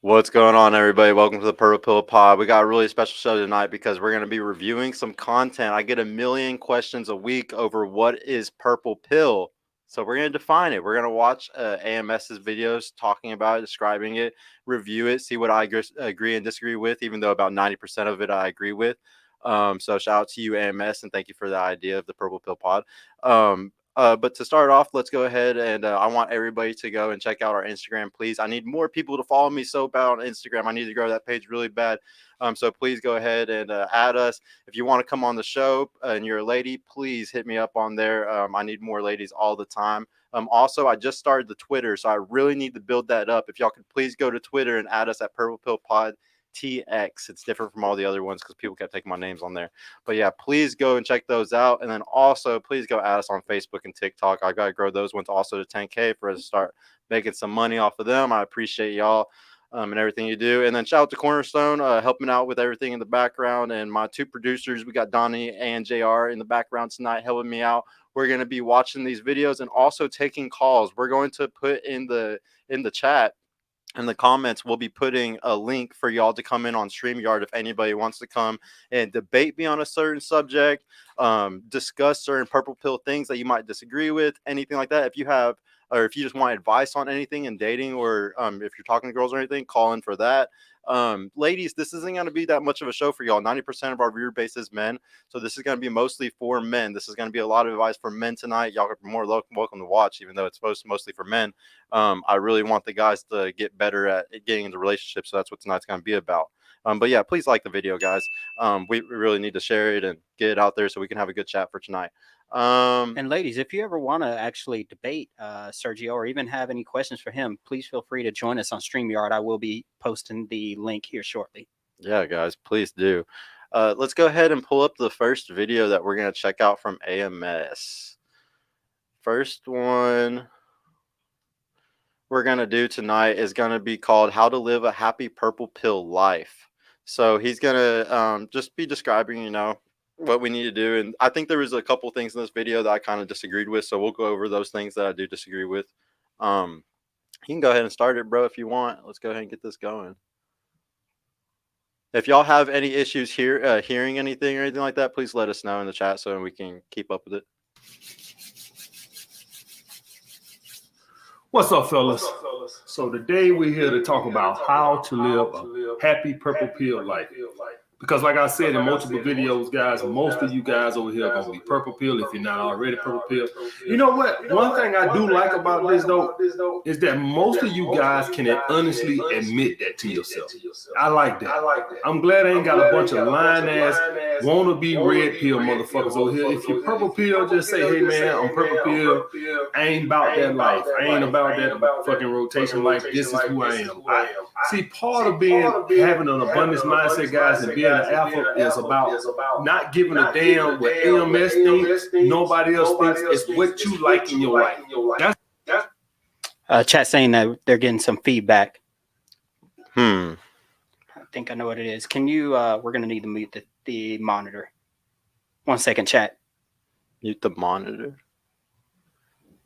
What's going on, everybody? Welcome to the PurplePill Pod. We got a really special show tonight because we're going to be reviewing some content. I get a million questions a week over what is Purple Pill. So we're going to define it. We're going to watch AMS's videos talking about it, describing it, review it, see what I agree and disagree with, even though about 90% of it I agree with. So shout out to you, AMS, and thank you for the idea of the Purple Pill Pod. But to start off, let's go ahead and I want everybody to go and check out our Instagram, please. I need more people to follow me so bad on Instagram. I need to grow that page really bad. So please go ahead and add us. If you want to come on the show and you're a lady, please hit me up on there. I need more ladies all the time. Also, I just started the Twitter, so I really need to build that up. If y'all could please go to Twitter and add us at Purple Pill Pod TX. It's different from all the other ones because people kept taking my names on there. But yeah, please go and check those out. And then also, please go add us on Facebook and TikTok. I got to grow those ones also to 10K for us to start making some money off of them. I appreciate y'all and everything you do. And then shout out to Cornerstone, helping out with everything in the background. And my two producers, we got Donnie and JR in the background tonight helping me out. We're going to be watching these videos and also taking calls. We're going to put in the chat. In the comments, we'll be putting a link for y'all to come in on StreamYard if anybody wants to come and debate me on a certain subject, discuss certain Purple Pill things that you might disagree with, anything like that. If you have, or if you just want advice on anything in dating, or if you're talking to girls or anything, call in for that. Ladies, this isn't going to be that much of a show for y'all. 90% of our viewer base is men, so this is going to be mostly for men. This is going to be a lot of advice for men tonight. Y'all are more welcome to watch, even though it's mostly for men. I really want the guys to get better at getting into relationships, so that's what tonight's going to be about. But yeah, please like the video, guys. We really need to share it and get it out there so we can have a good chat for tonight. And ladies, if you ever want to actually debate Sergio or even have any questions for him, please feel free to join us on StreamYard. I will be posting the link here shortly. Yeah, guys, please do. Let's go ahead and pull up the first video that we're going to check out from AMS. First one we're going to do tonight is going to be called How to Live a Happy Purple Pill Life. So he's going to just be describing, what we need to do. And I think there was a couple things in this video that I kind of disagreed with. So we'll go over those things that I do disagree with. You can go ahead and start it, bro, if you want. Let's go ahead and get this going. If y'all have any issues here, hearing anything or anything like that, please let us know in the chat so we can keep up with it. What's up, fellas? So today we're here to talk about how to live a happy purple pill life. Because like I said in multiple videos, guys, most of you guys over here are going to be purple pill if you're not already purple pill. You know what? One thing I do like about this, though, is that most of you guys can honestly admit that to yourself. I like that. I'm glad I ain't got a bunch of lying-ass, wanna-be red pill motherfuckers over here. If you're purple pill, just say, hey, man, I'm purple pill. I ain't about that life. I ain't about that fucking rotation life. This is who I am. See, part of having an abundance mindset, guys, and being an alpha is about not giving a damn what AMS thinks, nobody else thinks. It's what you like in your life. Chat saying that they're getting some feedback. I think I know what it is. Can you, we're going to need to mute the monitor. 1 second, chat. Mute the monitor?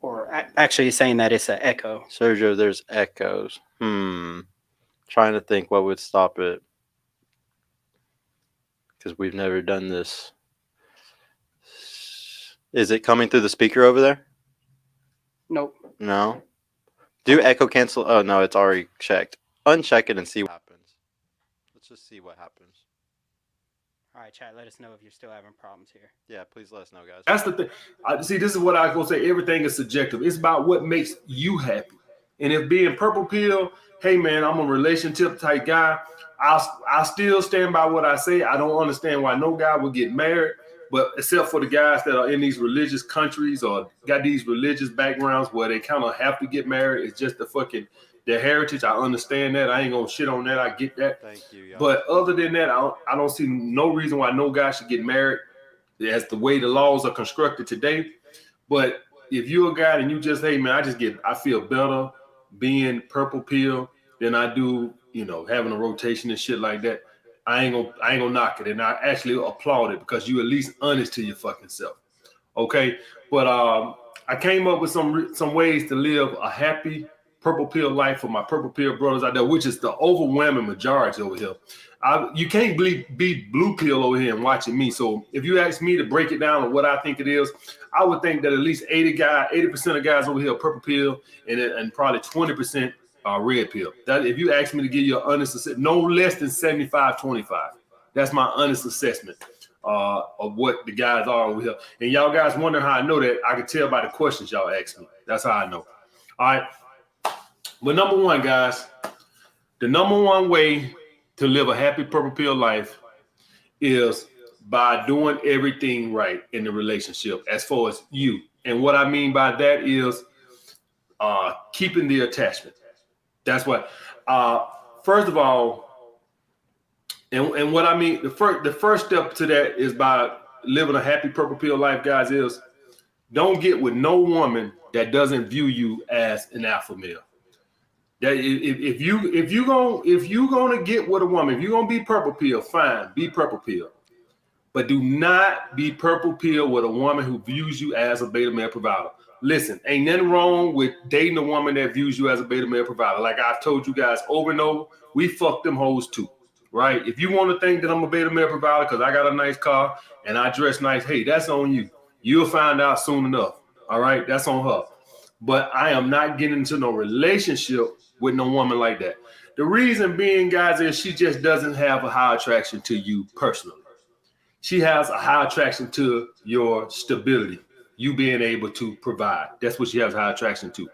Or actually saying that it's an echo. Sergio, there's echoes. Trying to think what would stop it. Because we've never done this. Is it coming through the speaker over there? Nope. No? Do echo cancel? Oh, no, it's already checked. Uncheck it and see what happens. Let's just see what happens. All right, chat, let us know if you're still having problems here. Yeah, please let us know, guys. That's the thing. See, this is what I go say. Everything is subjective. It's about what makes you happy. And if being purple pill, hey, man, I'm a relationship type guy, I still stand by what I say. I don't understand why no guy would get married, but except for the guys that are in these religious countries or got these religious backgrounds where they kind of have to get married. It's just their heritage. I understand that. I ain't gonna shit on that. I get that. Thank you, y'all. But other than that, I don't see no reason why no guy should get married. That's the way the laws are constructed today. But if you're a guy and you just, hey man, I feel better being purple pill than I do, having a rotation and shit like that. I ain't gonna knock it, and I actually applaud it because you at least honest to your fucking self. Okay, but I came up with some ways to live a happy Purple Pill life for my Purple Pill brothers out there, which is the overwhelming majority over here. You can't be blue pill over here and watching me. So if you ask me to break it down on what I think it is, I would think that at least 80% of guys over here are purple pill and probably 20% are red pill. That if you ask me to give you an honest assessment, no less than 75-25. That's my honest assessment of what the guys are over here. And y'all guys wonder how I know that. I can tell by the questions y'all ask me. That's how I know. All right. But number one, guys, the number one way to live a happy purple pill life is by doing everything right in the relationship as far as you. And what I mean by that is keeping the attachment. That's what, first of all, and what I mean, the first step to that is by living a happy purple pill life, guys, is don't get with no woman that doesn't view you as an alpha male. That if you gonna get with a woman, if you're gonna be purple pill, fine, be purple pill. But do not be purple pill with a woman who views you as a beta male provider. Listen, ain't nothing wrong with dating a woman that views you as a beta male provider. Like I've told you guys over and over, we fuck them hoes too, right? If you want to think that I'm a beta male provider because I got a nice car and I dress nice, hey, that's on you. You'll find out soon enough. All right, that's on her. But I am not getting into no relationship with no woman like that. The reason being, guys, is she just doesn't have a high attraction to you personally. She has a high attraction to your stability, you being able to provide. That's what she has a high attraction to.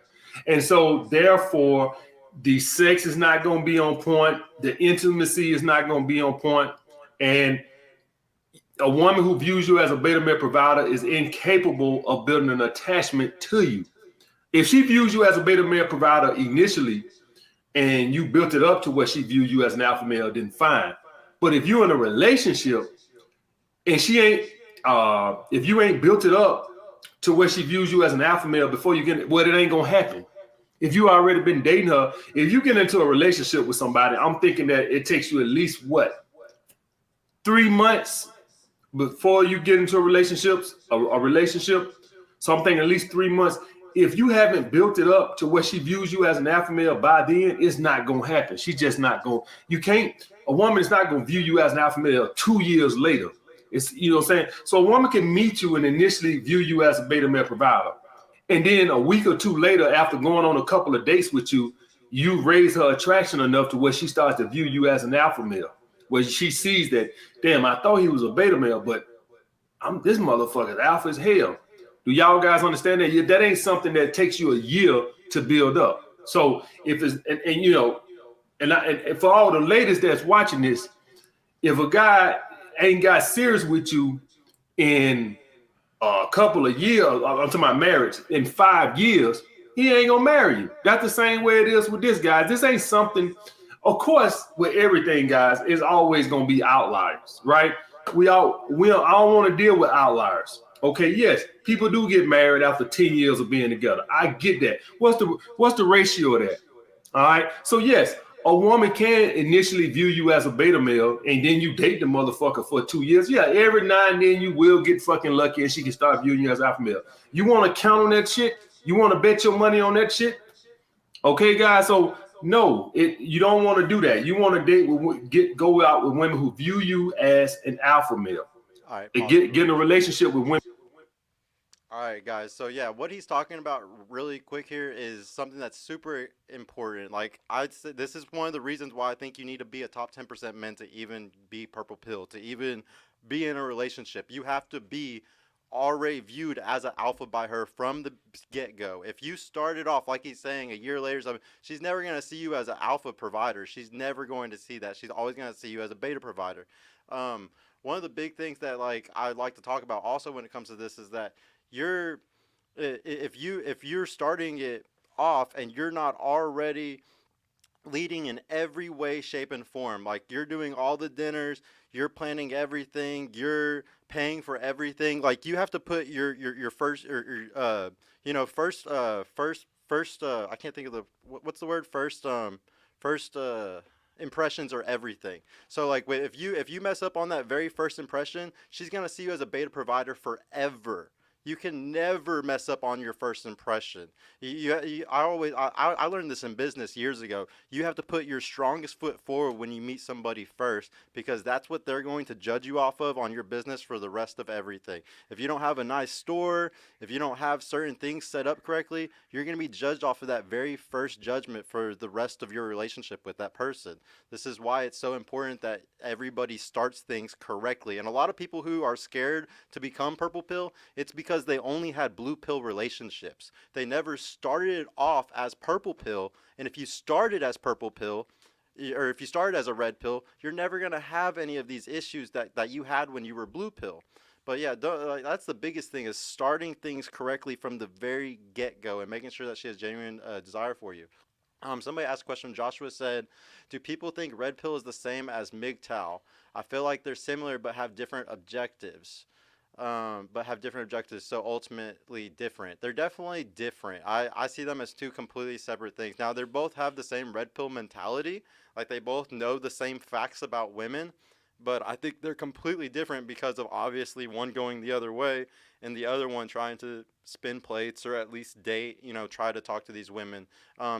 And so therefore, the sex is not going to be on point. The intimacy is not going to be on point. And a woman who views you as a beta male provider is incapable of building an attachment to you. If she views you as a beta male provider initially, and you built it up to where she viewed you as an alpha male, then fine. But if you're in a relationship and she ain't, if you ain't built it up to where she views you as an alpha male before you get, well, it ain't gonna happen. If you already been dating her, if you get into a relationship with somebody, I'm thinking that it takes you at least 3 months before you get into a relationship. So I'm thinking at least 3 months. If you haven't built it up to where she views you as an alpha male by then, it's not going to happen. She's just not going. You can't. A woman is not going to view you as an alpha male 2 years later. It's, you know what I'm saying? So a woman can meet you and initially view you as a beta male provider. And then a week or two later, after going on a couple of dates with you, you raise her attraction enough to where she starts to view you as an alpha male. Where she sees that, damn, I thought he was a beta male, but this motherfucker's alpha as hell. Do y'all guys understand that? That ain't something that takes you a year to build up. So if it's, and you know, and for all the ladies that's watching this, if a guy ain't got serious with you in a couple of years, I'm talking about marriage, in 5 years, he ain't gonna marry you. That's the same way it is with this, guys. This ain't something, of course, with everything, guys, it's always gonna be outliers, right? I don't want to deal with outliers. Okay, yes, people do get married after 10 years of being together. I get that. What's the ratio of that? All right. So yes, a woman can initially view you as a beta male, and then you date the motherfucker for 2 years. Yeah, every now and then you will get fucking lucky, and she can start viewing you as alpha male. You want to count on that shit? You want to bet your money on that shit? Okay, guys. So no, you don't want to do that. You want to go out with women who view you as an alpha male. All right. Get in a relationship with women. All right, guys. So yeah, what he's talking about really quick here is something that's super important. Like I'd say this is one of the reasons why I think you need to be a top 10% men to even be purple pill, to even be in a relationship. You have to be already viewed as an alpha by her from the get-go. If you started off, like he's saying, a year later, she's never going to see you as an alpha provider. She's never going to see that. She's always going to see you as a beta provider. One of the big things that like I'd like to talk about also when it comes to this is that if you're starting it off and you're not already leading in every way, shape, and form, like you're doing all the dinners, you're planning everything, you're paying for everything, like you have to put your first I can't think of what's the word, first impressions are everything. So like if you mess up on that very first impression, she's gonna see you as a beta provider forever. You can never mess up on your first impression. I learned this in business years ago. You have to put your strongest foot forward when you meet somebody first, because that's what they're going to judge you off of on your business for the rest of everything. If you don't have a nice store, if you don't have certain things set up correctly, you're going to be judged off of that very first judgment for the rest of your relationship with that person. This is why it's so important that everybody starts things correctly. And a lot of people who are scared to become purple pill, it's because they only had blue pill relationships. They never started off as purple pill. And if you started as purple pill, or if you started as a red pill, you're never going to have any of these issues that you had when you were blue pill. But yeah, that's the biggest thing, is starting things correctly from the very get-go and making sure that she has genuine desire for you. Somebody asked a question. Joshua said, do people think red pill is the same as MGTOW? I feel like they're similar but have different objectives. So ultimately different. They're definitely different. I see them as two completely separate things. Now, they both have the same red pill mentality. Like, they both know the same facts about women, but I think they're completely different because of obviously one going the other way and the other one trying to spin plates or at least date, try to talk to these women.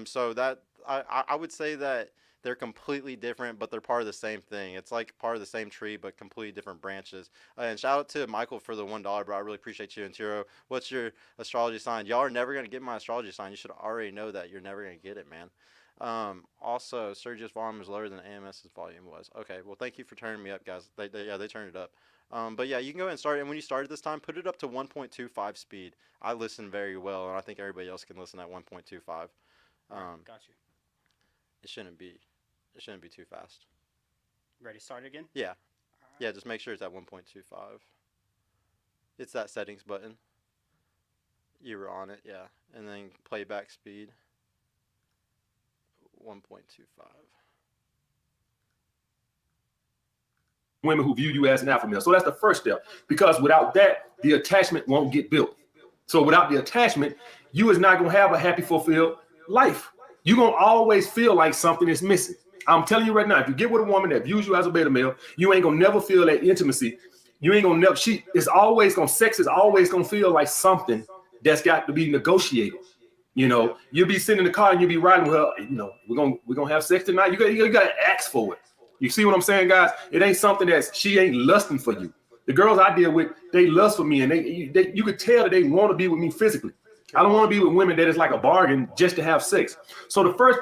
So that I would say that they're completely different, but they're part of the same thing. It's like part of the same tree, but completely different branches. And shout out to Michael for the $1, bro. I really appreciate you. And Tiro, what's your astrology sign? Y'all are never going to get my astrology sign. You should already know that. You're never going to get it, man. Also, Sergio's volume is lower than AMS's volume was. Okay, well, thank you for turning me up, guys. They turned it up. But yeah, you can go ahead and start. And when you start it this time, put it up to 1.25 speed. I listen very well, and I think everybody else can listen at 1.25. Got you. It shouldn't be too fast. Ready to start again? Yeah. Right. Yeah, just make sure it's at 1.25. It's that settings button. You were on it, yeah. And then playback speed. 1.25. Women who view you as an alpha male. So that's the first step, because without that, the attachment won't get built. So without the attachment, you is not going to have a happy, fulfilled life. You're going to always feel like something is missing. I'm telling you right now, if you get with a woman that views you as a beta male, you ain't going to never feel that intimacy. You ain't going to never, sex is always going to feel like something that's got to be negotiated. You'll be sitting in the car and you'll be riding with her, we're going to have sex tonight. You got to ask for it. You see what I'm saying, guys? It ain't something that she ain't lusting for you. The girls I deal with, they lust for me, and you could tell that they want to be with me physically. I don't want to be with women that is like a bargain just to have sex. So the first...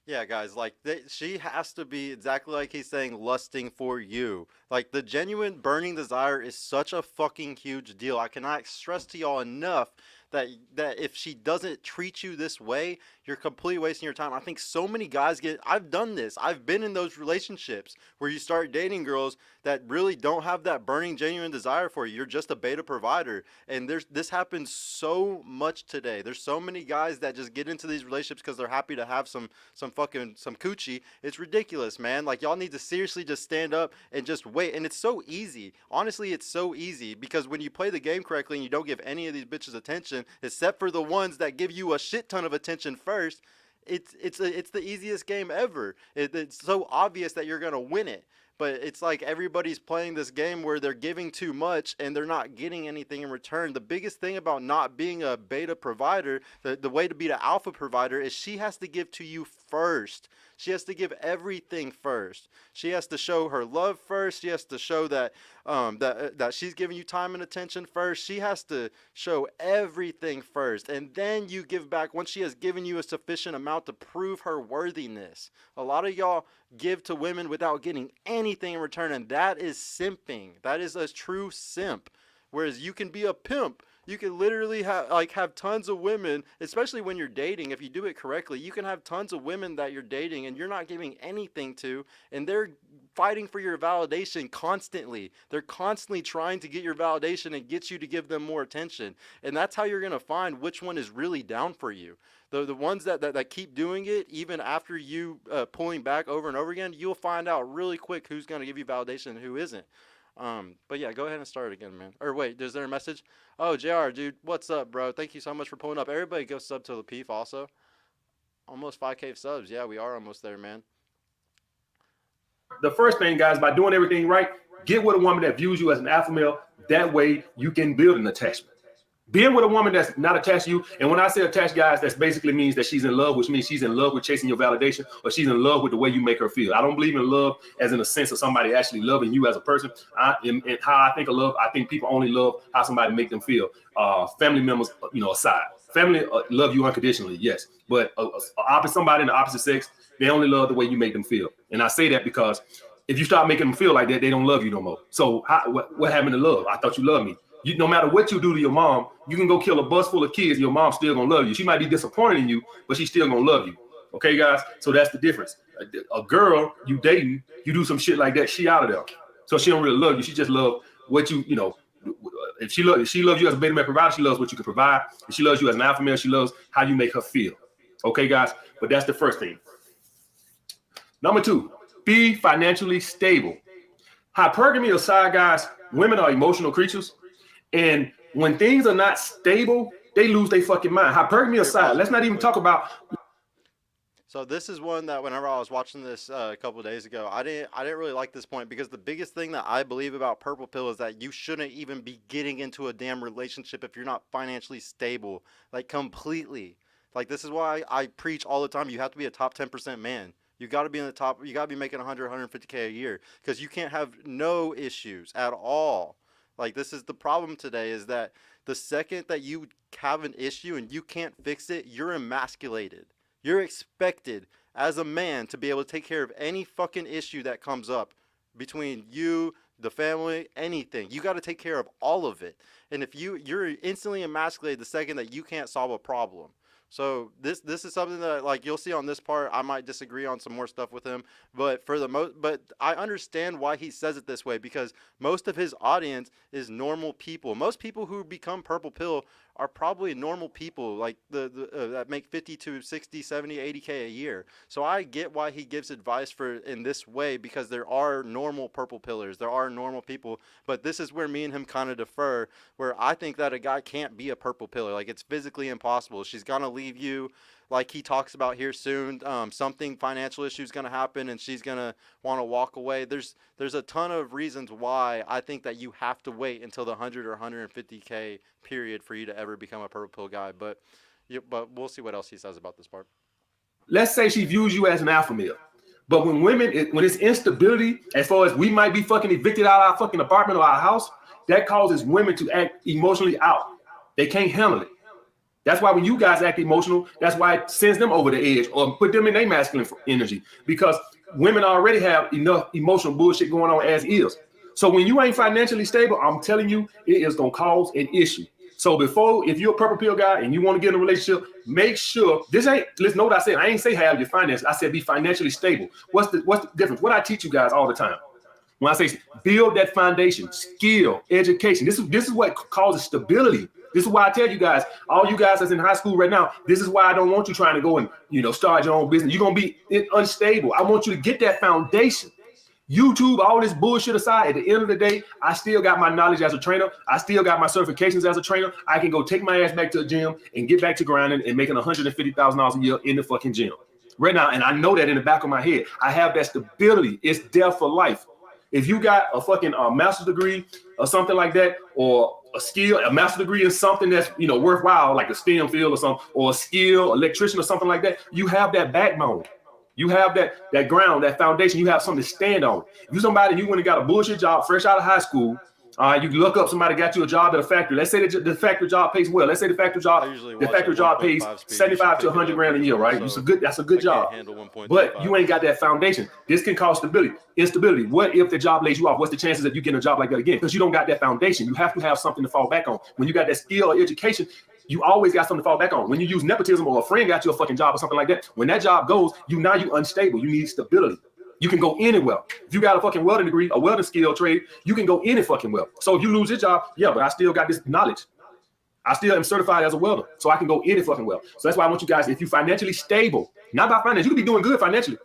Yeah, guys, like she has to be exactly like he's saying, lusting for you. Like, the genuine burning desire is such a fucking huge deal. I cannot stress to y'all enough that if she doesn't treat you this way, you're completely wasting your time. I think so many guys I've done this. I've been in those relationships where you start dating girls that really don't have that burning, genuine desire for you. You're just a beta provider. And this happens so much today. There's so many guys that just get into these relationships because they're happy to have some coochie. It's ridiculous, man. Like, y'all need to seriously just stand up and just wait. And it's so easy. Honestly, it's so easy, because when you play the game correctly and you don't give any of these bitches attention, except for the ones that give you a shit ton of attention first, it's the easiest game ever. It's so obvious that you're gonna win it, but it's like everybody's playing this game where they're giving too much and they're not getting anything in return. The biggest thing about not being a beta provider, the way to be the alpha provider, is she has to give to you first. She has to give everything first. She has to show her love first. She has to show that that she's giving you time and attention first. She has to show everything first. And then you give back once she has given you a sufficient amount to prove her worthiness. A lot of y'all give to women without getting anything in return, and that is simping. That is a true simp. Whereas you can be a pimp. You can literally have tons of women, especially when you're dating. If you do it correctly, you can have tons of women that you're dating and you're not giving anything to, and they're fighting for your validation constantly. They're constantly trying to get your validation and get you to give them more attention. And that's how you're going to find which one is really down for you. The ones that keep doing it, even after you pulling back over and over again, you'll find out really quick who's going to give you validation and who isn't. But yeah, go ahead and start again, man. Or wait, is there a message? Oh, JR, dude, what's up, bro? Thank you so much for pulling up. Everybody go sub to Lapeef also. Almost 5K subs. Yeah, we are almost there, man. The first thing, guys, by doing everything right, get with a woman that views you as an alpha male. That way you can build an attachment. Being with a woman that's not attached to you, and when I say attached, guys, that basically means that she's in love, which means she's in love with chasing your validation, or she's in love with the way you make her feel. I don't believe in love as in a sense of somebody actually loving you as a person. And how I think of love, I think people only love how somebody make them feel. Family members, aside. Family love you unconditionally, yes. But somebody in the opposite sex, they only love the way you make them feel. And I say that because if you start making them feel like that, they don't love you no more. So what happened to love? I thought you loved me. No matter what you do to your mom, you can go kill a bus full of kids. Your mom's still gonna love you. She might be disappointed in you, but she's still gonna love you. Okay, guys. So that's the difference. A girl you dating, you do some shit like that, she out of there. So she don't really love you. She just love what you. If she loves you as a beta male provider, she loves what you can provide. If she loves you as an alpha male, she loves how you make her feel. Okay, guys. But that's the first thing. Number 2, be financially stable. Hypergamy aside, guys, women are emotional creatures. And when things are not stable, they lose their fucking mind. Hypergamy aside, let's not even talk about. So this is one that whenever I was watching this a couple of days ago, I didn't really like this point, because the biggest thing that I believe about Purple Pill is that you shouldn't even be getting into a damn relationship if you're not financially stable, like completely. Like, this is why I preach all the time. You have to be a top 10% man. You got to be in the top. You got to be making 100, 150K a year, because you can't have no issues at all. Like, this is the problem today, is that the second that you have an issue and you can't fix it, you're emasculated. You're expected as a man to be able to take care of any fucking issue that comes up between you, the family, anything. You got to take care of all of it. And if you're instantly emasculated the second that you can't solve a problem. So this is something that, like, you'll see on this part. I might disagree on some more stuff with him, but but I understand why he says it this way, because most of his audience is normal people. Most people who become Purple Pill are probably normal people, like that make 50 to 60, 70, 80K a year. So I get why he gives advice in this way, because there are normal Purple Pillars. There are normal people, but this is where me and him kind of differ, where I think that a guy can't be a Purple Pillar. Like, it's physically impossible. She's gonna leave you, like he talks about here soon. Something financial issue is gonna happen, and she's gonna want to walk away. There's a ton of reasons why I think that you have to wait until the 100 or 150K period for you to ever become a Purple Pill guy. But we'll see what else he says about this part. Let's say she views you as an alpha male. But when when it's instability, as far as we might be fucking evicted out of our fucking apartment or our house, that causes women to act emotionally out. They can't handle it. That's why when you guys act emotional, that's why it sends them over the edge or put them in their masculine energy, because women already have enough emotional bullshit going on as is. So when you ain't financially stable, I'm telling you, it is going to cause an issue. So if you're a Purple Pill guy and you want to get in a relationship, make sure listen, know what I said. I ain't say have your finances. I said be financially stable. What's the difference? What I teach you guys all the time. When I say build that foundation, skill, education, this is what causes stability. This is why I tell you guys, all you guys that's in high school right now, this is why I don't want you trying to go and, start your own business. You're going to be unstable. I want you to get that foundation. YouTube, all this bullshit aside, at the end of the day, I still got my knowledge as a trainer. I still got my certifications as a trainer. I can go take my ass back to the gym and get back to grinding and making $150,000 a year in the fucking gym right now. And I know that in the back of my head, I have that stability. It's there for life. If you got a fucking master's degree or something like that, or a master's degree in something that's worthwhile, like a STEM field or something, or a skill, electrician or something like that, you have that backbone. You have that ground, that foundation. You have something to stand on. If you're somebody, you went and got a bullshit job fresh out of high school, you look up somebody got you a job at a factory. Let's say the factory job pays well. Let's say the factory job pays 75 to 100 grand a year, right? So that's a good job. But you ain't got that foundation. This can cause instability. What if the job lays you off? What's the chances that you get a job like that again? Because you don't got that foundation. You have to have something to fall back on. When you got that skill or education, you always got something to fall back on. When you use nepotism or a friend got you a fucking job or something like that, when that job goes, you unstable. You need stability. You can go anywhere. If you got a fucking welding degree, a welding skill trade, you can go any fucking well. So if you lose your job, yeah, but I still got this knowledge. I still am certified as a welder, so I can go any fucking well. So that's why I want you guys, if you're financially stable, not by finance, you can be doing good financially,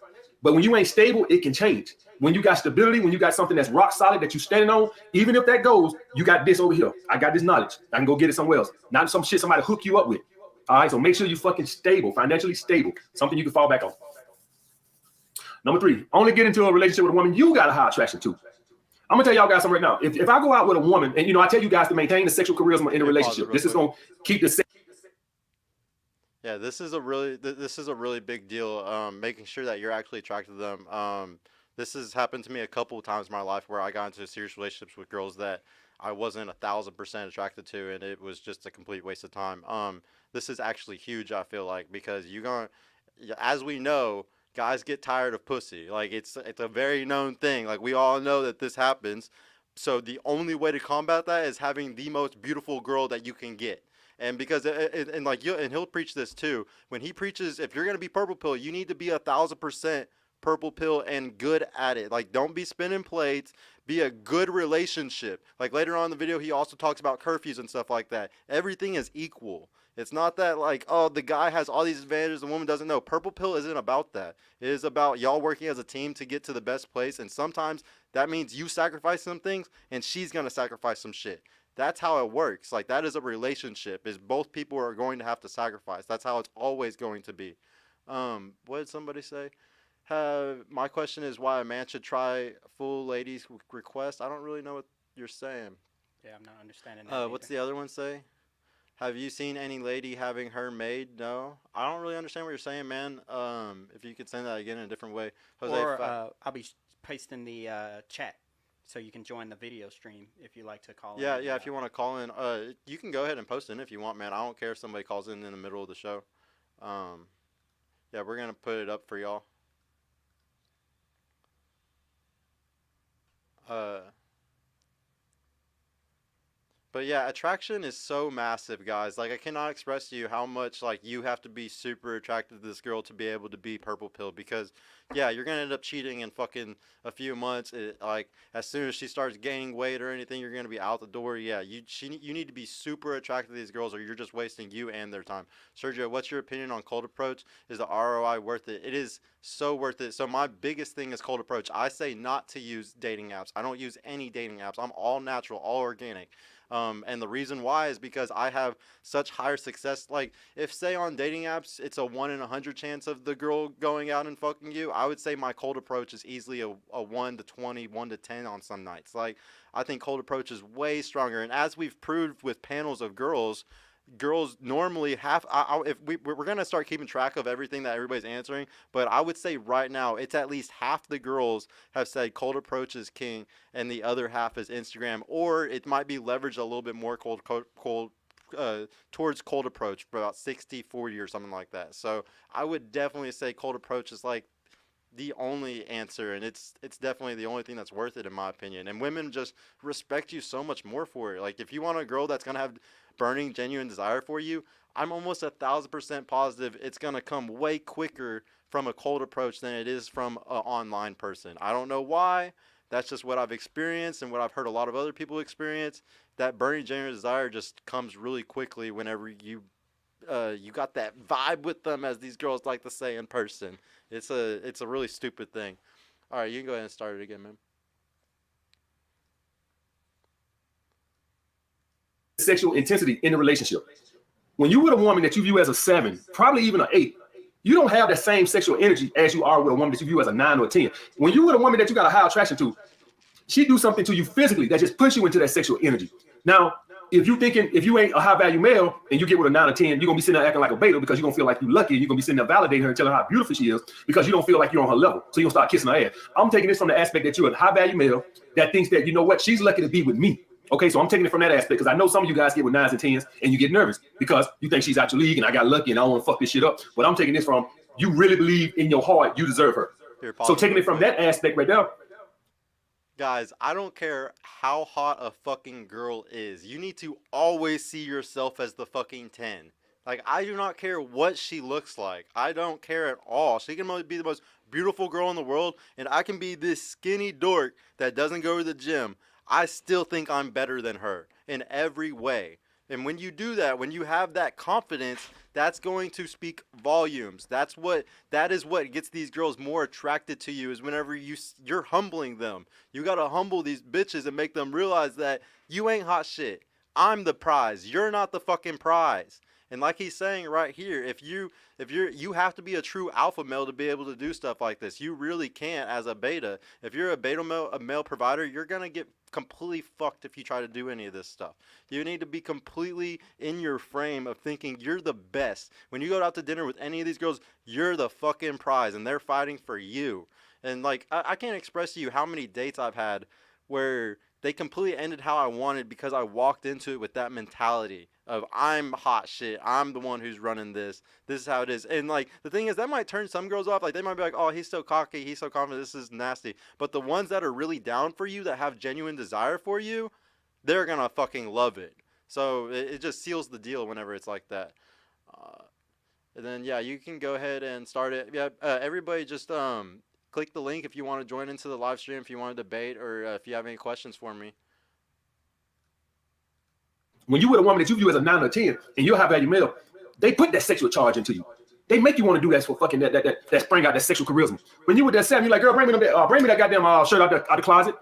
but when you ain't stable, it can change. When you got stability, when you got something that's rock solid that you standing on, even if that goes, you got this over here. I got this knowledge. I can go get it somewhere else. Not some shit somebody hook you up with. All right, so make sure you're fucking stable, financially stable, something you can fall back on. Number 3, only get into a relationship with a woman you got a high attraction to. I'm gonna tell y'all guys something right now. If I go out with a woman, and I tell you guys to maintain the sexual charisma in a relationship, this is gonna keep the. Yeah, this is a really big deal. Making sure that you're actually attracted to them. This has happened to me a couple of times in my life where I got into serious relationships with girls that I wasn't 1,000% attracted to, and it was just a complete waste of time. This is actually huge. I feel like because as we know, guys get tired of pussy. Like it's a very known thing. Like we all know that this happens. So the only way to combat that is having the most beautiful girl that you can get. And because and like and he'll preach this too. When he preaches, if you're gonna be purple pill, you need to be 1,000% purple pill and good at it. Like don't be spinning plates. Be a good relationship. Like later on in the video, he also talks about curfews and stuff like that. Everything is equal. It's not that like, oh, the guy has all these advantages, the woman doesn't know. Purple pill isn't about that. It is about y'all working as a team to get to the best place. And sometimes that means you sacrifice some things and she's gonna sacrifice some shit. That's how it works. Like that is a relationship. Is both people are going to have to sacrifice. That's how it's always going to be. What did somebody say? My question is why a man should try full ladies request. I don't really know what you're saying. Yeah, I'm not understanding that. What's the other one say? Have you seen any lady having her made? No, I don't really understand what you're saying, man. If you could send that again in a different way, Jose. Or I'll be pasting the chat. So you can join the video stream if you like to call in. Yeah, if you want to call in, you can go ahead and post in if you want, man. I don't care if somebody calls in the middle of the show. Yeah, we're going to put it up for y'all. But yeah, attraction is so massive, guys. Like I cannot express to you how much like you have to be super attracted to this girl to be able to be purple pill because yeah, you're gonna end up cheating in fucking a few months. Like as soon as she starts gaining weight or anything, you're gonna be out the door. Yeah, you need to be super attracted to these girls, or you're just wasting you and their time. Sergio, what's your opinion on cold approach? Is the ROI worth it? It is so worth it. So my biggest thing is cold approach. I say not to use dating apps. I don't use any dating apps. I'm all natural, all organic. And the reason why is because I have such higher success. Like if say on dating apps, it's a 1 in 100 chance of the girl going out and fucking you. I would say my cold approach is easily a 1 to 20, 1 to 10 on some nights. Like I think cold approach is way stronger. And as we've proved with panels of girls normally have, if we're going to start keeping track of everything that everybody's answering, but I would say right now it's at least half the girls have said cold approach is king and the other half is Instagram, or it might be leveraged a little bit more towards cold approach for about 60-40 or something like that. So I would definitely say cold approach is like the only answer, and it's definitely the only thing that's worth it in my opinion. And women just respect you so much more for it. Like if you want a girl that's gonna have burning genuine desire for you, I'm almost 1,000% positive it's gonna come way quicker from a cold approach than it is from an online person. I don't know why. That's just what I've experienced and what I've heard a lot of other people experience. That burning genuine desire just comes really quickly whenever you got that vibe with them, as these girls like to say in person. It's a really stupid thing. All right, you can go ahead and start it again, man. Sexual intensity in the relationship. When you with a woman that you view as a 7, probably even an 8, you don't have that same sexual energy as you are with a woman that you view as a 9 or a 10. When you with a woman that you got a high attraction to, she do something to you physically that just puts you into that sexual energy. Now, if you ain't a high value male and you get with a 9 or 10, you're gonna be sitting there acting like a beta because you're gonna feel like you're lucky. You're gonna be sitting there validating her and telling her how beautiful she is because you don't feel like you're on her level. So you're gonna start kissing her ass. I'm taking this from the aspect that you're a high value male that thinks that, you know what, she's lucky to be with me. Okay, so I'm taking it from that aspect because I know some of you guys get with 9s and 10s and you get nervous because you think she's out your league and I got lucky and I don't want to fuck this shit up. But I'm taking this from, you really believe in your heart you deserve her. So taking it from that aspect right there. Guys, I don't care how hot a fucking girl is. You need to always see yourself as the fucking 10. Like, I do not care what she looks like. I don't care at all. She can be the most beautiful girl in the world, and I can be this skinny dork that doesn't go to the gym. I still think I'm better than her in every way. And when you do that, when you have that confidence, that's going to speak volumes. That is what gets these girls more attracted to you, is whenever you're humbling them. You got to humble these bitches and make them realize that you ain't hot shit. I'm the prize. You're not the fucking prize. And like he's saying right here, if you have to be a true alpha male to be able to do stuff like this. You really can't as a beta. If you're a male provider, you're gonna get completely fucked if you try to do any of this stuff. You need to be completely in your frame of thinking you're the best. When you go out to dinner with any of these girls, you're the fucking prize and they're fighting for you. And like I can't express to you how many dates I've had where they completely ended how I wanted because I walked into it with that mentality of I'm hot shit. I'm the one who's running this. This is how it is. And like the thing is that might turn some girls off. Like they might be like, oh, he's so cocky. He's so confident. This is nasty. But the ones that are really down for you, that have genuine desire for you, they're going to fucking love it. So it just seals the deal whenever it's like that. And then, yeah, you can go ahead and start it. Yeah, everybody just click the link if you want to join into the live stream, if you want to debate, or if you have any questions for me. When you with a woman that you view as a 9 or 10 and you're a high value male, they put that sexual charge into you. They make you want to do that for fucking that spring out that sexual charisma. When you with that 7, you're like, girl, bring me that goddamn shirt out the closet.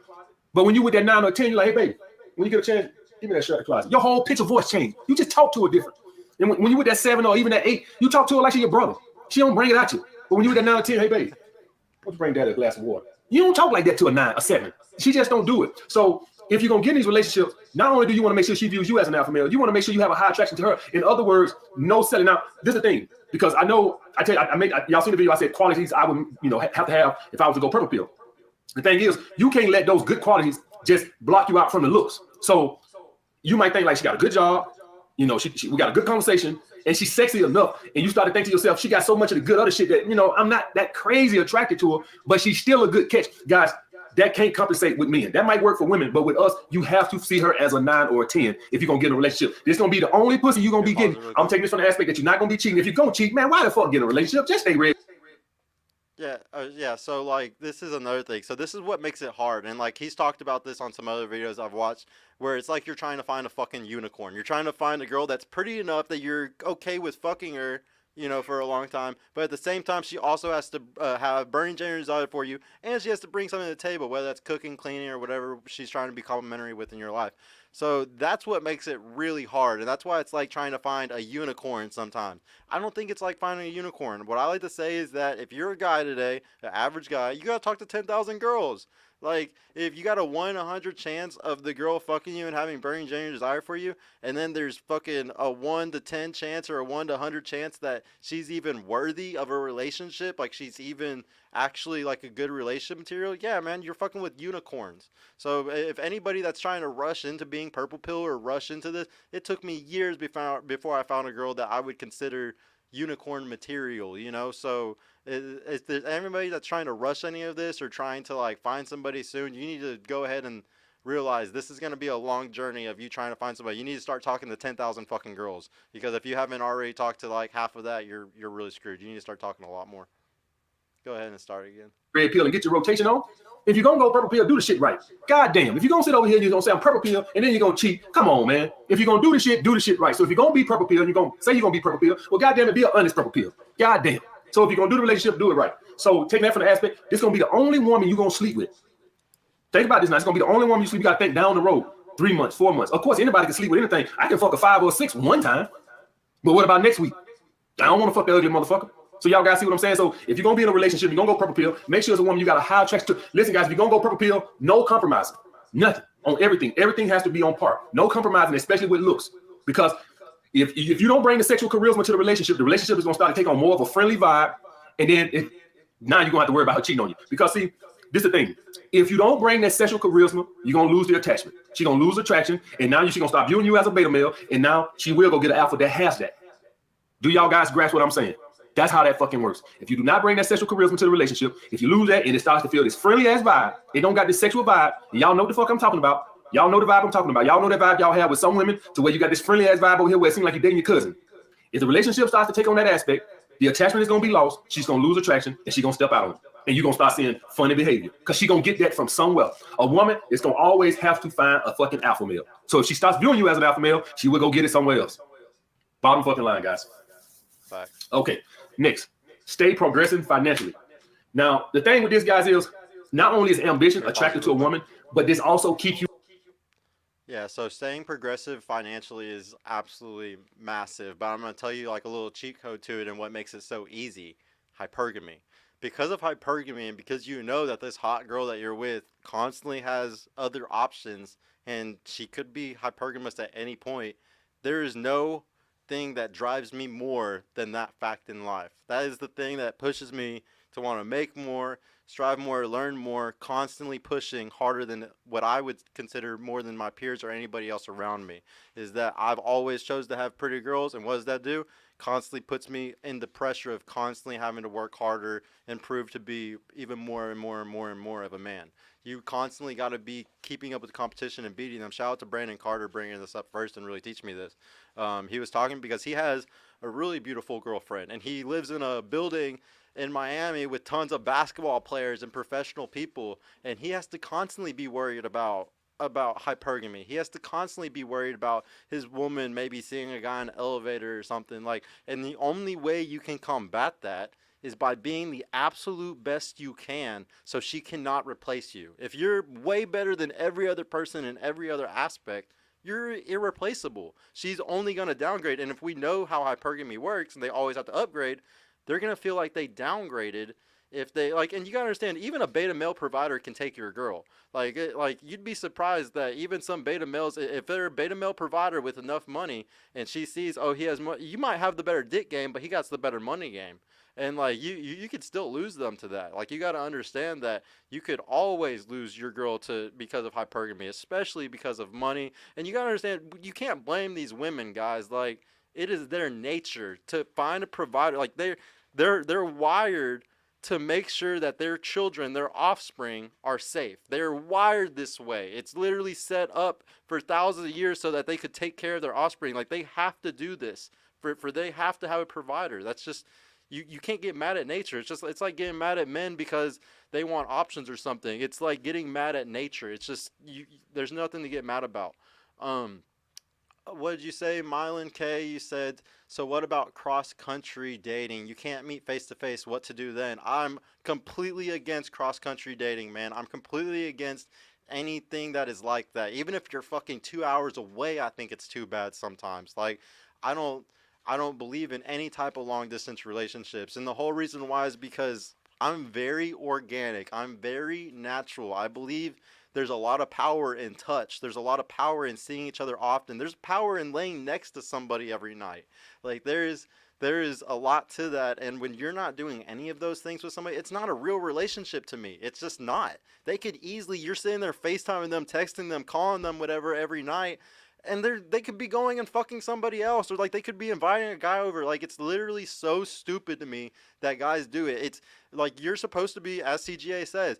But when you with that 9 or 10, you're like, hey baby, when you get a chance, give me that shirt out the closet. Your whole pitch of voice changed. You just talk to her different. And when you with that 7 or even that 8, you talk to her like she's your brother. She don't bring it at you. But when you with that 9 or 10, hey baby, why don't you bring Dad a glass of water? You don't talk like that to a 9 or 7. She just don't do it. So if you're gonna get in these relationships, not only do you want to make sure she views you as an alpha male, you want to make sure you have a high attraction to her. In other words, no selling. Now, this is the thing, because I know y'all seen the video. I said qualities I would have to have if I was to go purple pill. The thing is, you can't let those good qualities just block you out from the looks. So you might think like she got a good job, we got a good conversation, and she's sexy enough, and you start to think to yourself, she got so much of the good other shit that I'm not that crazy attracted to her, but she's still a good catch, guys. That can't compensate with men. That might work for women, but with us, you have to see her as a 9 or a 10 if you're gonna get in a relationship. This gonna be the only pussy you're gonna be getting. I'm taking this from the aspect that you're not gonna be cheating. If you're gonna cheat, man, why the fuck get in a relationship? Just stay ready. Yeah. So like, this is another thing. So this is what makes it hard. And like, he's talked about this on some other videos I've watched, where it's like you're trying to find a fucking unicorn. You're trying to find a girl that's pretty enough that you're okay with fucking her, for a long time, but at the same time, she also has to have burning genuine desire for you, and she has to bring something to the table, whether that's cooking, cleaning, or whatever she's trying to be complimentary with in your life. So that's what makes it really hard, and that's why it's like trying to find a unicorn sometimes. I don't think it's like finding a unicorn. What I like to say is that if you're a guy today, an average guy, you gotta talk to 10,000 girls. Like, if you got a 1 in 100 chance of the girl fucking you and having burning genuine desire for you, and then there's fucking a 1 to 10 chance or a 1 to 100 chance that she's even worthy of a relationship, like she's even actually like a good relationship material, yeah, man, you're fucking with unicorns. So if anybody that's trying to rush into being purple pill or rush into this, it took me years before I found a girl that I would consider unicorn material, so if there's anybody that's trying to rush any of this or trying to like find somebody soon, you need to go ahead and realize this is going to be a long journey of you trying to find somebody. You need to start talking to 10,000 fucking girls, because if you haven't already talked to like half of that, you're really screwed. You need to start talking a lot more. Go ahead and start again. Red pill and get your rotation on. If you're gonna go purple pill, do the shit right. God damn. If you're gonna sit over here and you're gonna say I'm purple pill and then you're gonna cheat, come on, man. If you're gonna do the shit right. So if you're gonna be purple pill and you're gonna say you're gonna be purple pill, well, goddamn it, be an honest purple pill. God damn. So if you're gonna do the relationship, do it right. So taking that from the aspect, this is gonna be the only woman you're gonna sleep with. Think about this now. It's gonna be the only woman you sleep. You gotta think down the road, 3 months, 4 months. Of course, anybody can sleep with anything. I can fuck a 5 or 6 one time. But what about next week? I don't want to fuck the ugly motherfucker. So y'all guys see what I'm saying? So if you're gonna be in a relationship, you're gonna go purple pill, make sure it's a woman you got a high attraction to. Listen, guys, if you're gonna go purple pill, no compromising. Nothing. On everything. Everything has to be on par. No compromising, especially with looks. Because if you don't bring the sexual charisma to the relationship is gonna start to take on more of a friendly vibe. And then now you're gonna have to worry about her cheating on you. Because see, this is the thing. If you don't bring that sexual charisma, you're gonna lose the attachment. She's gonna lose attraction, and now she's gonna stop viewing you as a beta male, and now she will go get an alpha that has that. Do y'all guys grasp what I'm saying? That's how that fucking works. If you do not bring that sexual charisma to the relationship, if you lose that and it starts to feel this friendly ass vibe, it don't got this sexual vibe, and y'all know what the fuck I'm talking about. Y'all know the vibe I'm talking about. Y'all know that vibe y'all have with some women to where you got this friendly ass vibe over here where it seems like you're dating your cousin. If the relationship starts to take on that aspect, the attachment is gonna be lost, she's gonna lose attraction, and she's gonna step out on it. And you're gonna start seeing funny behavior because she's gonna get that from somewhere. A woman is gonna always have to find a fucking alpha male. So if she starts viewing you as an alpha male, she will go get it somewhere else. Bottom fucking line, guys. Facts. Okay, next. Stay progressing financially. Now, the thing with this, guys, is not only is ambition attracted to a woman, but this also keeps you. Yeah, so staying progressive financially is absolutely massive, but I'm going to tell you like a little cheat code to it and what makes it so easy. Hypergamy. Because of hypergamy and because you know that this hot girl that you're with constantly has other options and she could be hypergamous at any point, there is no thing that drives me more than that fact in life. That is the thing that pushes me to want to make more, strive more, learn more, constantly pushing harder than what I would consider more than my peers or anybody else around me. Is that I've always chose to have pretty girls, and what does that do? Constantly puts me in the pressure of constantly having to work harder and prove to be even more and more and more and more of a man. You constantly got to be keeping up with the competition and beating them. Shout out to Brandon Carter bringing this up first and really teaching me this. He was talking because he has a really beautiful girlfriend, and he lives in a building in Miami with tons of basketball players and professional people, and he has to constantly be worried about hypergamy. He has to constantly be worried about his woman maybe seeing a guy in an elevator or something like, and the only way you can combat that is by being the absolute best you can so she cannot replace you. If you're way better than every other person in every other aspect, you're irreplaceable. She's only going to downgrade, and if we know how hypergamy works and they always have to upgrade, they're going to feel like they downgraded if they like. And you got to understand, even a beta male provider can take your girl. Like you'd be surprised that even some beta males, if they're a beta male provider with enough money and she sees, oh, he has money, you might have the better dick game, but he got the better money game. And like you could still lose them to that. Like you got to understand that you could always lose your girl to because of hypergamy, especially because of money. And you got to understand, you can't blame these women, guys. Like it is their nature to find a provider. Like they're wired to make sure that their children, their offspring, are safe. They're wired this way. It's literally set up for thousands of years so that they could take care of their offspring. Like they have to do this for they have to have a provider. That's just you can't get mad at nature. It's like getting mad at men because they want options or something. It's like getting mad at nature. It's just there's nothing to get mad about. What did you say, Mylan K? You said, so what about cross-country dating? You can't meet face-to-face. What to do then? I'm completely against cross-country dating, man. I'm completely against anything that is like that. Even if you're fucking 2 hours away, I think it's too bad sometimes. Like, I don't believe in any type of long-distance relationships. And the whole reason why is because I'm very organic. I'm very natural. I believe there's a lot of power in touch. There's a lot of power in seeing each other often. There's power in laying next to somebody every night. Like there is a lot to that. And when you're not doing any of those things with somebody, it's not a real relationship to me. It's just not. They could easily, you're sitting there FaceTiming them, texting them, calling them, whatever, every night. And they could be going and fucking somebody else, or like they could be inviting a guy over. Like it's literally so stupid to me that guys do it. It's like you're supposed to be, as CGA says,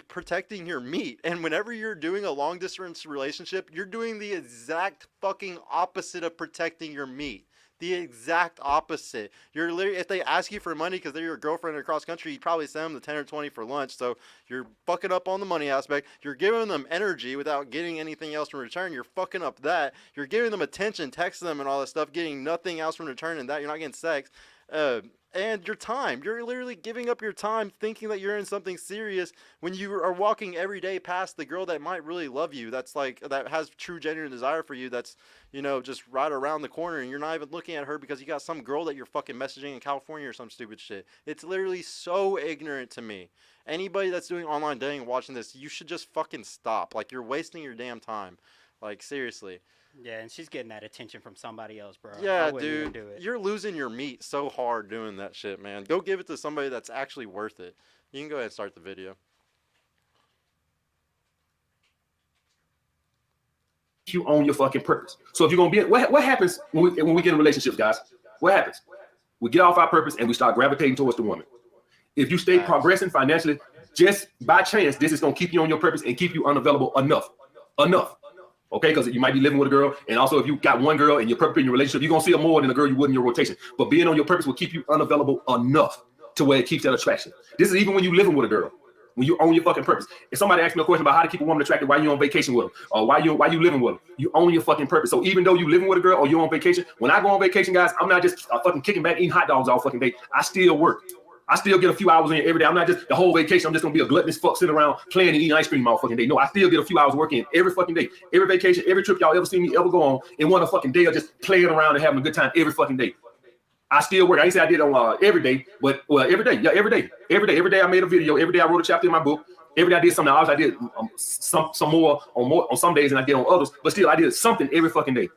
protecting your meat. And whenever you're doing a long distance relationship, you're doing the exact fucking opposite of protecting your meat. The exact opposite. You're literally, if they ask you for money because they're your girlfriend across country, you probably send them the 10 or 20 for lunch. So you're fucking up on the money aspect. You're giving them energy without getting anything else in return. You're fucking up that. You're giving them attention, texting them and all that stuff, getting nothing else in return, and that you're not getting sex. And your time. You're literally giving up your time thinking that you're in something serious when you are walking every day past the girl that might really love you. That's like, that has true genuine desire for you. That's, you know, just right around the corner, and you're not even looking at her because you got some girl that you're fucking messaging in California or some stupid shit. It's literally so ignorant to me. Anybody that's doing online dating and watching this, you should just fucking stop. Like, you're wasting your damn time. Like, seriously. Yeah, and she's getting that attention from somebody else, bro. Yeah, dude, you're losing your meat so hard doing that shit, man. Go give it to somebody that's actually worth it. You can go ahead and start the video. You own your fucking purpose. So if you're gonna be, what happens when we get in relationships, guys? What happens? We get off our purpose and we start gravitating towards the woman. If you stay progressing financially, just by chance, this is gonna keep you on your purpose and keep you unavailable enough. Okay, because you might be living with a girl, and also if you got one girl and you're perfect in your relationship, you're gonna see her more than a girl you would in your rotation. But being on your purpose will keep you unavailable enough to where it keeps that attraction. This is even when you're living with a girl, when you own your fucking purpose. If somebody asks me a question about how to keep a woman attracted, why you on vacation with them, or why you living with them, you own your fucking purpose. So even though you living with a girl or you're on vacation, when I go on vacation, guys, I'm not just fucking kicking back eating hot dogs all fucking day. I still work. I still get a few hours in every day. I'm not just the whole vacation. I'm just gonna be a gluttonous fuck sitting around playing and eating ice cream all fucking day. No, I still get a few hours working every fucking day. Every vacation, every trip y'all ever seen me ever go on, in one fucking day of just playing around and having a good time every fucking day. I still work. I ain't say I did on every day, but every day. Yeah, every day I made a video. Every day I wrote a chapter in my book. Every day I did something else. I did some more on some days than I did on others, but still I did something every fucking day.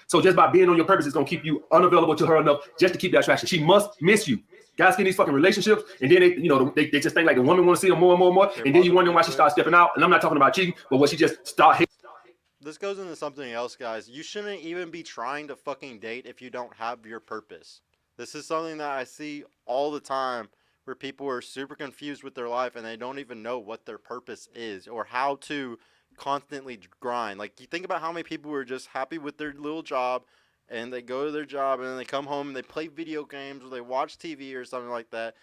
So just by being on your purpose, it's gonna keep you unavailable to her enough just to keep that attraction. She must miss you. Guys get in these fucking relationships, and then they just think like the woman want to see them more and more and more, and then you wonder why she starts stepping out. And I'm not talking about cheating, but what she just start hating. This goes into something else, guys. You shouldn't even be trying to fucking date if you don't have your purpose. This is something that I see all the time where people are super confused with their life and they don't even know what their purpose is or how to constantly grind. Like, you think about how many people are just happy with their little job and they go to their job and then they come home and they play video games or they watch TV or something like that.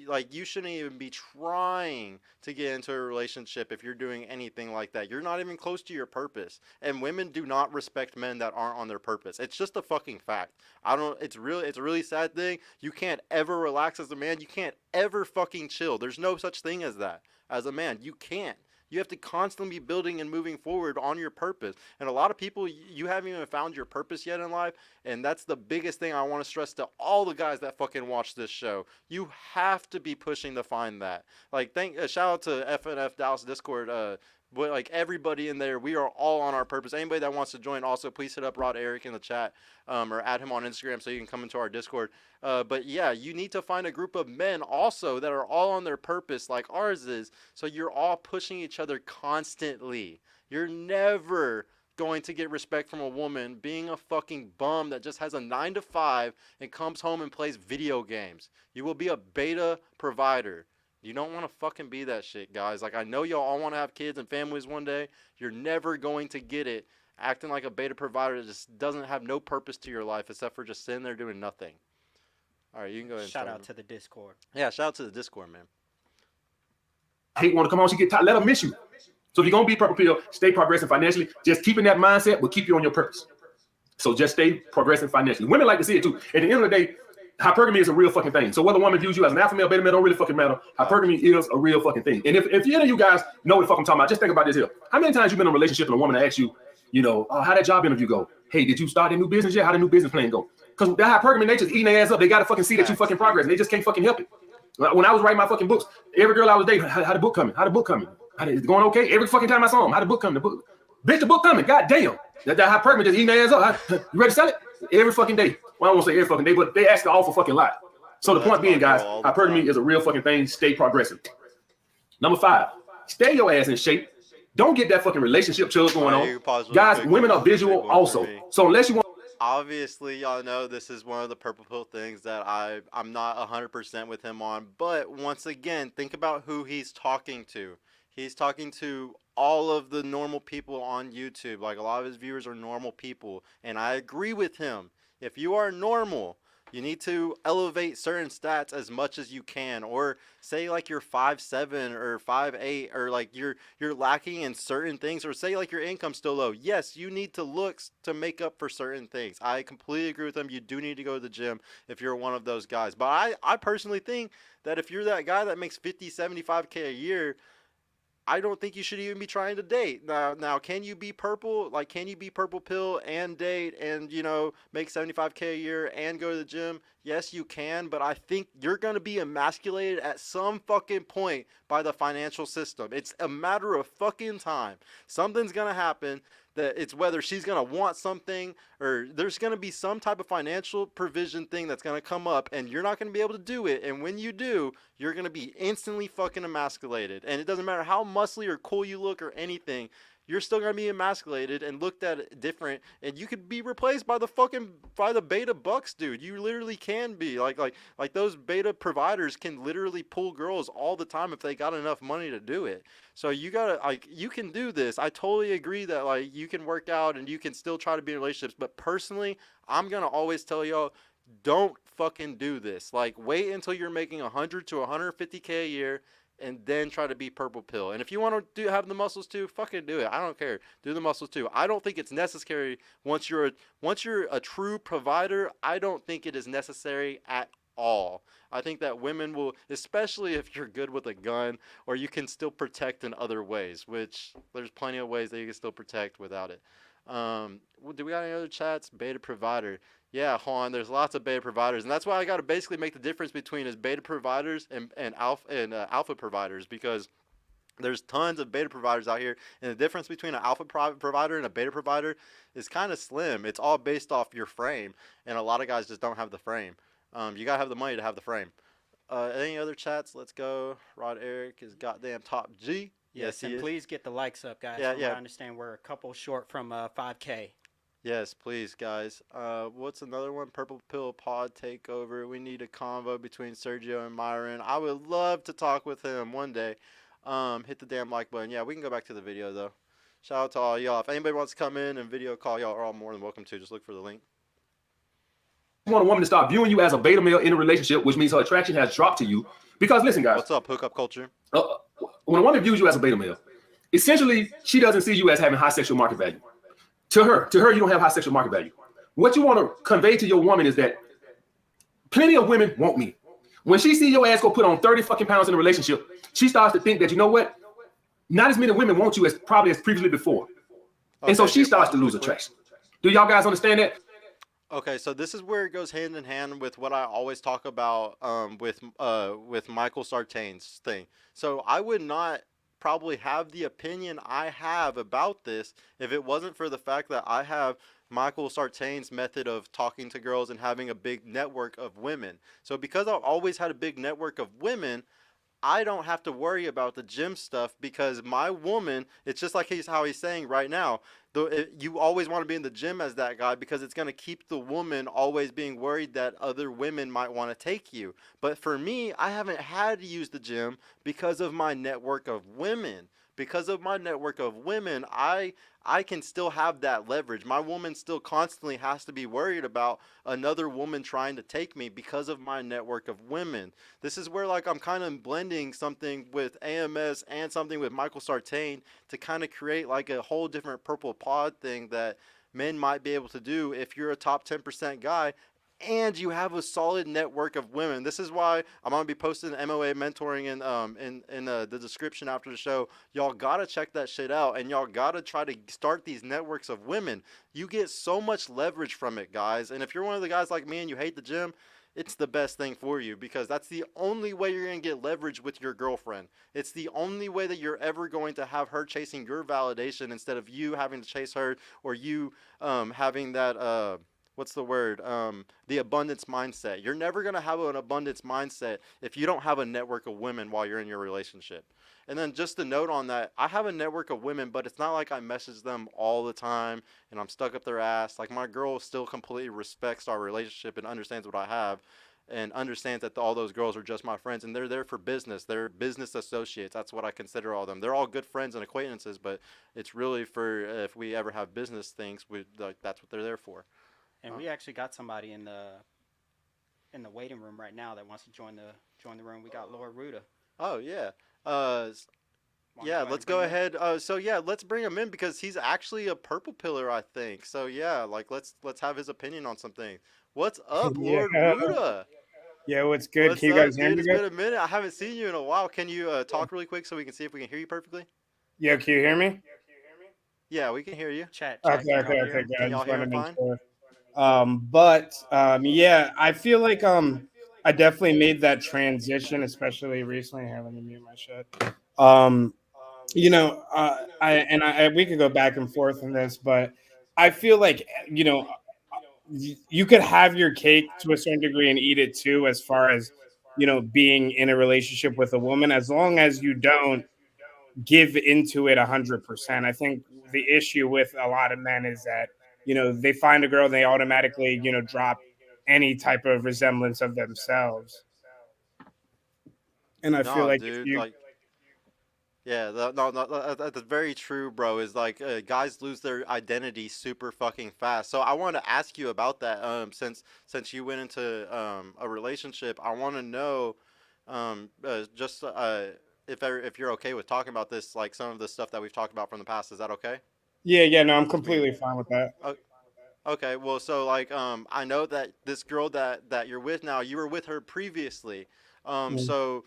Like, you shouldn't even be trying to get into a relationship if you're doing anything like that. You're not even close to your purpose. And women do not respect men that aren't on their purpose. It's just a fucking fact. It's a really sad thing. You can't ever relax as a man. You can't ever fucking chill. There's no such thing as that. As a man, you can't. You have to constantly be building and moving forward on your purpose. And a lot of people, you haven't even found your purpose yet in life. And that's the biggest thing I want to stress to all the guys that fucking watch this show. You have to be pushing to find that. Like, shout out to FNFDallas Discord. But like everybody in there, we are all on our purpose. Anybody that wants to join, also please hit up Rod Eric in the chat, or add him on Instagram so you can come into our Discord. But yeah, you need to find a group of men also that are all on their purpose like ours is. So you're all pushing each other constantly. You're never going to get respect from a woman being a fucking bum that just has a 9-to-5 and comes home and plays video games. You will be a beta provider. You don't want to fucking be that shit, guys. Like, I know y'all all want to have kids and families one day. You're never going to get it acting like a beta provider that just doesn't have no purpose to your life except for just sitting there doing nothing. All right, you can go ahead and shout out to the Discord. Yeah, shout out to the Discord, man. I hate want to come on. She get tired. Let her miss you. So if you're going to be Purple Pill, stay progressing financially. Just keeping that mindset will keep you on your purpose. So just stay progressing financially. Women like to see it too. At the end of the day, hypergamy is a real fucking thing. So whether a woman views you as an alpha male, beta male, don't really fucking matter. Hypergamy is a real fucking thing. And if any of you guys know what the fuck I'm talking about, just think about this here. How many times you been in a relationship and a woman asks you, oh, how that job interview go? Hey, did you start a new business yet? How the new business plan go? Because that hypergamy nature's eating their ass up. They got to fucking see that you fucking progress. And they just can't fucking help it. When I was writing my fucking books, every girl I was dating, how the book coming? How the book coming? It's going okay? Every fucking time I saw them, how the book coming? Bitch, the book coming. God damn. That hypergamy just eating their ass up. You ready to sell it? Every fucking day. Well, I won't say every fucking day, but they ask an awful fucking lot. So the point being, guys, hypergamy is a real fucking thing. Stay progressive. Number 5, stay your ass in shape. Don't get that fucking relationship chills going on. Guys, women are visual also. So unless you want. Obviously, y'all know this is one of the Purple Pill things that I'm not 100% with him on. But once again, think about who he's talking to. He's talking to all of the normal people on YouTube. Like, a lot of his viewers are normal people. And I agree with him. If you are normal, you need to elevate certain stats as much as you can, or say like you're 5'7" or 5'8", or like you're lacking in certain things, or say like your income's still low. Yes, you need to look to make up for certain things. I completely agree with them. You do need to go to the gym if you're one of those guys. But I personally think that if you're that guy that makes 50, 75K a year, I don't think you should even be trying to date. Now, can you be purple? Like, can you be Purple Pill and date and, make 75K a year and go to the gym? Yes, you can, but I think you're going to be emasculated at some fucking point by the financial system. It's a matter of fucking time. Something's going to happen. That it's whether she's going to want something or there's going to be some type of financial provision thing that's going to come up and you're not going to be able to do it. And when you do, you're going to be instantly fucking emasculated. And it doesn't matter how muscly or cool you look or anything. You're still going to be emasculated and looked at different, and you could be replaced by the beta bucks, dude. You literally can be like those beta providers can literally pull girls all the time if they got enough money to do it. So you can do this. I totally agree that you can work out and you can still try to be in relationships, but personally, I'm going to always tell y'all, don't fucking do this. Wait until you're making 100 to 150K a year and then try to be Purple Pill. And if you want to have the muscles too, fucking do it. I don't care. Do the muscles too. I don't think it's necessary once you're a true provider. I don't think it is necessary at all. I think that women will, especially if you're good with a gun or you can still protect in other ways, which there's plenty of ways that you can still protect without it. Do we got any other chats? Beta provider. Yeah, Juan, there's lots of beta providers, and that's why I got to basically make the difference between is beta providers and alpha providers, because there's tons of beta providers out here, and the difference between an alpha provider and a beta provider is kind of slim. It's all based off your frame, and a lot of guys just don't have the frame. You gotta have the money to have the frame. Any other chats? Let's go. Rod Eric is goddamn top G. Yes, and please get the likes up, guys. Yeah, from yeah. what I understand we're a couple short from 5K. Yes, please, guys. What's another one? Purple Pill Pod Takeover. We need a convo between Sergio and Myron. I would love to talk with him one day. Hit the damn like button. Yeah, we can go back to the video, though. Shout out to all y'all. If anybody wants to come in and video call, y'all are all more than welcome to. Just look for the link. You want a woman to start viewing you as a beta male in a relationship, which means her attraction has dropped to you. Because listen, guys. What's up, hookup culture? When a woman views you as a beta male, essentially, she doesn't see you as having high sexual market value. To her, you don't have high sexual market value. What you want to convey to your woman is that plenty of women want me. When she see your ass go put on 30 fucking pounds in a relationship, she starts to think that, you know what? Not as many women want you as probably as previously before. Okay, and so she starts to lose attraction. Do y'all guys understand that? Okay, so this is where it goes hand in hand with what I always talk about with Michael Sartain's thing. So I would not probably have the opinion I have about this if it wasn't for the fact that I have Michael Sartain's method of talking to girls and having a big network of women. So because I've always had a big network of women, I don't have to worry about the gym stuff, because my woman, it's just like how he's saying right now, you always want to be in the gym as that guy, because it's going to keep the woman always being worried that other women might want to take you. But for me, I haven't had to use the gym because of my network of women. Because of my network of women, I can still have that leverage. My woman still constantly has to be worried about another woman trying to take me because of my network of women. This is where, like, I'm kind of blending something with AMS and something with Michael Sartain to kind of create like a whole different purple pod thing that men might be able to do if you're a top 10% guy and you have a solid network of women. This is why I'm gonna be posting MOA mentoring in the description after the show. Y'all gotta check that shit out, and y'all gotta try to start these networks of women. You get so much leverage from it, guys. And if you're one of the guys like me and you hate the gym, it's the best thing for you, because that's the only way you're going to get leverage with your girlfriend. It's the only way that you're ever going to have her chasing your validation instead of you having to chase her, or you having that what's the word? The abundance mindset. You're never going to have an abundance mindset if you don't have a network of women while you're in your relationship. And then just a note on that, I have a network of women, but it's not like I message them all the time and I'm stuck up their ass. Like, my girl still completely respects our relationship and understands what I have, and understands that all those girls are just my friends, and they're there for business. They're business associates. That's what I consider all of them. They're all good friends and acquaintances, but it's really for if we ever have business things, that's what they're there for. And we actually got somebody in the waiting room right now that wants to join the room. We got Laura Ruda. Oh yeah. Yeah, let's go ahead. So yeah, let's bring him in, because he's actually a purple pillar, I think. So yeah, like let's have his opinion on something. What's up, Lord Ruda? Yeah, what's good? What's can you up, guys hear dude? me? It's been a minute. I haven't seen you in a while. Can you talk really quick so we can see if we can hear you perfectly? Yeah, can you hear me? Yeah, we can hear you. Chat. Okay, Can okay, y'all okay, hear? good. I Can y'all just hear want to him make fine? sure. Yeah, I feel like I definitely made that transition, especially recently. Here, let me mute my shit. We could go back and forth on this, but I feel like you could have your cake to a certain degree and eat it too, as far as being in a relationship with a woman, as long as you don't give into it 100%. I think the issue with a lot of men is that they find a girl and they automatically drop any type of resemblance of themselves. And I feel No, like if dude, you like, yeah, that's very true, bro. Is like guys lose their identity super fucking fast. So I want to ask you about that. Since you went into a relationship, I want to know, if you're okay with talking about this, like some of the stuff that we've talked about from the past. Is that okay? yeah, no, I'm completely fine with that. Okay, well, so like, I know that this girl that you're with now, you were with her previously. Mm. So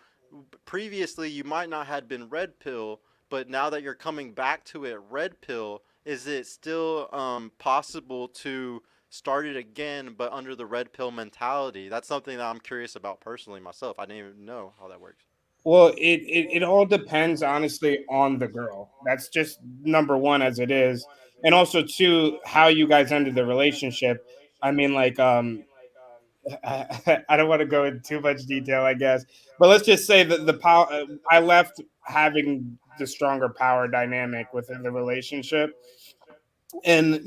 previously you might not had been red pill, but now that you're coming back to it red pill, is it still possible to start it again, but under the red pill mentality? That's something that I'm curious about personally myself. I didn't even know how that works. Well, it all depends honestly on the girl. That's just number one as it is. And also two, how you guys ended the relationship. I mean, like I don't want to go into too much detail, I guess, but let's just say that the power I left having the stronger power dynamic within the relationship, and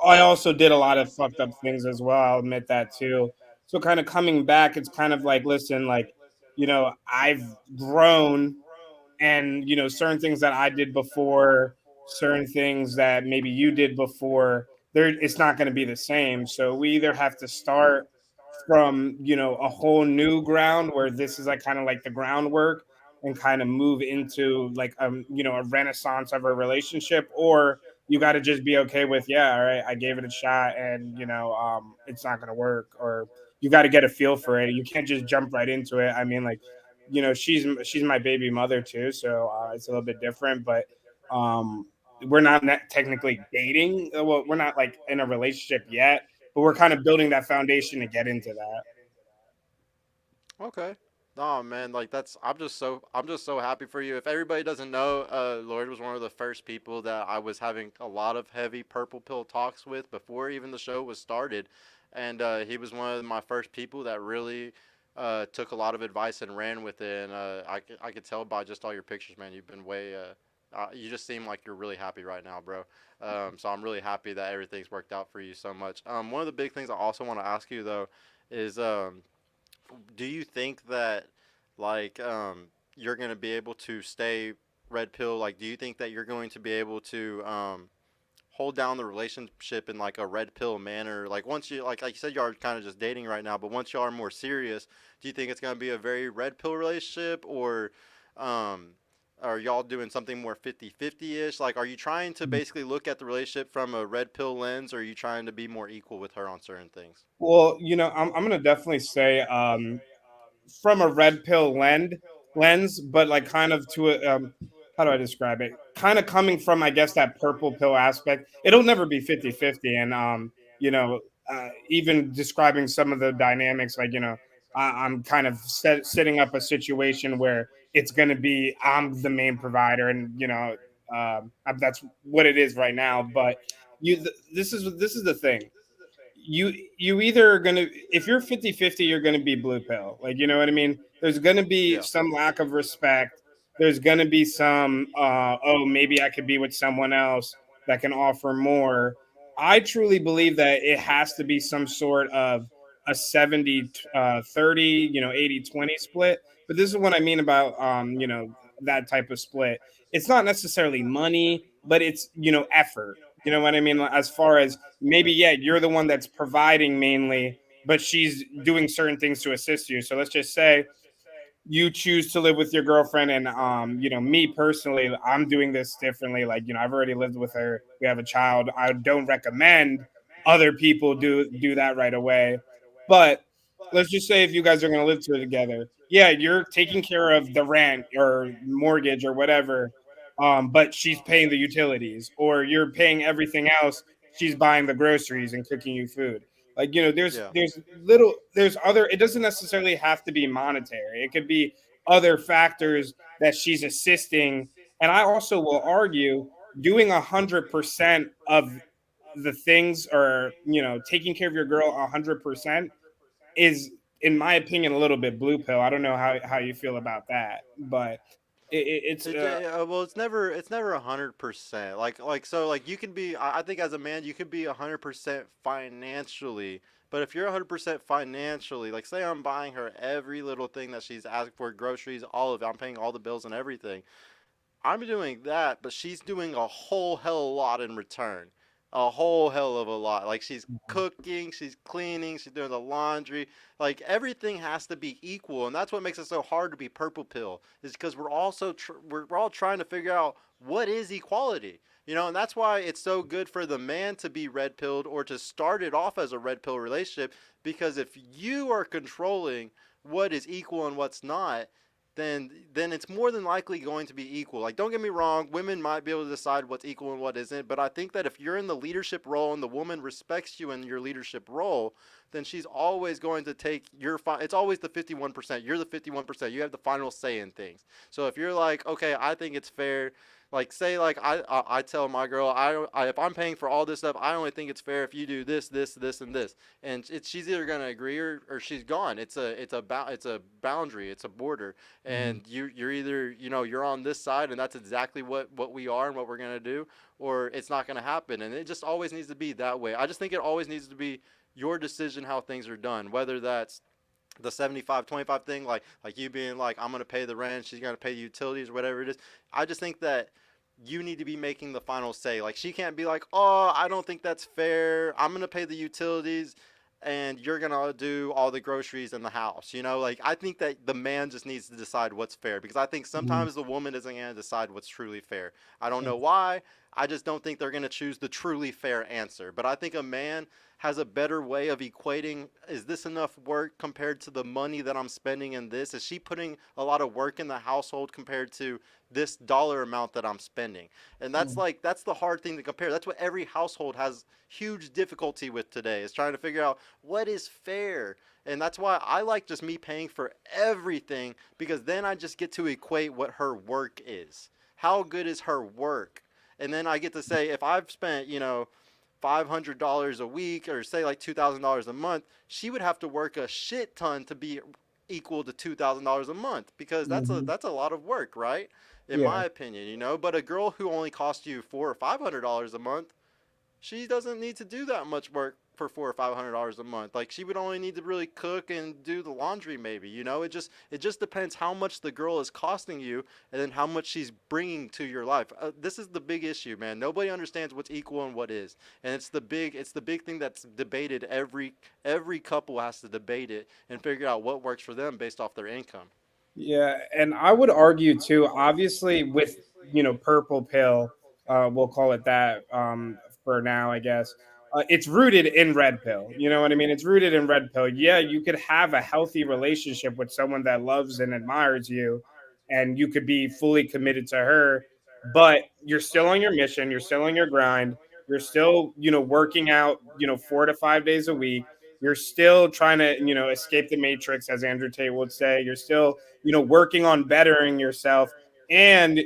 I also did a lot of fucked up things as well. I'll admit that too. So kind of coming back, it's kind of like, listen, like, I've grown, and certain things that I did before, certain things that maybe you did before, there it's not going to be the same. So we either have to start from a whole new ground where this is like kind of like the groundwork, and kind of move into like a renaissance of a relationship, or you got to just be okay with, yeah, all right, I gave it a shot, and it's not going to work, or you got to get a feel for it. You can't just jump right into it. I mean, like, she's my baby mother too, so it's a little bit different, but um we're not technically dating. Well, we're not like in a relationship yet, but we're kind of building that foundation to get into that. Okay. Oh man, like that's I'm just so happy for you. If everybody doesn't know, Lloyd was one of the first people that I was having a lot of heavy purple pill talks with before even the show was started, and he was one of my first people that really took a lot of advice and ran with it. And I could tell by just all your pictures, man. You've been way you just seem like you're really happy right now, bro. So I'm really happy that everything's worked out for you so much. One of the big things I also want to ask you though is do you think that like you're going to be able to stay red pill? Like do you think that you're going to be able to hold down the relationship in like a red pill manner? Like once you like you said you are kind of just dating right now, but once you are more serious, do you think it's going to be a very red pill relationship, or um are y'all doing something more 50-50ish? Like are you trying to basically look at the relationship from a red pill lens, or are you trying to be more equal with her on certain things? Well, I'm gonna definitely say from a red pill lens, but like kind of to a how do I describe it? Kind of coming from, I guess, that purple pill aspect. It'll never be 50-50. And even describing some of the dynamics, like I'm kind of setting up a situation where it's going to be I'm the main provider, and that's what it is right now. But this is the thing. You either are gonna, if you're 50-50, you're gonna be blue pill, like, you know what I mean. There's gonna be Yeah. some lack of respect. There's gonna be some oh, maybe I could be with someone else that can offer more. I truly believe that it has to be some sort of a 70 30, 80-20 split. But this is what I mean about that type of split. It's not necessarily money, but it's effort. You know what I mean? As far as, maybe, yeah, you're the one that's providing mainly, but she's doing certain things to assist you. So let's just say you choose to live with your girlfriend, and me personally, I'm doing this differently. Like, I've already lived with her, we have a child. I don't recommend other people do that right away, but let's just say if you guys are going to live together, yeah, you're taking care of the rent or mortgage or whatever, but she's paying the utilities, or you're paying everything else, she's buying the groceries and cooking you food. Like, there's Yeah. there's other, it doesn't necessarily have to be monetary, it could be other factors that she's assisting. And I also will argue, doing 100% of the things, or taking care of your girl 100%, is, in my opinion, a little bit blue pill. I don't know how you feel about that, but it's Well, it's never 100%. Like you can be. I think as a man you can be 100% financially, but if you're 100% financially, like say I'm buying her every little thing that she's asking for, groceries, all of it, I'm paying all the bills and everything. I'm doing that, but she's doing a whole hell of a lot in return. a whole hell of a lot. Like she's cooking, she's cleaning, she's doing the laundry. Like everything has to be equal, and that's what makes it so hard to be purple pill. Is because we're also we're all trying to figure out what is equality. You know, and that's why it's so good for the man to be red pilled or to start it off as a red pill relationship. Because if you are controlling what is equal and what's not, then it's more than likely going to be equal. Like, don't get me wrong, women might be able to decide what's equal and what isn't, but I think that if you're in the leadership role and the woman respects you in your leadership role, then she's always going to take your it's always the 51%. You're the 51%. You have the final say in things. So if you're like, okay, I think it's fair, like say like I tell my girl, if I'm paying for all this stuff, I only think it's fair if you do this, this, this, and this, and she's either gonna agree or she's gone. It's a boundary, it's a border, and you're either, you know, you're on this side and that's exactly what we are and what we're gonna do, or it's not gonna happen. And it just always needs to be that way. I just think it always needs to be your decision how things are done, whether that's the 75-25 thing, like you being like, I'm gonna pay the rent, she's gonna pay the utilities or whatever it is. I just think that you need to be making the final say. Like she can't be like, oh, I don't think that's fair, I'm gonna pay the utilities and you're gonna do all the groceries in the house. You know, like I think that the man just needs to decide what's fair, because I think sometimes the woman isn't gonna decide what's truly fair. I don't know why. I just don't think they're gonna choose the truly fair answer. But I think a man has a better way of equating, is this enough work compared to the money that I'm spending in this? Is she putting a lot of work in the household compared to this dollar amount that I'm spending? And that's like, that's the hard thing to compare. That's what every household has huge difficulty with today, is trying to figure out what is fair. And that's why I like just me paying for everything, because then I just get to equate what her work is. How good is her work? And then I get to say, if I've spent, you know, $500 a week, or say like $2,000 a month, she would have to work a shit ton to be equal to $2,000 a month, because that's a lot of work, right? In my opinion, you know. But a girl who only costs you $400 or $500 a month, she doesn't need to do that much work for $400 or $500 a month. Like she would only need to really cook and do the laundry, maybe. You know, it just depends how much the girl is costing you, and then how much she's bringing to your life. This is the big issue, man. Nobody understands what's equal and what is, and it's the big thing that's debated. Every couple has to debate it and figure out what works for them based off their income. Yeah, and I would argue too, obviously, with purple pill, we'll call it that for now, I guess. It's rooted in red pill. You know what I mean? It's rooted in red pill. Yeah, you could have a healthy relationship with someone that loves and admires you, and you could be fully committed to her, but you're still on your mission, you're still on your grind, you're still, working out, 4 to 5 days a week. You're still trying to, escape the matrix, as Andrew Tate would say. You're still, working on bettering yourself. And,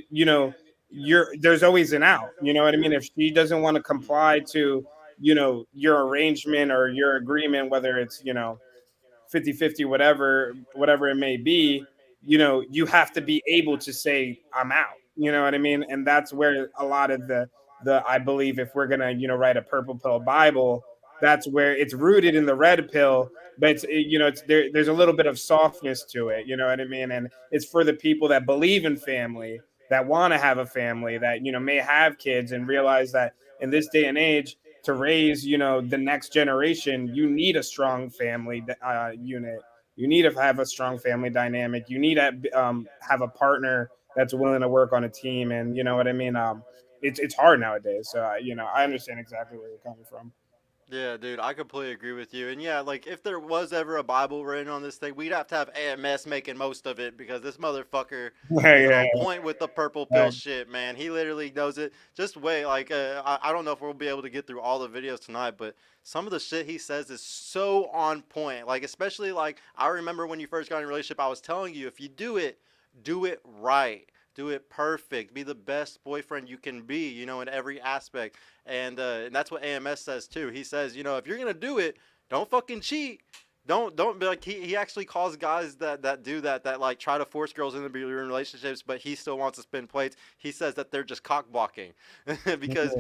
there's always an out. You know what I mean? If she doesn't want to comply to, your arrangement or your agreement, whether it's, 50-50, whatever it may be, you have to be able to say, I'm out. You know what I mean? And that's where a lot of the I believe, if we're gonna, write a purple pill Bible, that's where it's rooted in the red pill, but there's a little bit of softness to it. You know what I mean? And it's for the people that believe in family, that want to have a family, that may have kids, and realize that in this day and age, to raise the next generation, you need a strong family unit. You need to have a strong family dynamic. You need to have a partner that's willing to work on a team. And you know what I mean? It's hard nowadays. So I understand exactly where you're coming from. Yeah, dude, I completely agree with you. And yeah, like if there was ever a Bible written on this thing, we'd have to have AMS making most of it, because this motherfucker is Yeah, on point with the purple yeah. pill shit, man. He literally knows it. Just wait, like I don't know if we'll be able to get through all the videos tonight, but some of the shit he says is so on point. Like especially like I remember when you first got in a relationship, I was telling you, if you do it right. Do it perfect. Be the best boyfriend you can be, in every aspect. And that's what AMS says too. He says, if you're gonna do it, don't fucking cheat. Don't be like he actually calls guys that do that like try to force girls into being in relationships, but he still wants to spin plates. He says that they're just cock blocking because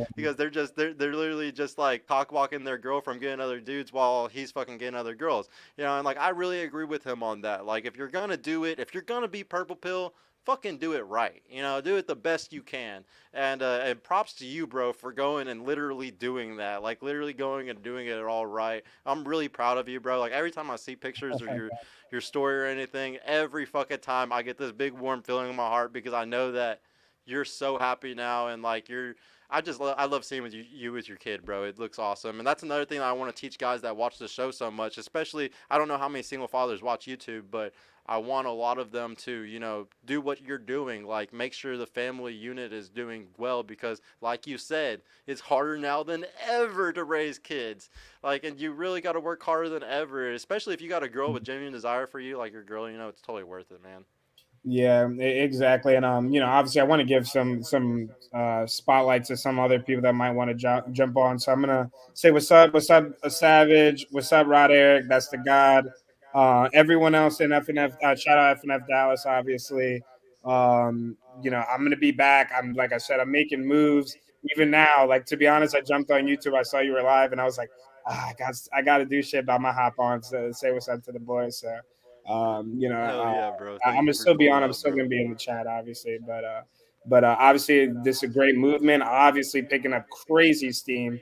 they're literally just like cock blocking their girl from getting other dudes while he's fucking getting other girls. And like I really agree with him on that. Like if you're gonna do it, if you're gonna be purple pill, fucking do it right. You know, do it the best you can. And props to you, bro, for going and literally doing that. Like literally going and doing it all right. I'm really proud of you, bro. Like every time I see pictures of your story or anything, every fucking time I get this big warm feeling in my heart because I know that you're so happy now and like I love seeing with you with your kid, bro. It looks awesome, and that's another thing that I want to teach guys that watch the show so much. Especially, I don't know how many single fathers watch YouTube, but I want a lot of them to, you know, do what you're doing. Like, make sure the family unit is doing well because, like you said, it's harder now than ever to raise kids. Like, and you really got to work harder than ever, especially if you got a girl with genuine desire for you, like your girl. You know, it's totally worth it, man. Yeah, exactly. And you know, obviously, I want to give some spotlight to some other people that might want to jump on. So I'm gonna say what's up, Savage, what's up, Rod Eric, that's the God. Everyone else in FNF, shout out FNF Dallas, obviously. You know, I'm gonna be back. I'm like I said, I'm making moves even now. Like to be honest, I jumped on YouTube, I saw you were live, and I was like, I got to do shit, but I'm gonna hop on to say what's up to the boys. So. You know, Hell yeah, bro. I'm Thank you gonna for still be on. pulling I'm up, still bro. gonna be in the chat, obviously, but obviously this is a great movement. Obviously picking up crazy steam,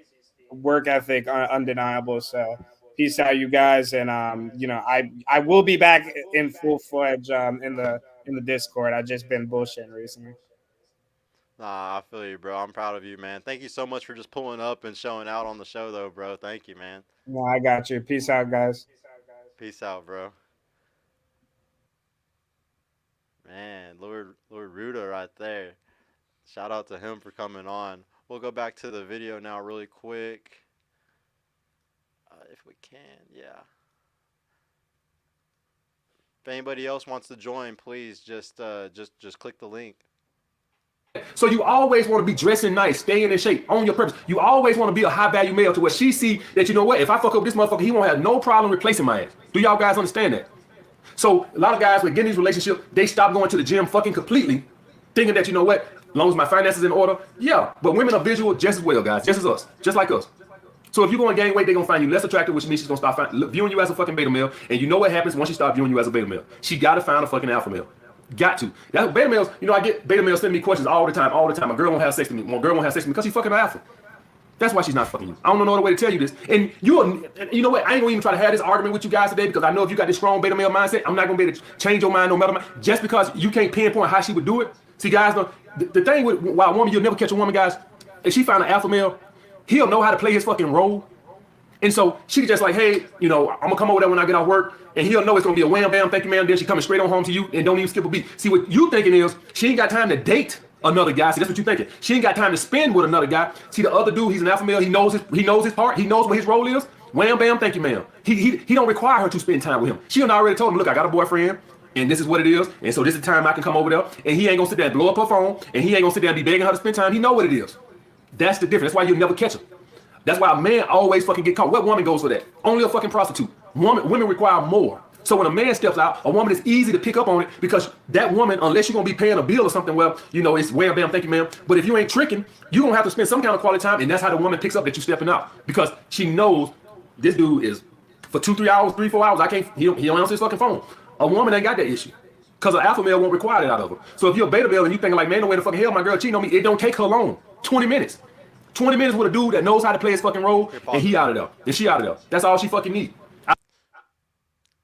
work ethic undeniable. So peace out, you guys, and you know, I will be back in full fledged in the Discord. I've just been bullshitting recently. Nah, I feel you, bro. I'm proud of you, man. Thank you so much for just pulling up and showing out on the show, though, bro. Thank you, man. No, I got you. Peace out, guys. Peace out, bro. Man, Lord Ruda right there. Shout out to him for coming on. We'll go back to the video now really quick. If we can, yeah. If anybody else wants to join, please just click the link. So you always want to be dressing nice, staying in shape, on your purpose. You always want to be a high value male to where she see that, you know what, if I fuck up this motherfucker, he won't have no problem replacing my ass. Do y'all guys understand that? So a lot of guys with getting these relationships, they stop going to the gym fucking completely, thinking that, you know what, as long as my finances in order, yeah. But women are visual just as well, guys, just as us, just like us. So if you're going to gain weight, they're going to find you less attractive, which means she's going to start viewing you as a fucking beta male. And you know what happens once she starts viewing you as a beta male? She got to find a fucking alpha male. Got to. That's beta males, you know, I get beta males sending me questions all the time. A girl won't have sex with me. One girl won't have sex with me because she's fucking an alpha. That's why she's not fucking you. I don't know no other way to tell you this. And you know what? I ain't gonna even try to have this argument with you guys today because I know if you got this strong beta male mindset, I'm not gonna be able to change your mind no matter. Just because you can't pinpoint how she would do it. See, guys, the thing with why a woman, you'll never catch a woman, guys, if she find an alpha male, he'll know how to play his fucking role. And so she just like, hey, you know, I'm gonna come over there when I get off work, and he'll know it's gonna be a wham bam, thank you, ma'am. Then she coming straight on home to you and don't even skip a beat. See, what you thinking is she ain't got time to date another guy. See, that's what you thinking. She ain't got time to spend with another guy. See, the other dude, he's an alpha male. He knows his part. He knows what his role is. Wham bam, thank you, ma'am. He don't require her to spend time with him. She done already told him, look, I got a boyfriend, and this is what it is, and so this is the time I can come over there, and he ain't gonna sit there and blow up her phone, and he ain't gonna sit there and be begging her to spend time. He know what it is. That's the difference. That's why you'll never catch him. That's why a man always fucking get caught. What woman goes for that? Only a fucking prostitute. Women require more. So when a man steps out, a woman is easy to pick up on it because that woman, unless you're gonna be paying a bill or something, well, you know, it's wham bam, thank you, ma'am. But if you ain't tricking, you're gonna have to spend some kind of quality time, and that's how the woman picks up that you stepping out because she knows this dude is for 2, 3 hours, 3, 4 hours. He don't answer his fucking phone. A woman ain't got that issue because an alpha male won't require that out of her. So if you're a beta male and you thinking like, man, no way the fucking hell my girl cheating on me, it don't take her long. 20 minutes. 20 minutes with a dude that knows how to play his fucking role, and he out of there. And she out of there. That's all she fucking need.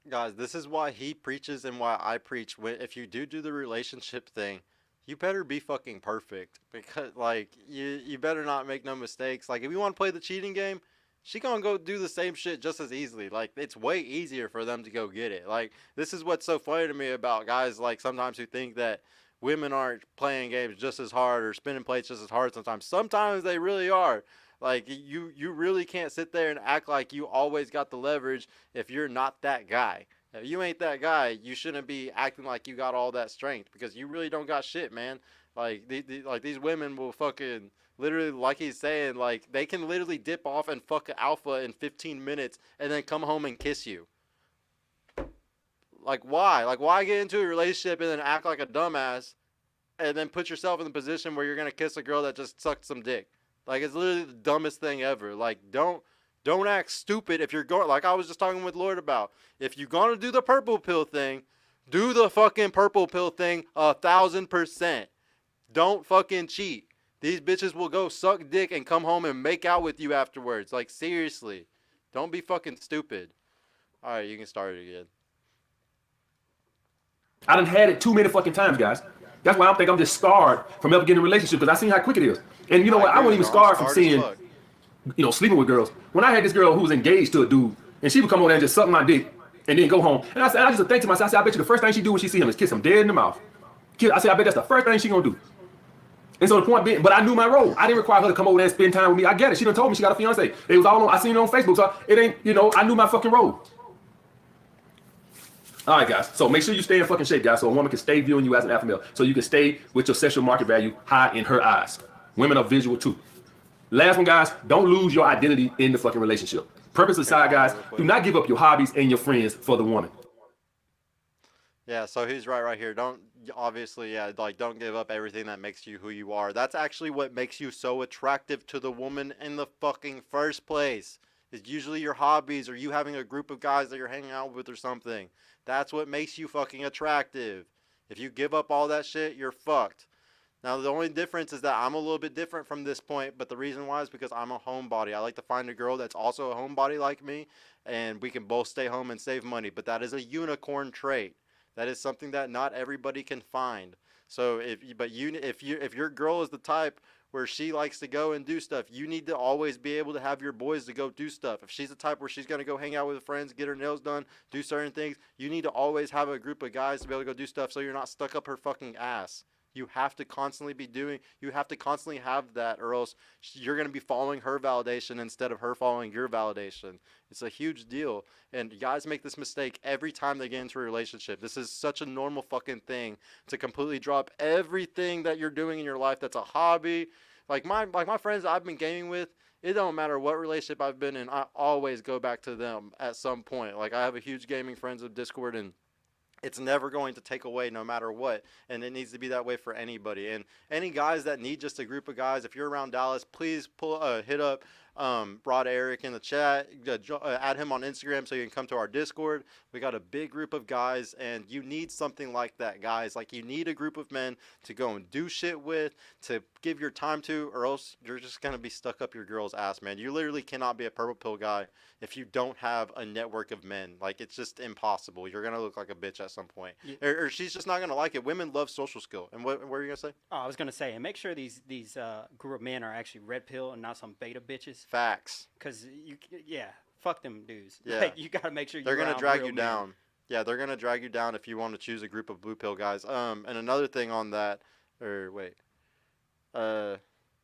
Guys, this is why he preaches and why I preach. If you do the relationship thing, you better be fucking perfect because, like, you better not make no mistakes. Like, if you want to play the cheating game, she gonna go do the same shit just as easily. Like, it's way easier for them to go get it. Like, this is what's so funny to me about guys, like, sometimes who think that women aren't playing games just as hard or spinning plates just as hard sometimes. Sometimes they really are. Like, you really can't sit there and act like you always got the leverage if you're not that guy. If you ain't that guy, you shouldn't be acting like you got all that strength because you really don't got shit, man. Like, these women will fucking literally, like he's saying, like, they can literally dip off and fuck an alpha in 15 minutes and then come home and kiss you. Like, why? Like, why get into a relationship and then act like a dumbass and then put yourself in the position where you're going to kiss a girl that just sucked some dick? Like, it's literally the dumbest thing ever. Like, don't act stupid if you're going, like I was just talking with Lord about. If you're going to do the purple pill thing, Do the fucking purple pill thing 1,000%. Don't fucking cheat. These bitches will go suck dick and come home and make out with you afterwards. Like, seriously. Don't be fucking stupid. All right, you can start it again. I done had it too many fucking times, guys. That's why I think I'm just scarred from ever getting a relationship, because I seen how quick it is. And you know what? I wasn't even scarred from seeing, sleeping with girls. When I had this girl who was engaged to a dude, and she would come over there and just suck my dick and then go home. And I said, I just think to myself, I bet you the first thing she do when she see him is kiss him dead in the mouth. I said, I bet that's the first thing she gonna do. And so the point being, but I knew my role. I didn't require her to come over there and spend time with me. I get it. She done told me she got a fiance. It was all on, I seen it on Facebook, so it ain't, I knew my fucking role. All right, guys. So make sure you stay in fucking shape, guys, so a woman can stay viewing you as an alpha male. So you can stay with your sexual market value high in her eyes. Women are visual too. Last one, guys. Don't lose your identity in the fucking relationship. Purpose aside, guys, do not give up your hobbies and your friends for the woman. Yeah, so he's right here. Don't, obviously, yeah, like, don't give up everything that makes you who you are. That's actually what makes you so attractive to the woman in the fucking first place. It's usually your hobbies or you having a group of guys that you're hanging out with or something. That's what makes you fucking attractive. If you give up all that shit, you're fucked. Now, the only difference is that I'm a little bit different from this point, but the reason why is because I'm a homebody. I like to find a girl that's also a homebody like me, and we can both stay home and save money. But that is a unicorn trait. That is something that not everybody can find. So if your girl is the type where she likes to go and do stuff, you need to always be able to have your boys to go do stuff. If she's the type where she's going to go hang out with friends, get her nails done, do certain things, you need to always have a group of guys to be able to go do stuff so you're not stuck up her fucking ass. You have to constantly have that, or else you're going to be following her validation instead of her following your validation. It's a huge deal. And guys make this mistake every time they get into a relationship. This is such a normal fucking thing to completely drop everything that you're doing in your life that's a hobby. Like my friends I've been gaming with, it don't matter what relationship I've been in, I always go back to them at some point. Like, I have a huge gaming friends of Discord, and it's never going to take away no matter what, and it needs to be that way for anybody. And any guys that need just a group of guys, if you're around Dallas, please hit up Rod Eric in the chat, add him on Instagram so you can come to our Discord. We got a big group of guys, and you need something like that, guys. Like, you need a group of men to go and do shit with, to give your time to, or else you're just gonna be stuck up your girl's ass, man. You literally cannot be a purple pill guy if you don't have a network of men. Like, it's just impossible. You're gonna look like a bitch at some point, or she's just not gonna like it. Women love social skill. And what were you gonna say? Oh, I was gonna say, and make sure these group of men are actually red pill and not some beta bitches. Facts. Because fuck them dudes. Yeah, like, you gotta make sure they're gonna drag you down. Yeah, they're gonna drag you down if you want to choose a group of blue pill guys. And another thing on that, or wait, no,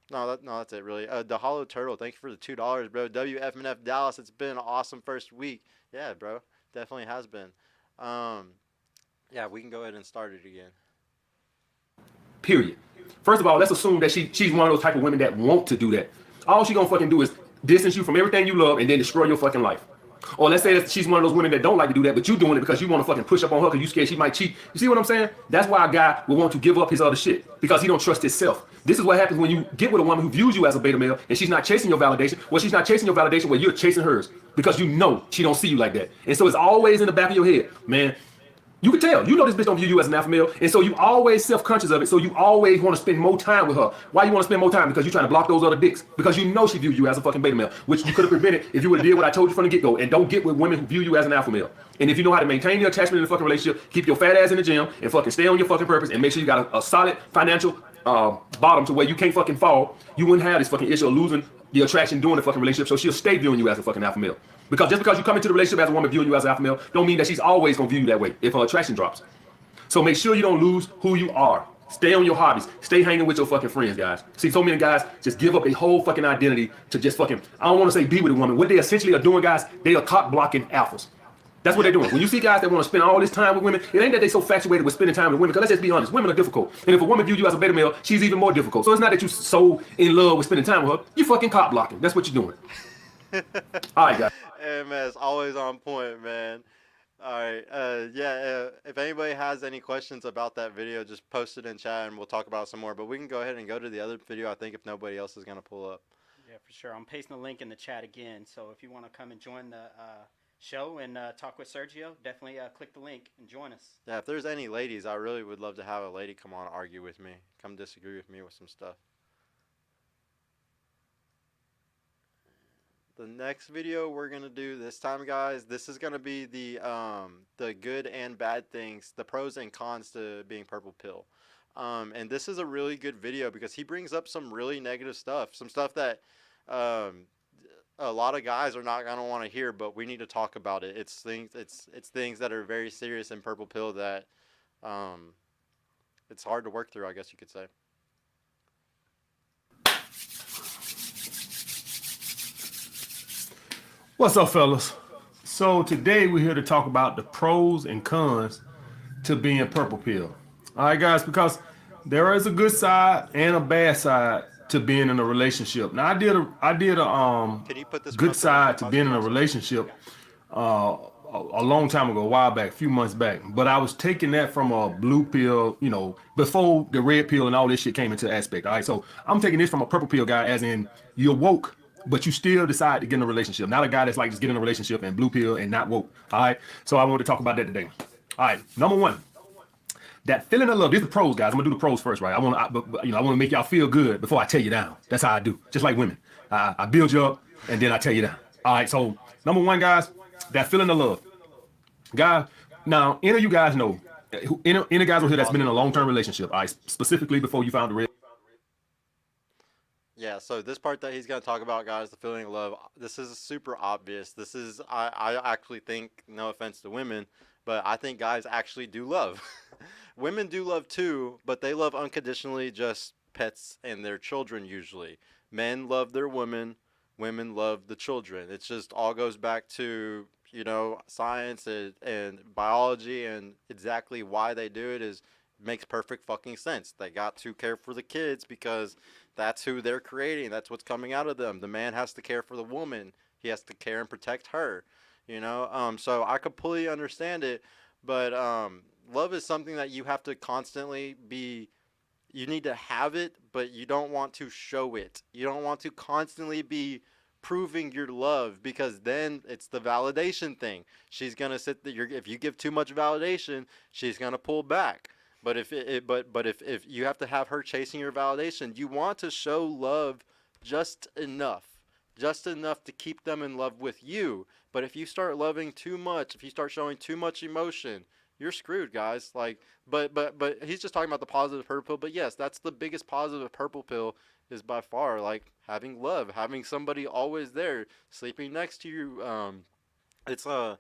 that's it really. The Hollow Turtle, thank you for the $2, bro. FNFDallas, it's been an awesome first week. Yeah, bro, definitely has been. Yeah, we can go ahead and start it again. Period. First of all, let's assume that she's one of those type of women that want to do that. All she gonna fucking do is distance you from everything you love and then destroy your fucking life. Or let's say that she's one of those women that don't like to do that, but you doing it because you want to fucking push up on her because you scared she might cheat. You see what I'm saying? That's why a guy will want to give up his other shit, because he don't trust himself. This is what happens when you get with a woman who views you as a beta male and she's not chasing your validation. Well, she's not chasing your validation where you're chasing hers, because you know she don't see you like that. And so it's always in the back of your head, man. You can tell, this bitch don't view you as an alpha male, and so you always self-conscious of it, so you always want to spend more time with her. Why you want to spend more time? Because you're trying to block those other dicks, because you know she views you as a fucking beta male, which you could have prevented if you would have did what I told you from the get-go. And don't get with women who view you as an alpha male. And if you know how to maintain your attachment in the fucking relationship, keep your fat ass in the gym and fucking stay on your fucking purpose, and make sure you got a solid financial bottom to where you can't fucking fall, you wouldn't have this fucking issue of losing the attraction during the fucking relationship. So she'll stay viewing you as a fucking alpha male. Because just because you come into the relationship as a woman viewing you as an alpha male, don't mean that she's always gonna view you that way if her attraction drops. So make sure you don't lose who you are. Stay on your hobbies. Stay hanging with your fucking friends, guys. See, so many guys just give up a whole fucking identity to just fucking, I don't want to say be with a woman. What they essentially are doing, guys, they are cock blocking alphas. That's what they're doing. When you see guys that want to spend all this time with women, it ain't that they so infatuated with spending time with women, because let's just be honest, women are difficult. And if a woman views you as a beta male, she's even more difficult. So it's not that you're so in love with spending time with her. You fucking cock blocking. That's what you're doing. All right, guys. MS, always on point, man. All right, if anybody has any questions about that video, just post it in chat and we'll talk about it some more. But we can go ahead and go to the other video, I think, if nobody else is going to pull up. Yeah, for sure. I'm pasting the link in the chat again. So if you want to come and join the show and talk with Sergio, definitely click the link and join us. Yeah, if there's any ladies, I really would love to have a lady come on and argue with me, come disagree with me with some stuff. The next video we're gonna do this time, guys, this is gonna be the good and bad things, the pros and cons to being purple pill. And this is a really good video because he brings up some really negative stuff, some stuff that a lot of guys are not gonna want to hear, but we need to talk about it. It's things that are very serious in purple pill that it's hard to work through, I guess you could say. What's up, fellas? So today we're here to talk about the pros and cons to being purple pill. All right, guys, because there is a good side and a bad side to being in a relationship. Now, I did a Can you put this good side to being in a relationship a long time ago, a while back, a few months back. But I was taking that from a blue pill, you know, before the red pill and all this shit came into aspect. All right, so I'm taking this from a purple pill guy, as in you're woke, but you still decide to get in a relationship. Not a guy that's like just get in a relationship and blue pill and not woke. All right, so I wanted to talk about that today. All right, number one, that feeling of love. These are the pros, guys. I'm gonna do the pros first, right? I want to make y'all feel good before I tear you down. That's how I do. Just like women, I build you up and then I tear you down. All right, so number one, guys, that feeling of love, guys. Now, any of you guys know, any guys over here that's been in a long-term relationship, all right, specifically before you found the red. Yeah, so this part that he's going to talk about, guys, the feeling of love, this is super obvious. This is, I actually think, no offense to women, but I think guys actually do love. Women do love too, but they love unconditionally, just pets and their children usually. Men love their women, women love the children. It just all goes back to, you know, science and biology, and exactly why they do it makes perfect fucking sense. They got to care for the kids because that's who they're creating. That's what's coming out of them. The man has to care for the woman. He has to care and protect her, you know? So I completely understand it, but love is something that you have to constantly you need to have it, but you don't want to show it. You don't want to constantly be proving your love, because then it's the validation thing. She's going to sit there. If you give too much validation, she's going to pull back. But if you have to have her chasing your validation, you want to show love just enough to keep them in love with you. But if you start loving too much, if you start showing too much emotion, you're screwed, guys. Like, but he's just talking about the positive purple pill. But yes, that's the biggest positive purple pill is by far, like, having love, having somebody always there, sleeping next to you. It's a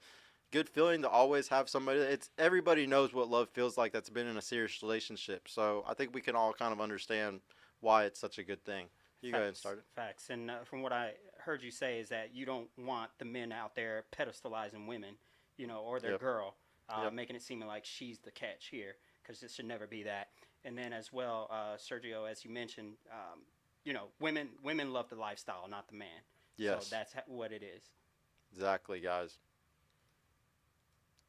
good feeling to always have somebody. Everybody knows what love feels like that's been in a serious relationship. So I think we can all kind of understand why it's such a good thing. You go ahead and start it. Facts. And from what I heard you say is that you don't want the men out there pedestalizing women, you know, or their girl, making it seem like she's the catch here, because it should never be that. And then as well, Sergio, as you mentioned, you know, women love the lifestyle, not the man. Yes. So that's what it is. Exactly, guys.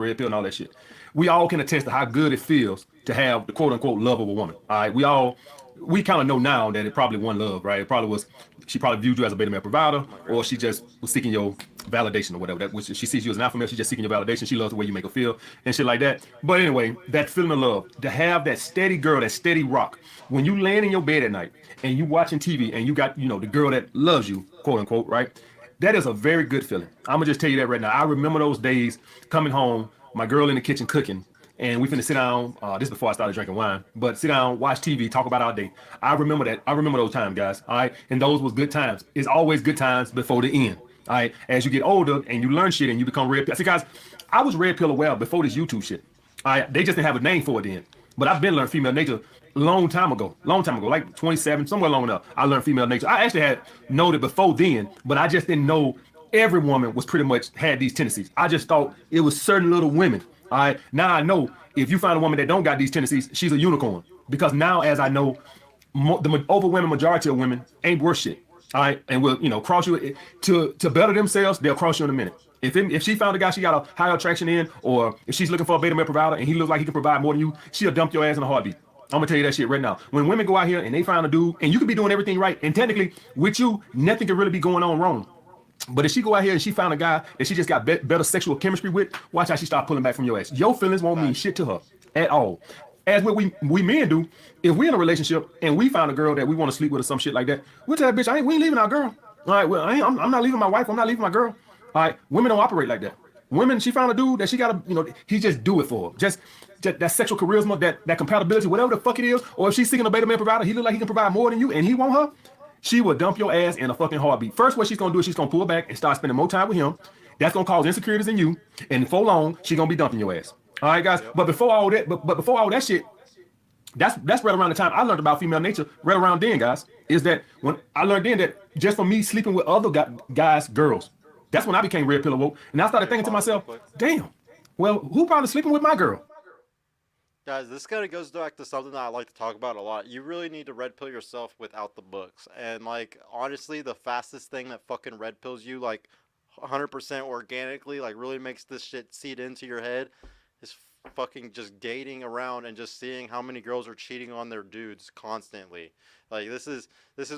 Red pill and all that shit. We all can attest to how good it feels to have the quote unquote love of a woman. All right, we kind of know now that it probably wasn't love, right? It probably was, she probably viewed you as a beta male provider, or she just was seeking your validation or whatever. That which she sees you as an alpha male, she's just seeking your validation. She loves the way you make her feel and shit like that. But anyway, that feeling of love, to have that steady girl, that steady rock, when you laying in your bed at night and you watching TV and you got, you know, the girl that loves you, quote unquote, right? That is a very good feeling. I'm gonna just tell you that right now. I remember those days coming home, my girl in the kitchen cooking, and we finna sit down. This is before I started drinking wine, but sit down, watch TV, talk about our day. I remember that. I remember those times, guys. All right, and those was good times. It's always good times before the end. All right, as you get older and you learn shit and you become red pill. See, guys, I was red pill aware before this YouTube shit. All right, they just didn't have a name for it then. But I've been learning female nature long time ago, like 27, somewhere long enough. I learned female nature. I actually had known it before then, but I just didn't know every woman was pretty much had these tendencies. I just thought it was certain little women. All right, now I know if you find a woman that don't got these tendencies, she's a unicorn. Because now, as I know, the overwhelming majority of women ain't worth shit. All right, and will, you know, cross you to better themselves. They'll cross you in a minute. If she found a guy she got a higher attraction in, or if she's looking for a beta male provider and he looks like he can provide more than you, she'll dump your ass in a heartbeat. I'm gonna tell you that shit right now. When women go out here and they find a dude, and you could be doing everything right, and technically with you, nothing can really be going on wrong. But if she go out here and she found a guy that she just got better sexual chemistry with, watch how she start pulling back from your ass. Your feelings won't mean shit to her at all. As what we men do, if we're in a relationship and we found a girl that we want to sleep with or some shit like that, we'll tell that bitch, we ain't leaving our girl. All right, well, I'm not leaving my wife. I'm not leaving my girl. All right, women don't operate like that. Women, she found a dude that she got to, he just do it for her. Just that sexual charisma, that compatibility, whatever the fuck it is. Or if she's seeking a beta man provider, he look like he can provide more than you and he want her, she will dump your ass in a fucking heartbeat. First, what she's going to do is she's going to pull back and start spending more time with him. That's going to cause insecurities in you. And for long, she's going to be dumping your ass. All right, guys. Yep. But before all that, but before all that shit, that's right around the time I learned about female nature. Right around then, guys, is that when I learned then that just from me sleeping with other guys, girls, that's when I became red pill woke. And I started thinking to myself, damn, well, who probably sleeping with my girl? Guys, this kind of goes back to something that I like to talk about a lot. You really need to red pill yourself without the books. And, like, honestly, the fastest thing that fucking red pills you, like, 100% organically, like, really makes this shit seed into your head is fucking just dating around and just seeing how many girls are cheating on their dudes constantly. Like, this is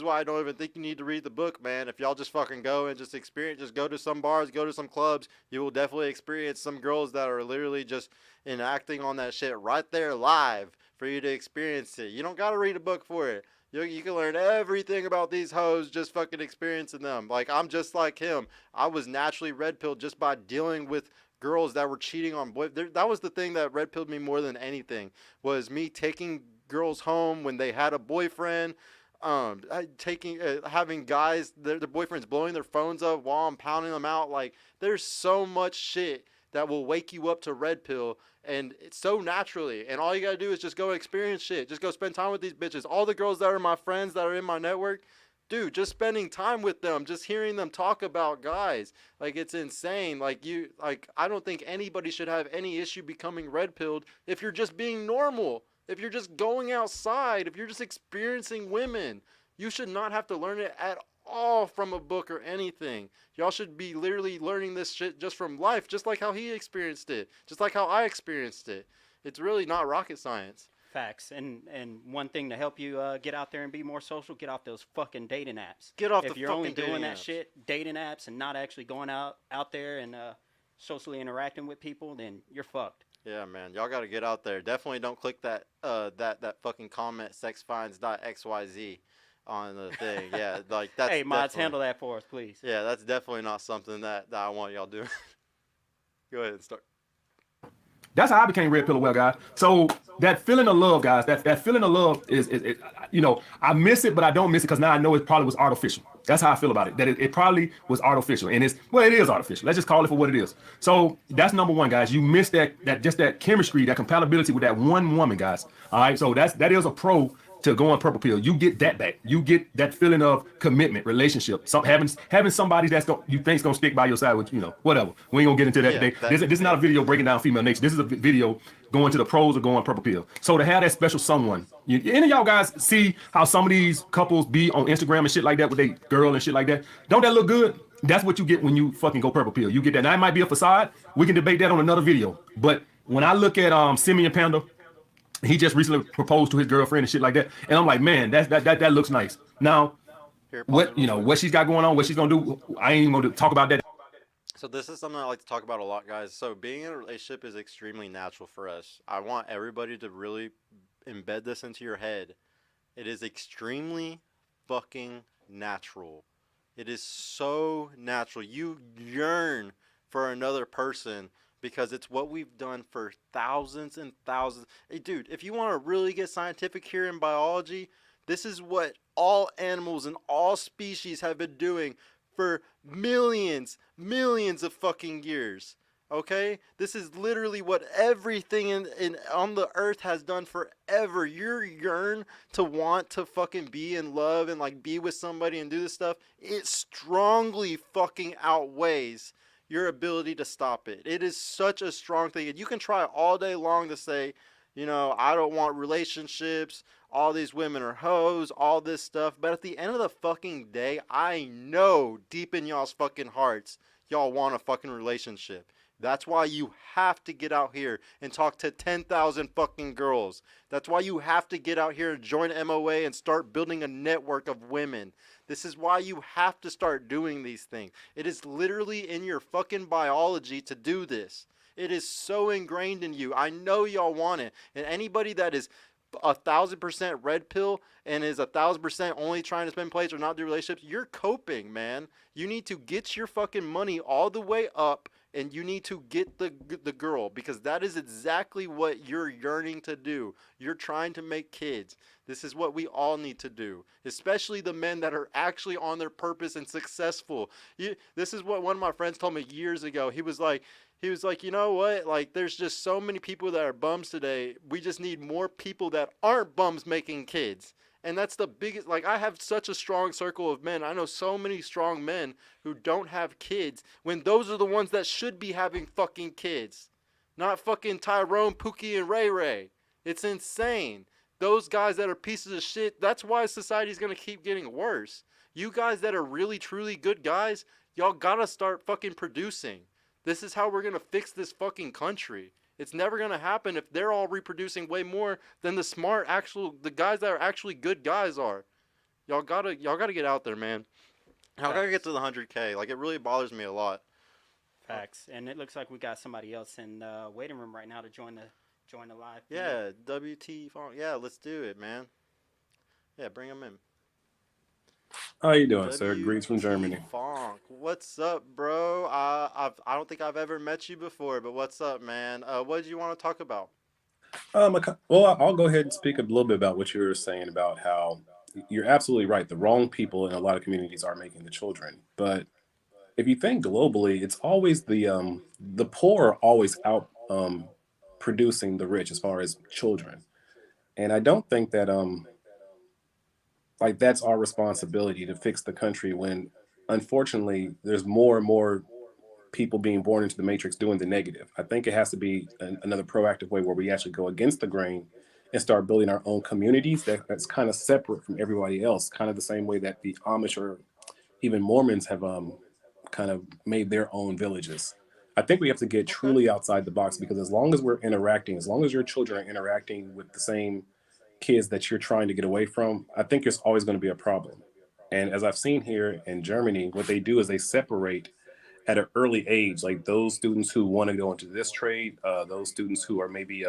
why I don't even think you need to read the book, man. If y'all just fucking go and just experience, just go to some bars, go to some clubs, you will definitely experience some girls that are literally just enacting on that shit right there live for you to experience it. You don't gotta read a book for it. You can learn everything about these hoes just fucking experiencing them. Like, I'm just like him. I was naturally red pilled just by dealing with girls that were cheating on boys. That was the thing that red pilled me more than anything, was me taking girls home when they had a boyfriend, having guys, their boyfriends blowing their phones up while I'm pounding them out. Like, there's so much shit that will wake you up to red pill, and it's so naturally. And all you gotta do is just go experience shit. Just go spend time with these bitches. All the girls that are my friends that are in my network, dude, just spending time with them, just hearing them talk about guys, like, it's insane. Like, I don't think anybody should have any issue becoming red pilled if you're just being normal, if you're just going outside, if you're just experiencing women. You should not have to learn it at all from a book or anything. Y'all should be literally learning this shit just from life, just like how he experienced it, just like how I experienced it. It's really not rocket science. Facts. And one thing to help you get out there and be more social, get off those fucking dating apps. Get off if the you're fucking only doing that apps. shit, dating apps, and not actually going out there and socially interacting with people, then you're fucked. Yeah, man, y'all got to get out there. Definitely don't click that that fucking comment sexfinds.xyz on the thing. Yeah, like, that's hey, mods, handle that for us, please. Yeah, that's definitely not something that I want y'all doing. Go ahead and start. That's how I became red pill well, guys. So that feeling of love, guys, that feeling of love is I miss it, but I don't miss it because now I know it probably was artificial. That's how I feel about it. That it probably was artificial, and it is artificial. Let's just call it for what it is. So that's number one, guys. You miss that chemistry, that compatibility with that one woman, guys. All right. So that is a pro to go on purple pill. You get that back. You get that feeling of commitment, relationship. Having somebody you think's gonna stick by your side with, whatever. We ain't gonna get into that today. This is not a video breaking down female nature. This is a video going to the pros of going purple pill. So to have that special someone, any of y'all guys see how some of these couples be on Instagram and shit like that with their girl and shit like that? Don't that look good? That's what you get when you fucking go purple pill. You get that. Now, it might be a facade. We can debate that on another video. But when I look at Simeon Panda, he just recently proposed to his girlfriend and shit like that, and I'm like, man, that looks nice. Now, what she's got going on, what she's gonna do, I ain't even gonna talk about that. So this is something I like to talk about a lot, guys. So being in a relationship is extremely natural for us. I want everybody to really embed this into your head. It is extremely fucking natural. It is so natural. You yearn for another person because it's what we've done for thousands and thousands. Hey, dude, if you want to really get scientific here in biology, this is what all animals and all species have been doing for millions of fucking years. Okay? This is literally what everything on the earth has done forever. Your yearn to want to fucking be in love and, like, be with somebody and do this stuff, it strongly fucking outweighs your ability to stop it. It is such a strong thing. And you can try all day long to say, I don't want relationships, all these women are hoes, all this stuff. But at the end of the fucking day, I know deep in y'all's fucking hearts, y'all want a fucking relationship. That's why you have to get out here and talk to 10,000 fucking girls. That's why you have to get out here and join MOA and start building a network of women. This is why you have to start doing these things. It is literally in your fucking biology to do this. It is so ingrained in you. I know y'all want it. And anybody that is 1,000% red pill and is 1,000% only trying to spend plays or not do relationships, you're coping, man. You need to get your fucking money all the way up, and you need to get the girl, because that is exactly what you're yearning to do. You're trying to make kids. This is what we all need to do, especially the men that are actually on their purpose and successful. This is what one of my friends told me years ago. He was like, you know what? Like, there's just so many people that are bums today. We just need more people that aren't bums making kids. And that's the biggest, like, I have such a strong circle of men. I know so many strong men who don't have kids when those are the ones that should be having fucking kids. Not fucking Tyrone, Pookie, and Ray Ray. It's insane. Those guys that are pieces of shit, that's why society's gonna keep getting worse. You guys that are really, truly good guys, y'all gotta start fucking producing. This is how we're gonna fix this fucking country. It's never gonna happen if they're all reproducing way more than the guys that are actually good guys are. Y'all gotta get out there, man. Y'all gotta get to the 100K. Like, it really bothers me a lot. Facts. And it looks like we got somebody else in the waiting room right now to join the live. Yeah, WT Funk. Yeah, let's do it, man. Yeah, bring him in. How you doing, sir? Greetings from Germany. Funk. What's up, bro? I don't think I've ever met you before, but what's up, man? What did you want to talk about? Well, I'll go ahead and speak a little bit about what you were saying about how you're absolutely right. The wrong people in a lot of communities are making the children. But if you think globally, it's always the poor are always out producing the rich as far as children. And I don't think that like that's our responsibility to fix the country when unfortunately there's more and more people being born into the matrix doing the negative. I think it has to be another proactive way where we actually go against the grain and start building our own communities that's kind of separate from everybody else, kind of the same way that the Amish or even Mormons have kind of made their own villages. I think we have to get truly outside the box, because as long as we're interacting, as long as your children are interacting with the same kids that you're trying to get away from, I think there's always going to be a problem. And as I've seen here in Germany, what they do is they separate at an early age, like those students who want to go into this trade, those students who are maybe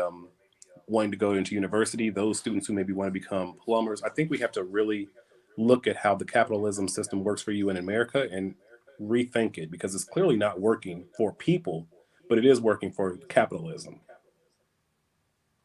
wanting to go into university, those students who maybe want to become plumbers. I think we have to really look at how the capitalism system works for you in America and rethink it, because it's clearly not working for people, but it is working for capitalism.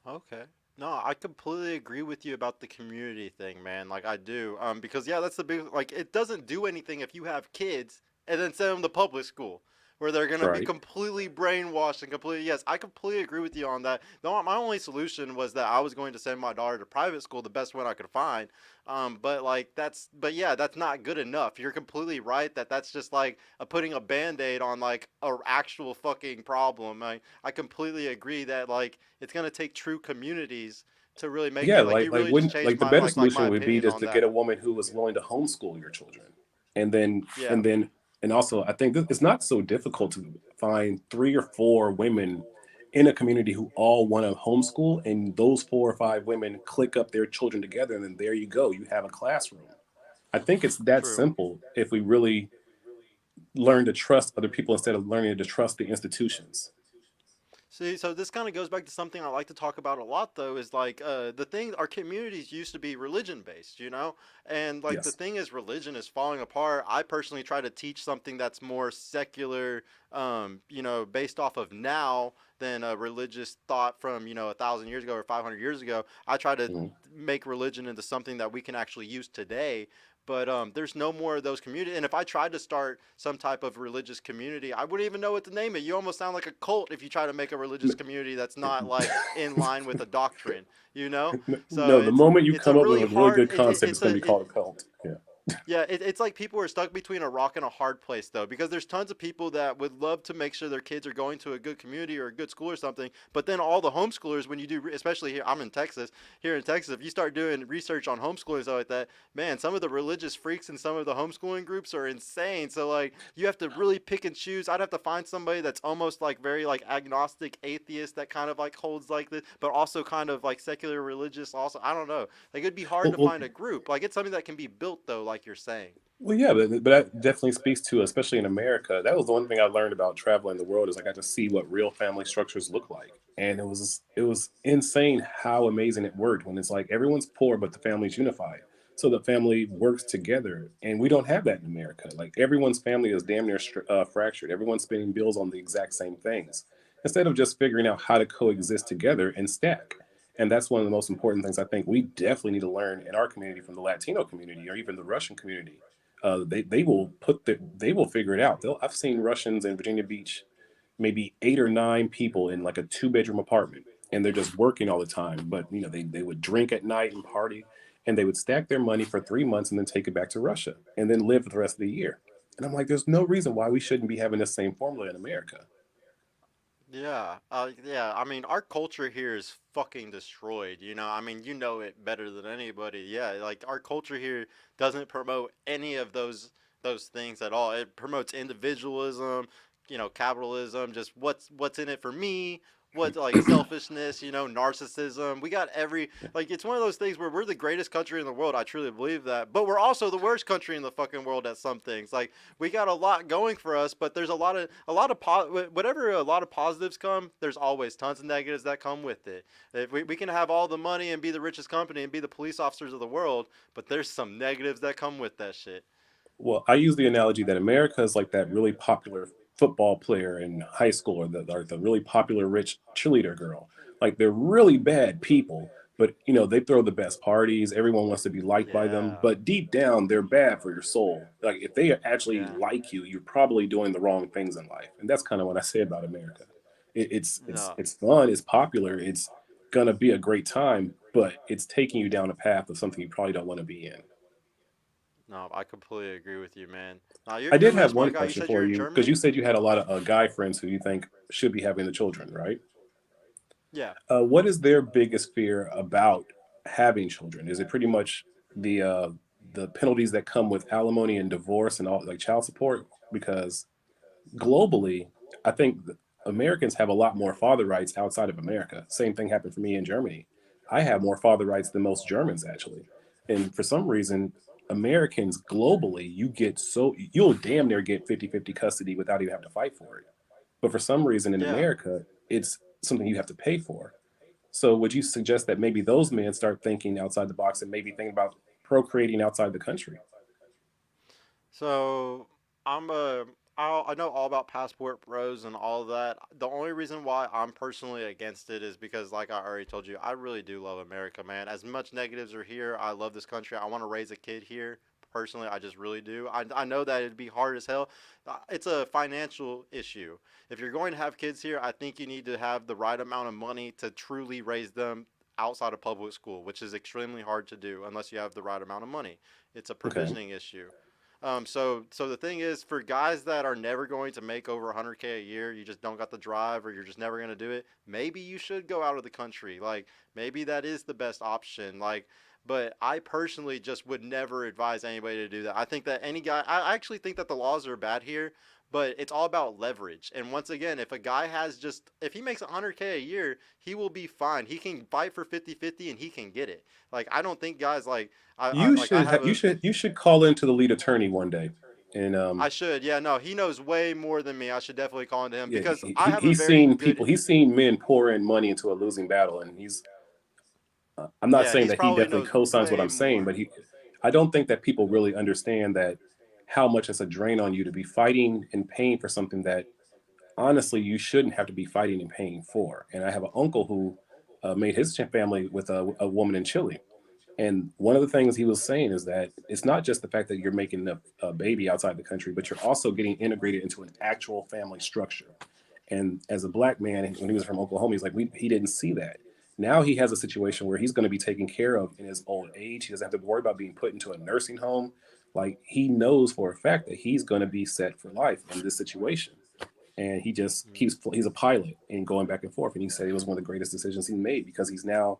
Okay. No, I completely agree with you about the community thing, man. Like, I do. Because yeah, that's the big, like, it doesn't do anything if you have kids and then send them to public school where they're gonna be Right. completely brainwashed and completely. Yes, I completely agree with you on that. My only solution was that I was going to send my daughter to private school, the best one I could find. But yeah, that's not good enough. You're completely right that that's just like putting a band-aid on like a actual fucking problem. I completely agree that like it's gonna take true communities to really make Yeah, it. Like, you like really just wouldn't changed like the my better my solution would be opinion just on to that. get a woman who was willing to homeschool your children. And then Yeah, and then and also I think it's not so difficult to find 3 or 4 women in a community who all want to homeschool, and those 4 or 5 women click up their children together, and then there you go, you have a classroom. I think it's that true. simple if we really learn to trust other people instead of learning to trust the institutions. See, so this kind of goes back to something I like to talk about a lot, though, is like the thing. Our communities used to be religion based, you know, and like the Yes. thing is, religion is falling apart. I personally try to teach something that's more secular, based off of now than a religious thought from 1,000 years ago or 500 years ago. I try to Mhm. make religion into something that we can actually use today. But there's no more of those communities. And if I tried to start some type of religious community, I wouldn't even know what to name it. You almost sound like a cult if you try to make a religious community that's not like in line with a doctrine, you know? So No, the moment you it's a come up with really a really hard. good concept, it's going to be called a cult. Yeah. Yeah, it's like people are stuck between a rock and a hard place though, because there's tons of people that would love to make sure their kids are going to a good community or a good school or something, but then all the homeschoolers, when you do, especially here, I'm in Texas, here in Texas, if you start doing research on homeschooling and stuff like that, man, some of the religious freaks in some of the homeschooling groups are insane. So like, you have to really pick and choose. I'd have to find somebody that's almost like very like agnostic atheist that kind of like holds like this, but also kind of like secular religious. Also, I don't know. Like it'd be hard Well, to well, find a group. Like it's something that can be built though, like you're saying. well, yeah, but that definitely speaks to, especially in America. That was the one thing I learned about traveling the world is I got to see what real family structures look like, and it was insane how amazing it worked when it's like everyone's poor but the family's unified, so the family works together, and we don't have that in America. Like everyone's family is damn near fractured. Everyone's spending bills on the exact same things instead of just figuring out how to coexist together and stack. And that's one of the most important things I think we definitely need to learn in our community from the Latino community or even the Russian community. They will they will figure it out. I've seen Russians in Virginia Beach, maybe 8 or 9 people in like a 2 bedroom apartment, and they're just working all the time. But they would drink at night and party, and they would stack their money for 3 months and then take it back to Russia and then live for the rest of the year. And I'm like, there's no reason why we shouldn't be having the same formula in America. Yeah, yeah. I mean, our culture here is fucking destroyed. I mean, you know it better than anybody. Yeah, like our culture here doesn't promote any of those things at all. It promotes individualism, capitalism, just what's in it for me, what like selfishness, narcissism. We got every like it's one of those things where we're the greatest country in the world. I truly believe that, but we're also the worst country in the fucking world at some things. Like we got a lot going for us, but there's whatever a lot of positives come, there's always tons of negatives that come with it. If we can have all the money and be the richest company and be the police officers of the world, but there's some negatives that come with that shit. Well, I use the analogy that America is like that really popular football player in high school, or the really popular rich cheerleader girl. Like they're really bad people, but they throw the best parties. Everyone wants to be liked by them, Yeah, but deep down, they're bad for your soul. Like if they actually yeah. like you, you're probably doing the wrong things in life, and that's kind of what I say about America. It's No, it's fun, it's popular, it's gonna be a great time, but it's taking you down a path of something you probably don't want to be in. no, I completely agree with you, man. Now I you're did real have smart one guy. You question said for you're in you because Germany. you said you had a lot of guy friends who you think should be having the children, right? Yeah. What is their biggest fear about having children? Is it pretty much the penalties that come with alimony and divorce and all like child support? Because globally, I think Americans have a lot more father rights outside of America. Same thing happened for me in Germany. I have more father rights than most Germans actually. And for some reason, Americans globally, you'll damn near get 50-50 custody without even having to fight for it. But for some reason in Yeah. America, it's something you have to pay for. So would you suggest that maybe those men start thinking outside the box and maybe thinking about procreating outside the country? So I'm a I know all about passport bros and all that. The only reason why I'm personally against it is because, like I already told you, I really do love America, man. As much negatives are here, I love this country. I want to raise a kid here. Personally, I just really do. I know that it'd be hard as hell. It's a financial issue. If you're going to have kids here, I think you need to have the right amount of money to truly raise them outside of public school, which is extremely hard to do unless you have the right amount of money. It's a Okay. provisioning issue. So the thing is, for guys that are never going to make over 100K a year, you just don't got the drive, or you're just never gonna do it. Maybe you should go out of the country. Like maybe that is the best option. Like, but I personally just would never advise anybody to do that. I think that any guy, I actually think that the laws are bad here, but it's all about leverage. And once again, if a guy has just, if he makes 100K a year, he will be fine. He can fight for 50-50 and he can get it. Like, I don't think guys like, You I should have a, you should call into the lead attorney one day, and I should. Yeah, no, he knows way more than me. I should definitely call into him yeah, because I have a he's very seen good. people, he's seen men pour in money into a losing battle, and I'm not Yeah, saying he's that he probably definitely knows co-signs what way I'm saying, more. but I don't think that people really understand that how much it's a drain on you to be fighting and paying for something that honestly you shouldn't have to be fighting and paying for. And I have an uncle who made his family with a woman in Chile. And one of the things he was saying is that it's not just the fact that you're making a baby outside the country, but you're also getting integrated into an actual family structure. And as a black man, when he was from Oklahoma, he's like, he didn't see that. Now he has a situation where he's going to be taken care of in his old age. He doesn't have to worry about being put into a nursing home. Like he knows for a fact that he's going to be set for life in this situation. And he just he's a pilot and going back and forth. And he said it was one of the greatest decisions he made because he's now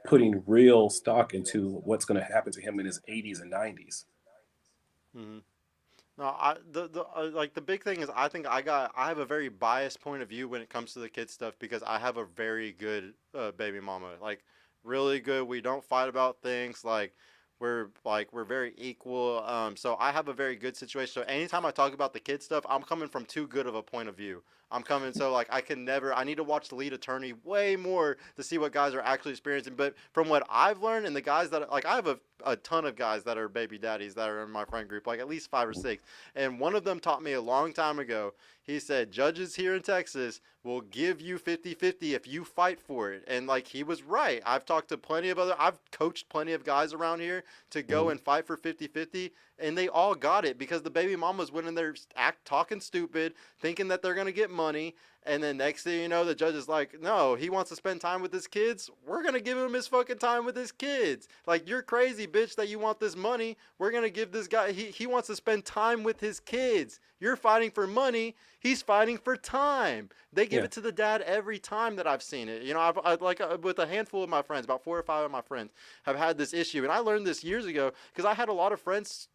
putting real stock into what's going to happen to him in his 80s and 90s. Mm-hmm. No, like the big thing is I think I have a very biased point of view when it comes to the kid stuff because I have a very good baby mama, like really good. We don't fight about things we're very equal. So I have a very good situation. So anytime I talk about the kid stuff, I'm coming from too good of a point of view. I'm coming so like I need to watch The Lead Attorney way more to see what guys are actually experiencing. But from what I've learned and the guys that like I have a ton of guys that are baby daddies that are in my friend group, like at least 5 or 6. And one of them taught me a long time ago. He said judges here in Texas will give you 50-50 if you fight for it. And like he was right. I've coached plenty of guys around here to go and fight for 50-50, and they all got it because the baby mamas went in there talking stupid, thinking that they're going to get money. And then next thing you know, the judge is like, no, he wants to spend time with his kids. We're going to give him his fucking time with his kids. Like, you're crazy, bitch, that you want this money. We're going to give this guy, he wants to spend time with his kids. You're fighting for money. He's fighting for time. They give it to the dad every time that I've seen it. You know, I've like with a handful of my friends, about 4 or 5 of my friends have had this issue. And I learned this years ago because I had a lot of friends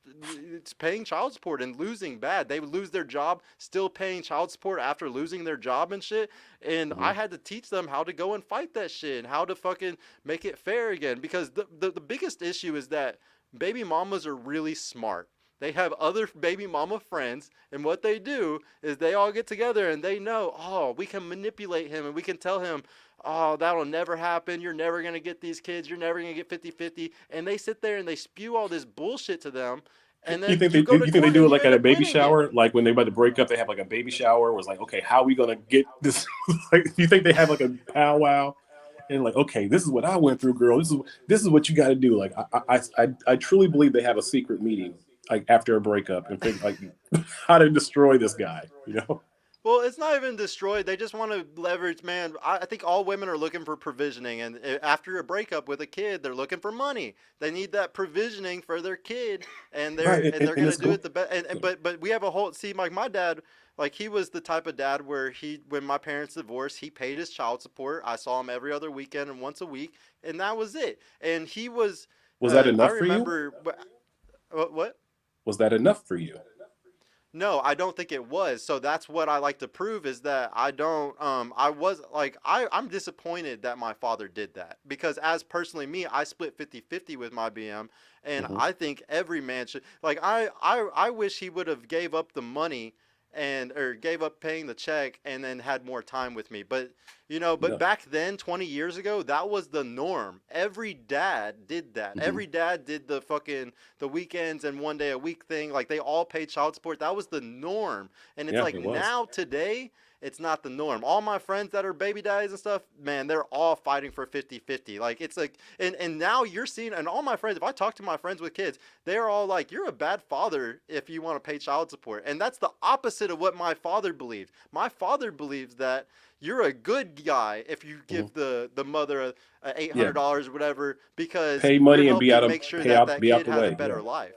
paying child support and losing bad. They would lose their job, still paying child support after losing their job and shit. And I had to teach them how to go and fight that shit and how to fucking make it fair again. Because the biggest issue is that baby mamas are really smart. They have other baby mama friends, and what they do is they all get together and they know, oh, we can manipulate him and we can tell him, oh, that'll never happen. You're never going to get these kids. You're never going to get 50-50. And they sit there and they spew all this bullshit to them. And then you think they do it like at a baby shower? Like when they're about to break up, they have like a baby shower where it's like, okay, how are we going to get this? Like, do you think they have like a powwow? And like, okay, this is what I went through, girl. This is what you got to do. Like, I truly believe they have a secret meeting like after a breakup and think like how to destroy this guy, you know? Well, it's not even destroyed. They just want to leverage, man. I think all women are looking for provisioning. And after a breakup with a kid, they're looking for money. They need that provisioning for their kid. And they're going to do it the best. But we have a whole, see, like my dad, like he was the type of dad where when my parents divorced, he paid his child support. I saw him every other weekend and once a week. And that was it. And he was that enough for you? I remember, what? Was that enough for you? No, I don't think it was. So that's what I like to prove is that I don't, I'm disappointed that my father did that because as personally me, I split 50-50 with my BM and I think every man should, like, I wish he would have gave up the money or gave up paying the check and then had more time with me. But, you know, back then, 20 years ago, that was the norm. Every dad did that. Every dad did the weekends and 1 day a week thing. Like they all paid child support. That was the norm. And it's like now today, it's not the norm. All my friends that are baby daddies and stuff, man, they're all fighting for 50-50. Like it's like, and now you're seeing, and all my friends, if I talk to my friends with kids, they're all like, you're a bad father if you want to pay child support. And that's the opposite of what my father believed. My father believes that you're a good guy if you give the mother $800 or whatever because pay money and make sure that kid has a better life.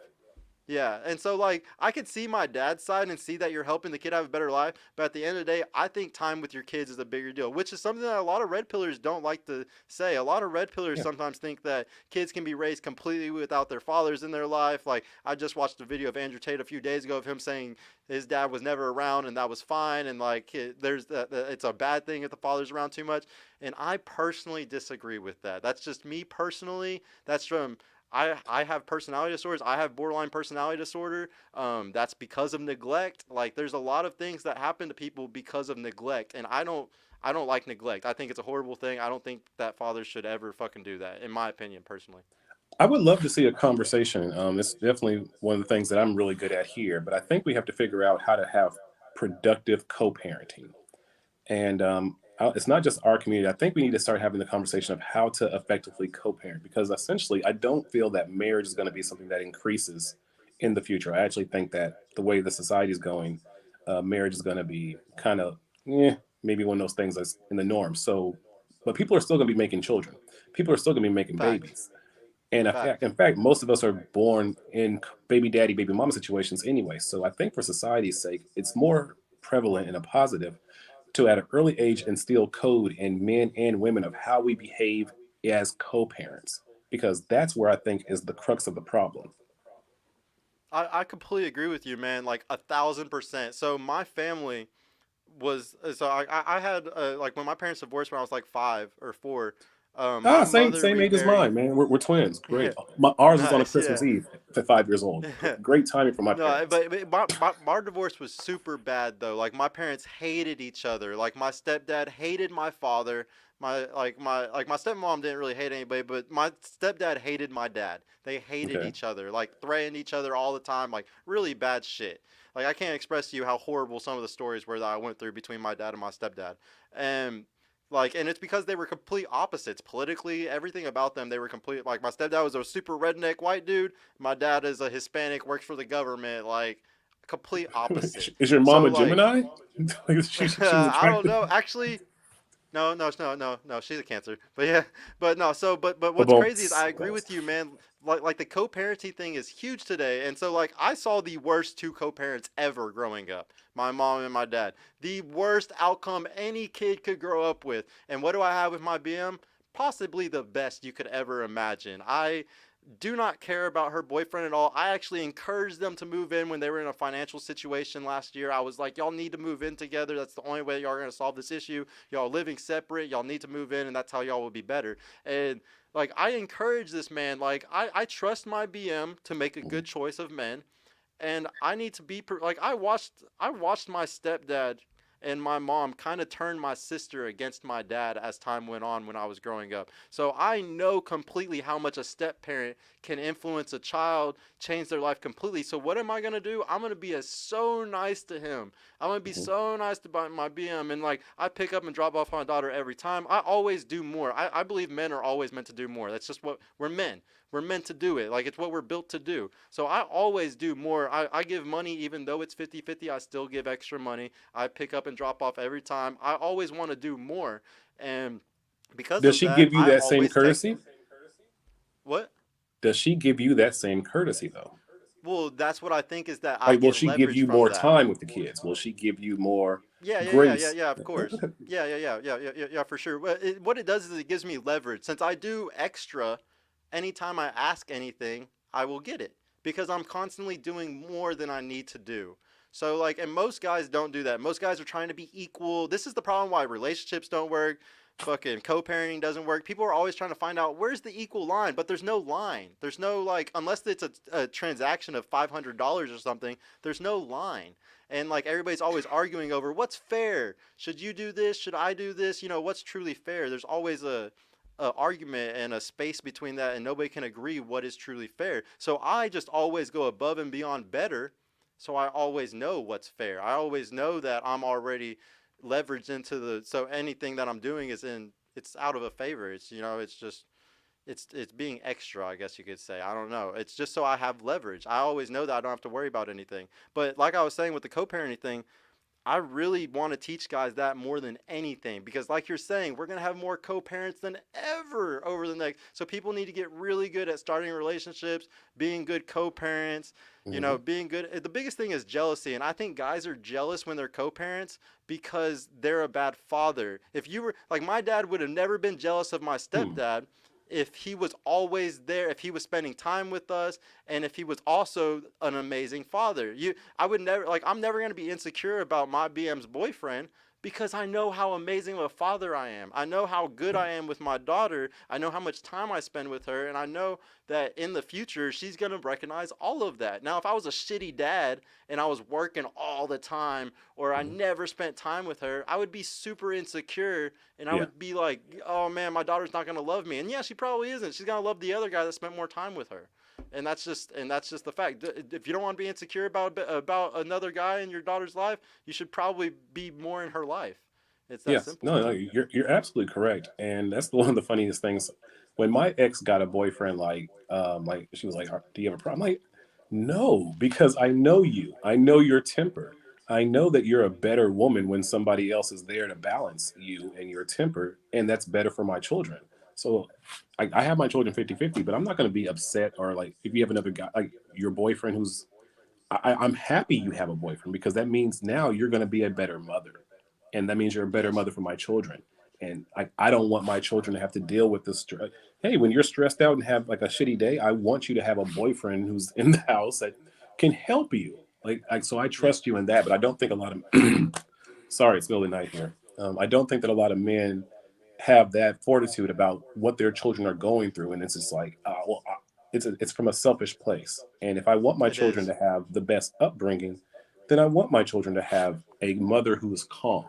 Yeah, and so like I could see my dad's side and see that you're helping the kid have a better life, but at the end of the day, I think time with your kids is a bigger deal, which is something that a lot of red pillars don't like to say. A lot of red pillars sometimes think that kids can be raised completely without their fathers in their life. Like I just watched a video of Andrew Tate a few days ago of him saying his dad was never around and that was fine, and like it's a bad thing if the father's around too much. And I personally disagree with that. That's just me personally. That's from I have personality disorders. I have borderline personality disorder. That's because of neglect. Like there's a lot of things that happen to people because of neglect. And I don't like neglect. I think it's a horrible thing. I don't think that fathers should ever fucking do that, in my opinion, personally. I would love to see a conversation. It's definitely one of the things that I'm really good at here, but I think we have to figure out how to have productive co-parenting. And it's not just our community. I think we need to start having the conversation of how to effectively co-parent, because essentially I don't feel that marriage is going to be something that increases in the future. I actually think that the way the society is going, marriage is going to be kind of maybe one of those things that's in the norm. So, but people are still going to be making children. People are still going to be making babies. And Facts. in fact, most of us are born in baby daddy, baby mama situations anyway. So I think for society's sake, it's more prevalent and a positive to at an early age instill code in men and women of how we behave as co-parents, because that's where I think is the crux of the problem. I completely agree with you, man. Like 1,000%. So my family was so I had like when my parents divorced when I was like 5 or 4. My mother Same age as remarried. mine, man. We're twins. Yeah, Great. Ours was on a nice. Christmas Yeah. Eve at 5 years old. Great timing for my No, parents. but our divorce was super bad though. Like my parents hated each other. Like my stepdad hated my father. My stepmom didn't really hate anybody, but my stepdad hated my dad. They hated Okay. each other, like threatened each other all the time, like really bad shit. Like I can't express to you how horrible some of the stories were that I went through between my dad and my stepdad. And and it's because they were complete opposites politically, everything about them. They were complete. Like my stepdad was a super redneck white dude. My dad is a Hispanic, works for the government, like complete opposite. Is your mom So a like, Gemini? She was I don't attracted. know. Actually, no. She's a Cancer. But yeah, but no. So, but But what's boom. crazy is I agree with you, man. Like the co-parenting thing is huge today, and so like I saw the worst two co-parents ever growing up. My mom and my dad. The worst outcome any kid could grow up with. And what do I have with my BM? Possibly the best you could ever imagine. I do not care about her boyfriend at all. I actually encouraged them to move in when they were in a financial situation last year. I was like, y'all need to move in together. That's the only way y'all are going to solve this issue. Y'all living separate. Y'all need to move in, and that's how y'all will be better. And like, I encourage this man. Like, I trust my BM to make a good choice of men. And I need to be like I watched my stepdad and my mom kind of turn my sister against my dad as time went on when I was growing up. So I know completely how much a step parent can influence a child, change their life completely. So what am I going to do? I'm going to be so nice to him. I'm going to be so nice to my BM. And like I pick up and drop off my daughter every time. I always do more. I believe men are always meant to do more. That's just what we're men. We're meant to do it. Like it's what we're built to do. So I always do more. I give money even though it's 50-50. I still give extra money. I pick up and drop off every time. I always want to do more. And because Does of she that, give you I that same always take courtesy? what? Does she give you that same courtesy though? Well, that's what I think is that I Like, will get she give leverage you from more that. time with the kids? Will she give you more grace? Yeah, of course. Yeah, for sure. What it does is it gives me leverage. Since I do extra, anytime I ask anything, I will get it because I'm constantly doing more than I need to do. So like, and most guys don't do that. Most guys are trying to be equal. This is the problem why relationships don't work. Fucking co-parenting doesn't work. People are always trying to find out where's the equal line, but there's no line. There's no like, unless it's a transaction of $500 or something, there's no line. And like everybody's always arguing over what's fair. Should you do this? Should I do this? You know, what's truly fair? There's always a argument and a space between that, and nobody can agree what is truly fair. So I just always go above and beyond better. So I always know what's fair. I always know that I'm already leveraged into so anything that I'm doing it's out of a favor. It's, you know, it's just it's being extra, I guess you could say. I don't know. It's just so I have leverage. I always know that I don't have to worry about anything. But like I was saying with the co-parenting thing, I really want to teach guys that more than anything because like you're saying, we're going to have more co-parents than ever over the next. So people need to get really good at starting relationships, being good co-parents, you know, Mhm. being good. The biggest thing is jealousy. And I think guys are jealous when they're co-parents because they're a bad father. If you were like my dad would have never been jealous of my Hmm. stepdad if he was always there, if he was spending time with us, and if he was also an amazing father. I would never like I'm never gonna be insecure about my BM's boyfriend because I know how amazing of a father I am. I know how good I am with my daughter. I know how much time I spend with her, and I know that in the future she's gonna recognize all of that. Now, if I was a shitty dad and I was working all the time or I Mhm. never spent time with her, I would be super insecure and I Yeah. would be like, oh man, my daughter's not gonna love me. And yeah, she probably isn't. She's gonna love the other guy that spent more time with her. And that's just the fact. If you don't want to be insecure about another guy in your daughter's life, you should probably be more in her life. It's that Yes. simple. No, you're absolutely correct. And that's one of the funniest things. When my ex got a boyfriend, like she was like, "Do you have a problem?" I'm like, no, because I know you. I know your temper. I know that you're a better woman when somebody else is there to balance you and your temper, and that's better for my children. So I have my children 50-50, but I'm not going to be upset or like if you have another guy, like your boyfriend who's, I'm happy you have a boyfriend because that means now you're going to be a better mother. And that means you're a better Yes. mother for my children. And I don't want my children to have to deal with this. Hey, when you're stressed out and have like a shitty day, I want you to have a boyfriend who's in the house that can help you. So I Yeah. trust you in that, but I don't think a lot of, sorry, it's middle of the night here. I don't think that a lot of men have that fortitude about what their children are going through, and it's just like, it's from a selfish place. And if I want my It children is. to have the best upbringing, then I want my children to have a mother who is calm.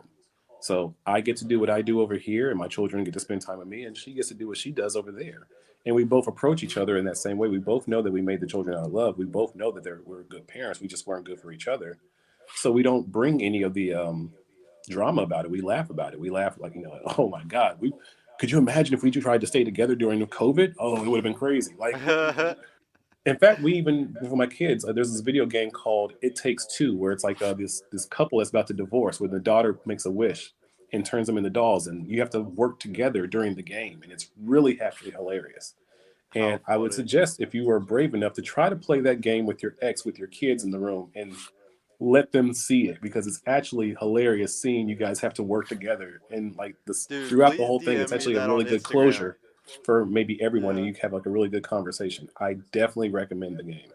So I get to do what I do over here, and my children get to spend time with me, and she gets to do what she does over there. And we both approach each other in that same way. We both know that we made the children out of love. We both know that we're good parents. We just weren't good for each other. So we don't bring any of the drama about it. We laugh about it. We laugh like, like, oh my God, we could you imagine if we tried to stay together during the COVID? Oh, it would have been crazy. Like, in fact, we even for my kids, there's this video game called It Takes Two, where it's like this couple that's about to divorce, where the daughter makes a wish and turns them into dolls, and you have to work together during the game, and it's really actually hilarious. How And I would funny. suggest if you are brave enough to try to play that game with your ex, with your kids in the room, and let them see it because it's actually hilarious seeing you guys have to work together and like this Dude, throughout the please whole thing. It's DM me actually a that on really good Instagram. closure for maybe everyone, and Yeah. you have like a really good conversation. I definitely recommend the game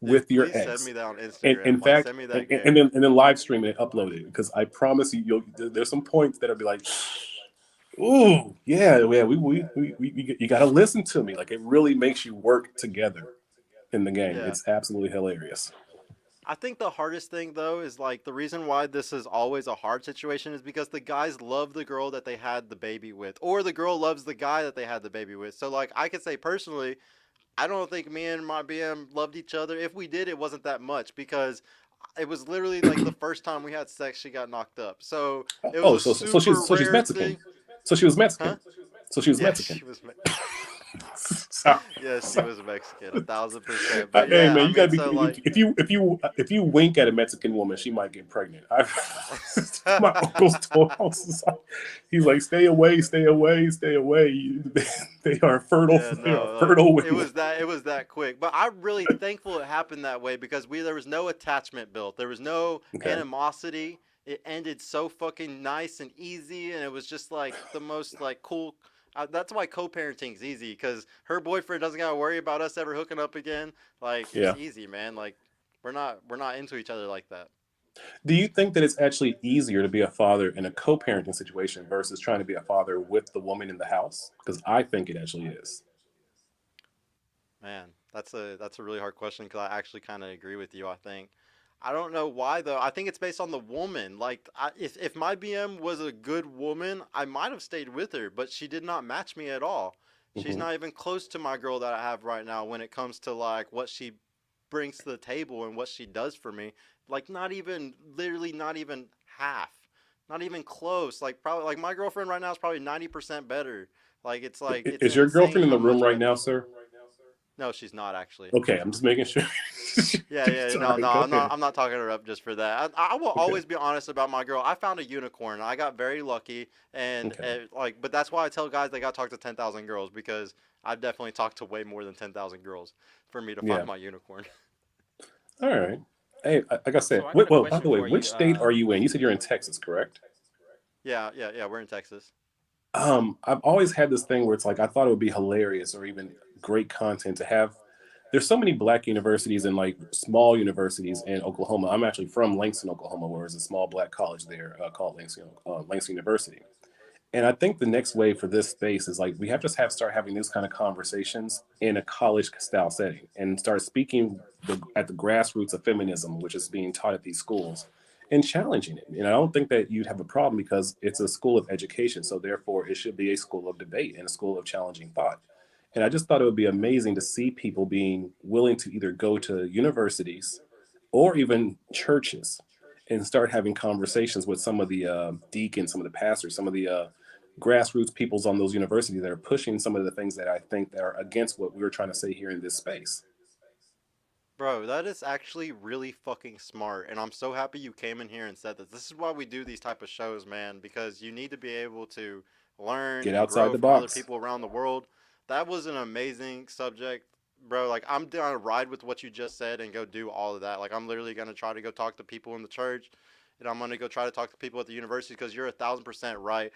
with Dude, your please send ex. me that on And in Instagram. Like, fact, send me and, that and game. then and then live stream it, upload it because I promise you, there's some points that'll be like, ooh, yeah, you got to listen to me. Like it really makes you work together in the game. Yeah. It's absolutely hilarious. I think the hardest thing though is like the reason why this is always a hard situation is because the guys love the girl that they had the baby with, or the girl loves the guy that they had the baby with. So like I could say personally, I don't think me and my BM loved each other. If we did, it wasn't that much because it was literally like the first time we had sex, she got knocked up. So it was Oh, a super she's rare Mexican. thing, So she was huh? Mexican. So she was Yeah, Mexican. she was. Sorry. Yeah, she was Mexican, 1,000%. But Hey yeah, man, I you gotta mean, be so like, if you wink at a Mexican woman, she might get pregnant. My uncle's told us, he's like, stay away, stay away, stay away. They are fertile. yeah, They are no, like fertile it women. was that quick. But I'm really thankful it happened that way because there was no attachment built. There was no Okay. animosity. It ended so fucking nice and easy, and it was just like the most like cool. That's why co-parenting is easy because her boyfriend doesn't gotta worry about us ever hooking up again. Like it's Yeah. easy, man. Like we're not into each other like that. Do you think that it's actually easier to be a father in a co-parenting situation versus trying to be a father with the woman in the house? Because I think it actually is. Man, that's a really hard question because I actually kind of agree with you. I think I don't know why though. I think it's based on the woman. Like, if my BM was a good woman, I might have stayed with her, but she did not match me at all. She's Hmm. not even close to my girl that I have right now when it comes to like what she brings to the table and what she does for me. Like, not even literally, not even half, not even close. Like, probably like my girlfriend right now is probably 90% better. Like, it's Is your insane girlfriend in how the room much right better. now, sir? No, she's not actually. Okay, I'm just making sure. Yeah, yeah, no, Sorry, no, go I'm not. ahead. I'm not talking her up just for that. I will Okay, always be honest about my girl. I found a unicorn. I got very lucky, and okay, like, but that's why I tell guys they got to talk to 10,000 girls because I've definitely talked to way more than 10,000 girls for me to yeah. find my unicorn. All right. Hey, like I said, So I got a well, by question the way, for which you. state are you in? You said you're in Texas, correct? Yeah, yeah, yeah. We're in Texas. I've always had this thing where it's like I thought it would be hilarious or even great content to have. There's so many black universities and like small universities in Oklahoma. I'm actually from Langston, Oklahoma, where there's a small black college there called Langston University. And I think the next wave for this space is like we have to start having these kind of conversations in a college style setting and start speaking at the grassroots of feminism, which is being taught at these schools, and challenging it. And I don't think that you'd have a problem because it's a school of education, so therefore it should be a school of debate and a school of challenging thought. And I just thought it would be amazing to see people being willing to either go to universities or even churches and start having conversations with some of the deacons, some of the pastors, some of the grassroots peoples on those universities that are pushing some of the things that I think that are against what we were trying to say here in this space. Bro, that is actually really fucking smart, and I'm so happy you came in here and said that. This is why we do these type of shows, man, because you need to be able to learn Get and outside grow the from other box. people around the world. That was an amazing subject, bro. Like, I'm down to ride with what you just said and go do all of that. Like, I'm literally gonna try to go talk to people in the church, and I'm gonna go try to talk to people at the university, because you're 1,000% right.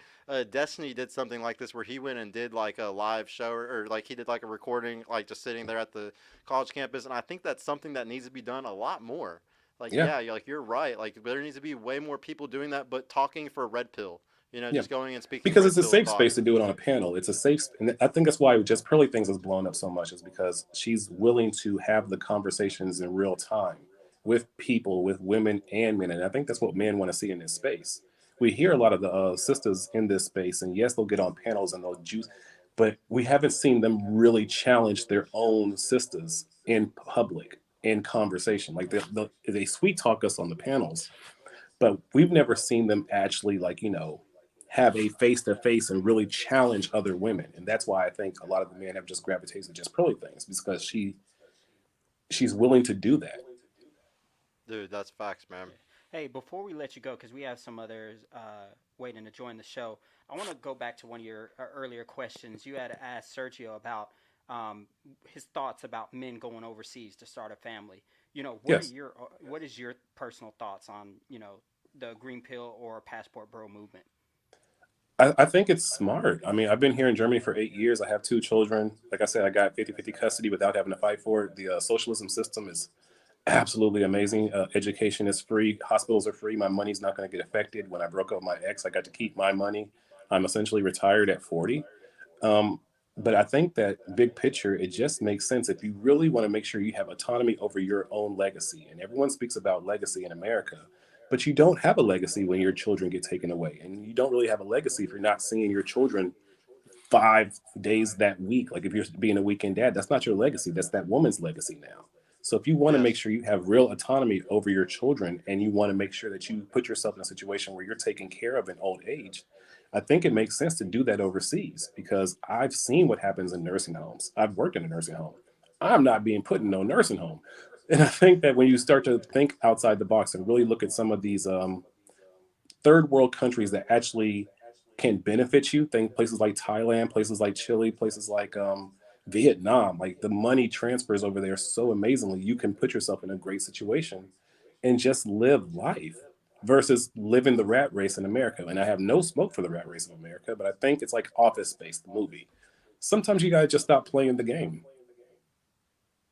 Destiny did something like this where he went and did like a live show, or like he did like a recording, like just sitting there at the college campus, and I think that's something that needs to be done a lot more. Like, Yeah, yeah, like you're right. Like, there needs to be way more people doing that, but talking for red pill. You know, yeah. just going and speaking Because red it's a pill safe thoughts. space to do it on a panel. It's a safe, and I think that's why just Pearly Things has blown up so much, is because she's willing to have the conversations in real time with people, with women and men, and I think that's what men want to see in this space. We hear a lot of the sisters in this space, and yes, they'll get on panels and they'll juice, but we haven't seen them really challenge their own sisters in public in conversation. Like they sweet talk us on the panels, but we've never seen them actually, like, have a face to face and really challenge other women. And that's why I think a lot of the men have just gravitated to just Pearly Things, because she's willing to do that. Dude, that's facts, man. Hey, before we let you go, because we have some others waiting to join the show, I want to go back to one of your earlier questions. You had asked Sergio about his thoughts about men going overseas to start a family. You know, Yes. what is your personal thoughts on the green pill or passport bro movement? I think it's smart. I mean, I've been here in Germany for 8 years. I have 2 children. Like I said, I got 50-50 custody without having to fight for it. The socialism system is absolutely amazing. Education is free. Hospitals are free. My money's not going to get affected. When I broke up with my ex, I got to keep my money. I'm essentially retired at 40. Um, but I think that big picture, it just makes sense if you really want to make sure you have autonomy over your own legacy. And everyone speaks about legacy in America, but you don't have a legacy when your children get taken away. And you don't really have a legacy if you're not seeing your children 5 days that week. Like if you're being a weekend dad, that's not your legacy. That's that woman's legacy now. So if you want to make Yes. sure you have real autonomy over your children, and you want to make sure that you put yourself in a situation where you're taken care of in old age, I think it makes sense to do that overseas, because I've seen what happens in nursing homes. I've worked in a nursing home. I'm not being put in no nursing home. And I think that when you start to think outside the box and really look at some of these third world countries that actually can benefit you, think places like Thailand, places like Chile, places like Vietnam, like the money transfers over there so amazingly, you can put yourself in a great situation and just live life versus living the rat race in America. And I have no smoke for the rat race in America, but I think it's like Office Space, the movie. Sometimes you gotta just stop playing the game.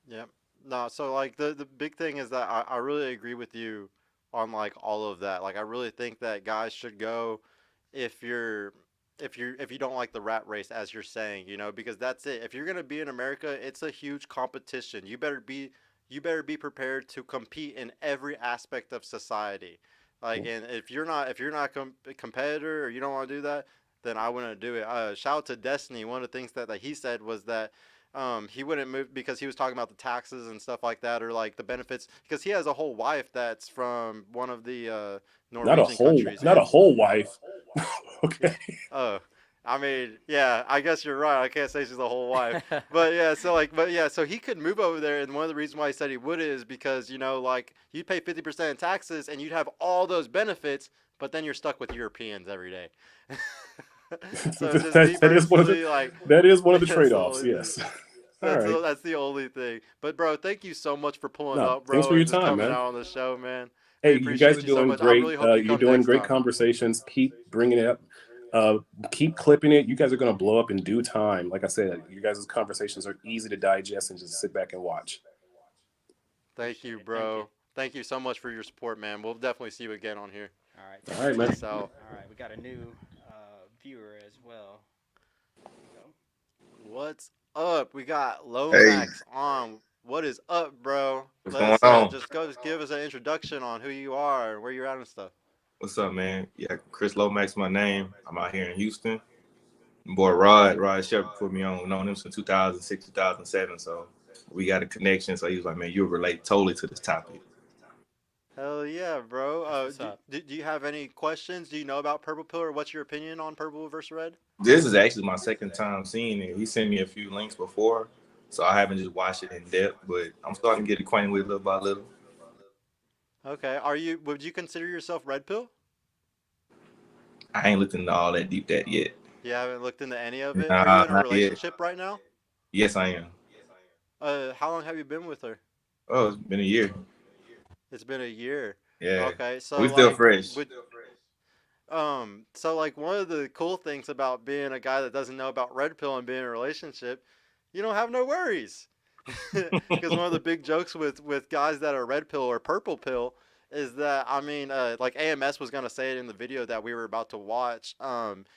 Yeah. No, so like the big thing is that I really agree with you on like all of that. Like, I really think that guys should go if you're if you don't like the rat race, as you're saying, because that's it. If you're gonna be in America, it's a huge competition. You better be prepared to compete in every aspect of society. Like, and if you're not competitor, or you don't want to do that, then I wouldn't do it. Shout out to Destiny. One of the things that he said was that he wouldn't move because he was talking about the taxes and stuff like that, or like the benefits, because he has a whole wife that's from one of the Not a Norwegian whole, countries, not a and whole wife. yeah. Okay. Oh, I mean, yeah, I guess you're right. I can't say she's a whole wife. But yeah, so he could move over there, and one of the reasons why he said he would is because, like, you'd pay 50% in taxes and you'd have all those benefits, but then you're stuck with Europeans every day. So just me that is one of the personally, like, that is one of the that's the trade-offs. only thing. Yes. All right. That's the only thing. But bro, thank you so much for pulling No, up, thanks for bro, your and just time, coming man. out on the show, man. We Hey, you guys are appreciate you so doing much. I great. really hope you You're come doing next great time. conversations. Keep bringing it up. Keep clipping it. You guys are going to blow up in due time. Like I said, you guys' conversations are easy to digest and just sit back and watch. Thank you, Appreciate it. Thank you. bro. Thank you so much for your support, man. We'll definitely see you again on here. All right. All Thank right, you. man. Peace out. All right. We got a new viewer as well. There we go. What's up? We got Hey, Lomax on. What is up, bro? what's Let going us on? just give us an introduction on who you are and where you're at and stuff. What's up, man? Yeah, Chris Lomax, my name. I'm out here in Houston. My boy Rod Shepard put me on. Known him since 2006, 2007. So we got a connection. So he was like, man, you'll relate totally to this topic. Hell yeah, bro. That's what's up. Do you have any questions? Do you know about Purple Pill, or what's your opinion on Purple versus Red? This is actually my second time seeing it. He sent me a few links before, so I haven't just watched it in depth, but I'm starting to get acquainted with it little by little. Okay. Would you consider yourself Red Pill? I ain't looked into all that deep that yet. You haven't looked into any of it. Are you Nah, in a not yet. relationship right now? Yes, I am. How long have you been with her? Oh, it's been a year. It's been a year. Yeah, Okay, we so still like, fresh. so like one of the cool things about being a guy that doesn't know about red pill and being in a relationship, you don't have no worries. Because one of the big jokes with guys that are red pill or purple pill is that, I mean, like AMS was gonna say it in the video that we were about to watch.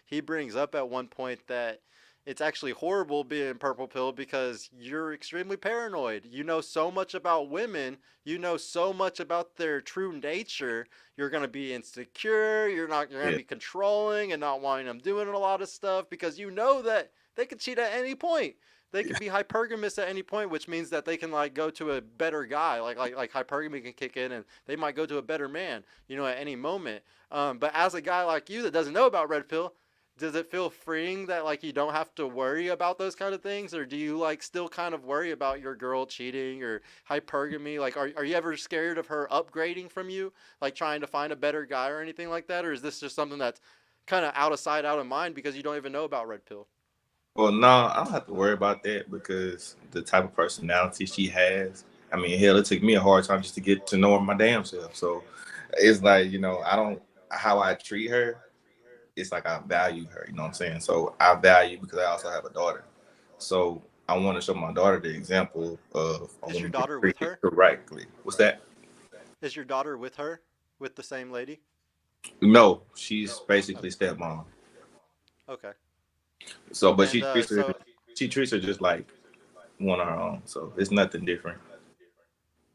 He brings up at one point that it's actually horrible being purple pill because you're extremely paranoid. You know so much about women. You know so much about their true nature. You're gonna be insecure. You're gonna Yeah, be controlling and not wanting them doing a lot of stuff because you know that they could cheat at any point. They yeah. could be hypergamous at any point, which means that they can like go to a better guy. Like hypergamy can kick in, and they might go to a better man, at any moment. But as a guy like you that doesn't know about red pill, does it feel freeing that like you don't have to worry about those kind of things, or do you like still kind of worry about your girl cheating or hypergamy? Like, are you ever scared of her upgrading from you, like trying to find a better guy or anything like that, or is this just something that's kind of out of sight, out of mind because you don't even know about red pill? Well, no, I don't have to worry about that because the type of personality she has. I mean, hell, it took me a hard time just to get to know her my damn self. So it's like, I don't, how I treat her, it's like I value her, you know what I'm saying? So I value because I also have a daughter. So I want to show my daughter the example of a Is your woman being daughter with treated her? correctly. What's that? Is your daughter with her, with the same lady? No, she's basically stepmom. Okay. So, but And she treats her just like one of her own. So it's nothing different.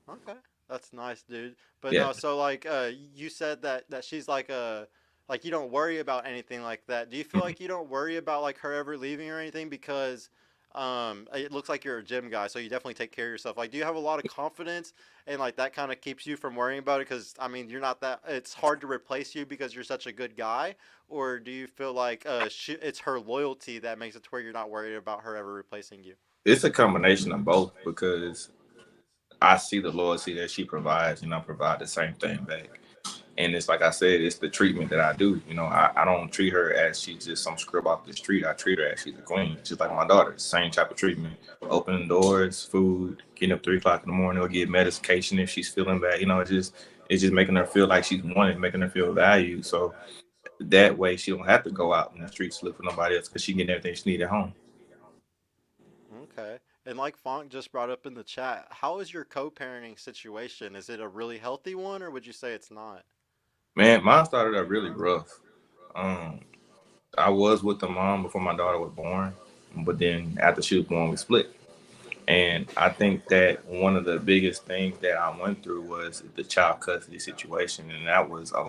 okay, that's nice, dude. But Yeah. no, so like you said that she's like like you don't worry about anything like that. Do you feel like you don't worry about like her ever leaving or anything because it looks like you're a gym guy, so you definitely take care of yourself. Like, do you have a lot of confidence and like that kind of keeps you from worrying about it? Because I mean, you're not that. It's hard to replace you because you're such a good guy. Or do you feel like it's her loyalty that makes it to where you're not worried about her ever replacing you? It's a combination of both because I see the loyalty that she provides, and I provide the same thing back. And it's like I said, it's the treatment that I do. I don't treat her as she's just some scrub off the street. I treat her as she's a queen, just like my daughter. Same type of treatment. Opening doors, food, getting up 3 o'clock in the morning, or get medication if she's feeling bad. It's just making her feel like she's wanted, making her feel valued. So that way she don't have to go out in the streets to look for nobody else because she getting everything she need at home. Okay. And like Fonk just brought up in the chat, how is your co-parenting situation? Is it a really healthy one, or would you say it's not? Man, mine started out really rough. Um, I was with the mom before my daughter was born, but then after she was born, we split. And I think that one of the biggest things that I went through was the child custody situation. And that was a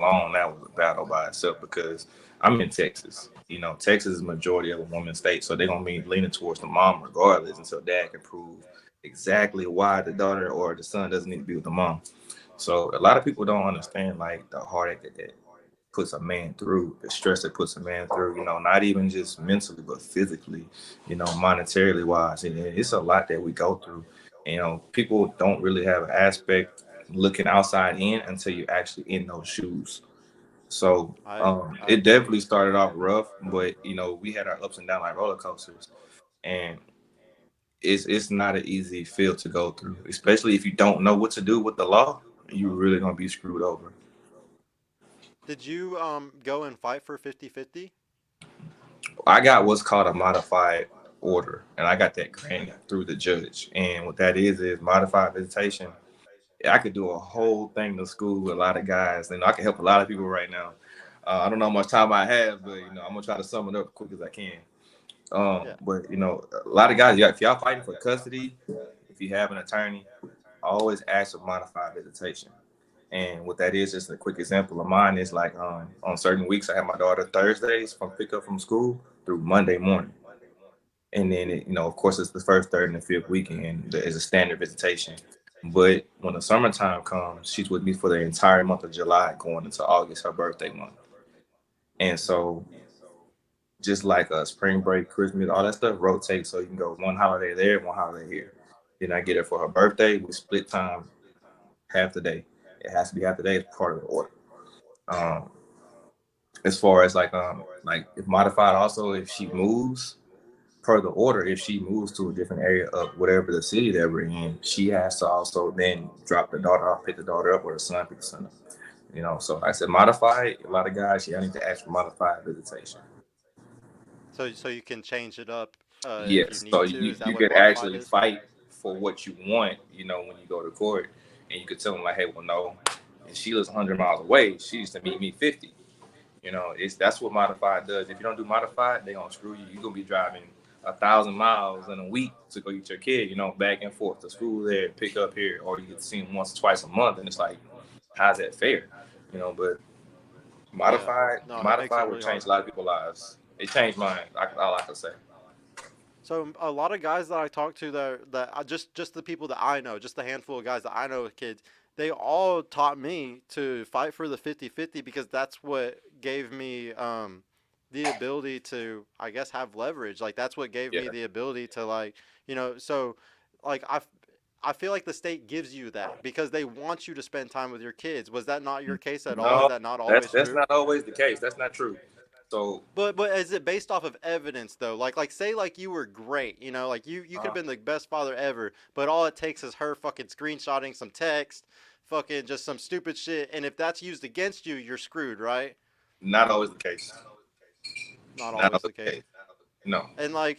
battle by itself because I'm in Texas. Texas is majority of a woman's state. So they're going to be leaning towards the mom regardless until dad can prove exactly why the daughter or the son doesn't need to be with the mom. So a lot of people don't understand like the heartache that puts a man through, the stress it puts a man through, not even just mentally, but physically, monetarily wise. And it's a lot that we go through. People don't really have an aspect looking outside in until you're actually in those shoes. So I it agree. definitely started off rough, but we had our ups and downs like roller coasters. And it's not an easy field to go through, especially if you don't know what to do with the law. You're really gonna be screwed over. Did you go and fight for 50-50? I got what's called a modified order, and I got that granted through the judge. And what that is modified visitation. I could do a whole thing to school with a lot of guys, and I can help a lot of people right now. I don't know how much time I have, but I'm gonna try to sum it up as quick as I can. Yeah. But a lot of guys, if y'all fighting for custody, if you have an attorney, always ask for modified visitation. And what that is, just a quick example of mine is like on certain weeks, I have my daughter Thursdays from pick up from school through Monday morning. And then, of course, it's the first, third, and the fifth weekend is a standard visitation. But when the summertime comes, she's with me for the entire month of July going into August, her birthday month. And so just like a spring break, Christmas, all that stuff rotates. So you can go one holiday there, one holiday here. Then I get her for her birthday. We split time half the day. It has to be half the day. It's part of the order. Um, As far as like if modified also, if she moves per the order, if she moves to a different area of whatever the city that we're in, she has to also then drop the daughter off, pick the daughter up, or the son pick the son up. You know, so I said modified. A lot of guys, yeah, I need to ask for modified visitation. So you can change it up if you Yes, so need to. you, Is that you what could modified actually is? fight for what you want, you know, when you go to court, and you could tell them like, hey, well, no, and she lives 100 miles away. She used to meet me 50. You know, that's what modified does. If you don't do modified, they're gonna screw you. You're gonna be driving 1,000 miles in a week to go get your kid, you know, back and forth to school there, pick up here, or you get to see them once or twice a month, and it's like, how's that fair? You know, but Yeah. modified, No, it makes it modified would really change hard. a lot of people's lives. It changed mine. All I can say. So a lot of guys that I talk to that I just the people that I know, just the handful of guys that I know with kids, they all taught me to fight for the 50-50 because that's what gave me the ability to, I guess, have leverage. Like that's what gave Yeah. me the ability to, like, so like I feel like the state gives you that because they want you to spend time with your kids. Was that not your case at all? Is No, that not that's always that's true? not always the case. That's not true. So But is it based off of evidence though? Like say like you were great, like you could have uh, been the best father ever, but all it takes is her fucking screenshotting some text, fucking just some stupid shit, and if that's used against you, you're screwed, right? not always the case. Not Not always always the the case. case. No. And like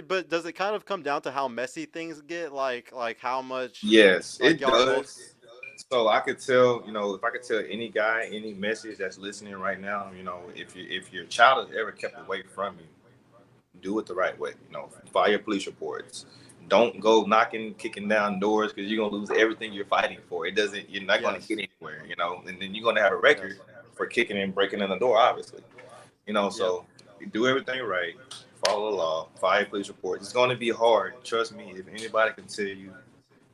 but does it kind of come down to how messy things get? Like how much Yes, like it y'all are both. does. So I could tell, if I could tell any guy, any message that's listening right now, if your child has ever kept away from you, do it the right way. File police reports. Don't go knocking, kicking down doors because you're gonna lose everything you're fighting for. It doesn't. You're not gonna Yes. get anywhere. And then you're gonna have a record Yes. for kicking and breaking in the door, obviously. Yep. So you do everything right. Follow the law. File police reports. It's gonna be hard. Trust me. If anybody can tell you,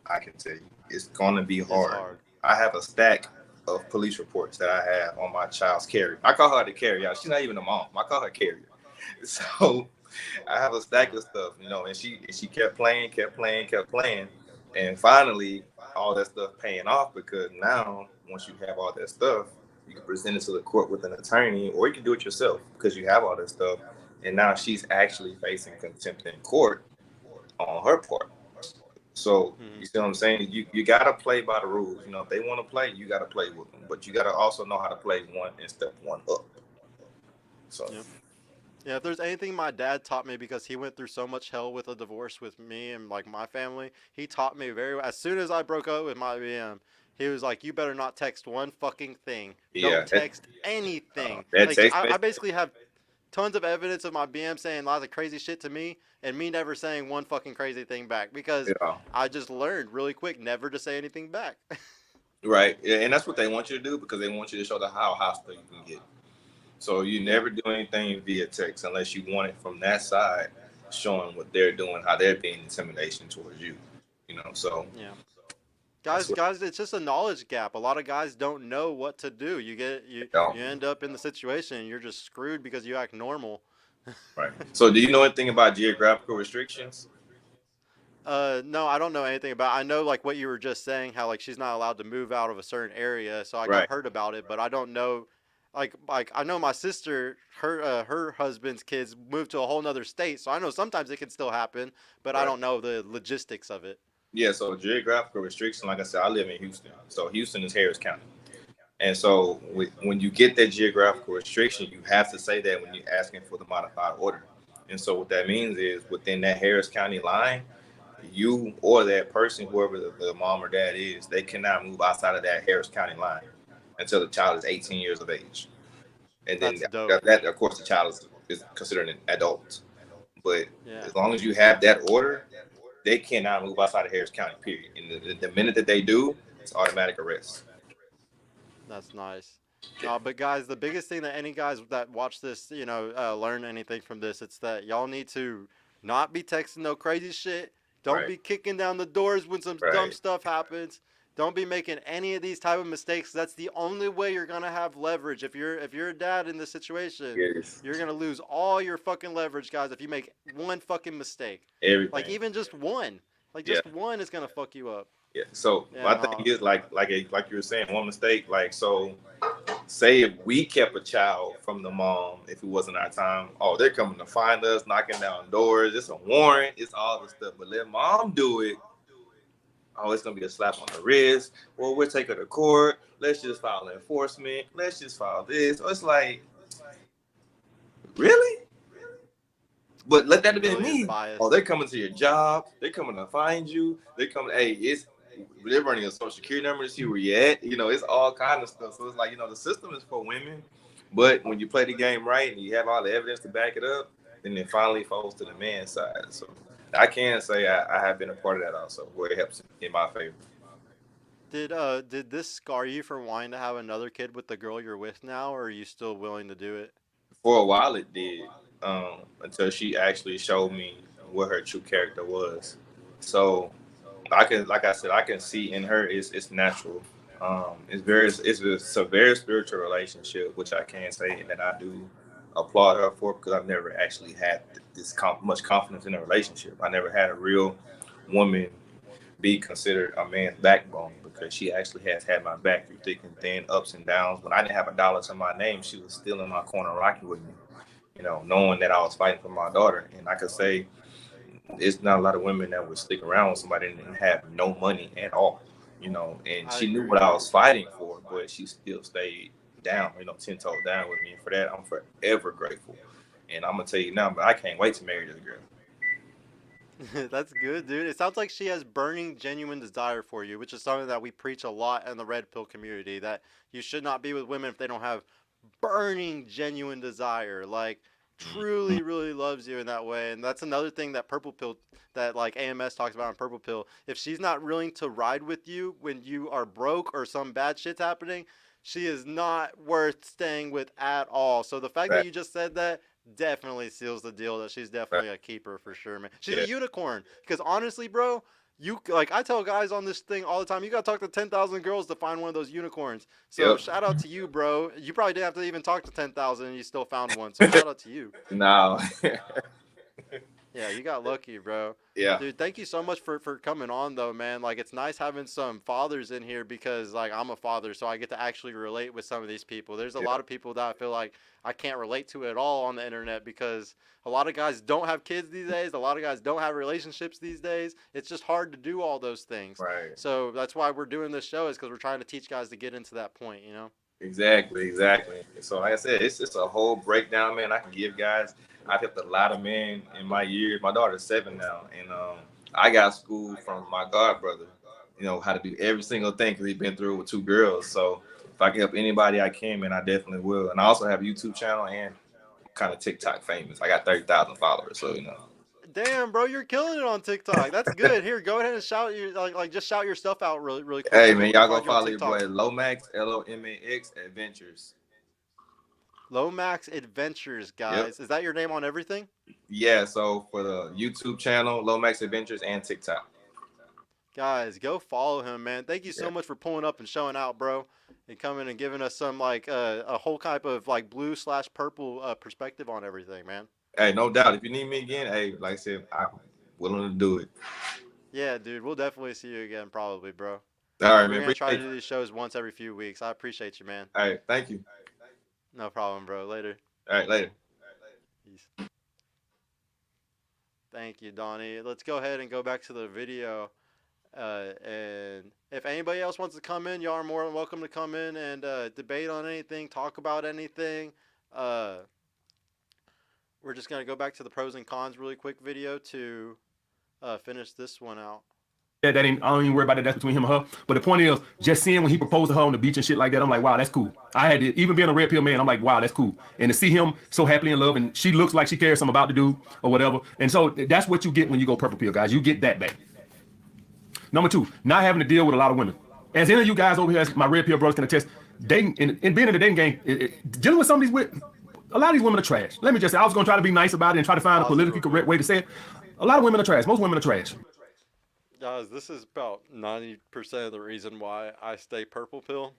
I can tell you, it's gonna be It's hard. hard. I have a stack of police reports that I have on my child's carrier. I call her the carrier. She's not even a mom. I call her carrier. So I have a stack Yeah. of stuff, and she kept playing, kept playing, kept playing, and finally all that stuff paying off because now once you have all that stuff, you can present it to the court with an attorney, or you can do it yourself because you have all that stuff, and now she's actually facing contempt in court on her part. So Hmm. you see what I'm saying? You gotta play by the rules. If they want to play, you gotta play with them, but you gotta also know how to play one and step one up. So Yep. Yeah, if there's anything my dad taught me because he went through so much hell with a divorce with me and like my family, he taught me very as soon as I broke up with my BM, he was like, "You better not text one fucking thing. yeah, Don't text anything." that Like text I message, basically have tons of evidence of my BM saying lots of crazy shit to me and me never saying one fucking crazy thing back because yeah, I just learned really quick never to say anything back. right, yeah, and that's what they want you to do because they want you to show them how hostile you can get. So you Yeah. never do anything via text unless you want it from that side, showing what they're doing, how they're being intimidation towards you. So Yeah. that's what Guys, it's just a knowledge gap. A lot of guys don't know what to do. You they don't. you end up in the situation and you're just screwed because you act normal. Right. So do you know anything about geographical restrictions? No, I don't know anything about. I know like what you were just saying, how like she's not allowed to move out of a certain area. So like I've Right. heard about it, but I don't know. Like I know my sister, her husband's kids moved to a whole nother state. So I know sometimes it can still happen, but I Right. don't know the logistics of it. Yeah. So geographical restriction, like I said, I live in Houston. So Houston is Harris County. And so when you get that geographical restriction, you have to say that when you're asking for the modified order. And so what that means is within that Harris County line, you or that person, whoever the mom or dad is, they cannot move outside of that Harris County line until the child is 18 years of age. And then That's dope. after that, of course, the child is considered an adult. But Yeah, as long as you have that order, they cannot move outside of Harris County, period. And the minute that they do, it's automatic arrest. that's nice. But guys, the biggest thing that any guys that watch this, learn anything from this, it's that y'all need to not be texting no crazy shit. Don't Right. be kicking down the doors when some dumb Right. stuff happens. Don't be making any of these type of mistakes. That's the only way you're gonna have leverage. If you're a dad in this situation, Yes. you're gonna lose all your fucking leverage, guys. If you make one fucking mistake, like Everything. even just one, like Yeah. just one is gonna fuck you up. Yeah. So Yeah, my thing no. is like you were saying, one mistake. Like so, say if we kept a child from the mom, if it wasn't our time, oh, they're coming to find us, knocking down doors. It's a warrant. It's all this stuff. But let mom do it. Oh, it's gonna be a slap on the wrist. Well, we'll take her to court. Let's just file enforcement. Let's just file this. So it's like, really? But let that have been me. Oh, they're coming to your job. They're coming to find you. They're coming. Hey, they're running a social security number to see where you're at. You know, it's all kind of stuff. So it's like, you know, the system is for women, but when you play the game right and you have all the evidence to back it up, then it finally falls to the man's side. So I can say I have been a part of that also, where it helps in my favor. Did this scar you for wanting to have another kid with the girl you're with now, or are you still willing to do it? For a while it did, until she actually showed me what her true character was. So I can see in her it's natural. It's a very spiritual relationship, which I can say that I do applaud her for, because I've never actually had this much confidence in a relationship. I never had a real woman be considered a man's backbone, because she actually has had my back through thick and thin, ups and downs. When I didn't have $1 to my name, she was still in my corner rocking with me, you know, knowing that I was fighting for my daughter. And I could say it's not a lot of women that would stick around with somebody that didn't have no money at all, you know, and she knew what I was fighting for, but she still stayed down, you know, 10 toes down with me. And for that, I'm forever grateful. And I'm going to tell you now, but I can't wait to marry this girl. That's good, dude. It sounds like she has burning, genuine desire for you, which is something that we preach a lot in the red pill community, that you should not be with women if they don't have burning, genuine desire. Like, truly, really loves you in that way. And that's another thing that PurplePill, that like AMS talks about on PurplePill. If she's not willing to ride with you when you are broke or some bad shit's happening, she is not worth staying with at all. So the fact that you just said that definitely seals the deal that she's definitely a keeper for sure, man. She's a unicorn. Because honestly, bro, you like, I tell guys on this thing all the time, you gotta talk to 10,000 girls to find one of those unicorns. So shout out to you, bro. You probably didn't have to even talk to 10,000 and you still found one. So shout out to you. No. Yeah, you got lucky, bro. Yeah. Dude, thank you so much for coming on, though, man. Like, it's nice having some fathers in here, because, like, I'm a father, so I get to actually relate with some of these people. There's a lot of people that I feel like I can't relate to at all on the internet, because a lot of guys don't have kids these days. A lot of guys don't have relationships these days. It's just hard to do all those things. Right. So that's why we're doing this show, is because we're trying to teach guys to get into that point, you know? Exactly. So like I said, it's just a whole breakdown, man. I can give guys. I've helped a lot of men in my years. My daughter's 7 now, and I got school from my god brother, you know, how to do every single thing, because he's been through it with 2 girls. So if I can help anybody I can, man, I definitely will. And I also have a YouTube channel and kind of TikTok famous. I got 30,000 followers, so you know. Damn, bro, you're killing it on TikTok. That's good. Here, go ahead and shout your just shout your stuff out really quick. Hey, man, y'all go follow your boy Lomax, Lomax Adventures. Lomax Adventures, guys. Is that your name on everything? Yeah, so for the YouTube channel, Lomax Adventures, and TikTok. Guys, go follow him, man. Thank you so much for pulling up and showing out, bro, and coming and giving us some like a whole type of like blue/purple perspective on everything, man. Hey, no doubt. If you need me again, hey, like I said, I'm willing to do it. Yeah, dude, we'll definitely see you again, probably, bro. All right, man. We're gonna try to do these shows once every few weeks. I appreciate you, man. All right, thank you. No problem, bro. Later. All right, later. Peace. Thank you, Donnie. Let's go ahead and go back to the video. And if anybody else wants to come in, y'all are more than welcome to come in and debate on anything, talk about anything. We're just going to go back to the pros and cons really quick video to finish this one out. That ain't, I don't even worry about it. That's between him and her. But the point is, just seeing when he proposed to her on the beach and shit like that, I'm like, wow, that's cool. I had to, even being a red pill man, I'm like, wow, that's cool. And to see him so happily in love, and she looks like she cares something about the dude or whatever. And so that's what you get when you go purple pill, guys. You get that back. Number 2, not having to deal with a lot of women. As any of you guys over here, as my red pill brothers can attest, dating and being in the dating game, dealing with some of these, a lot of these women are trash. Let me just say, I was going to try to be nice about it and try to find a politically correct way to say it. A lot of women are trash. Most women are trash. Guys, this is about 90% of the reason why I stay purple pill.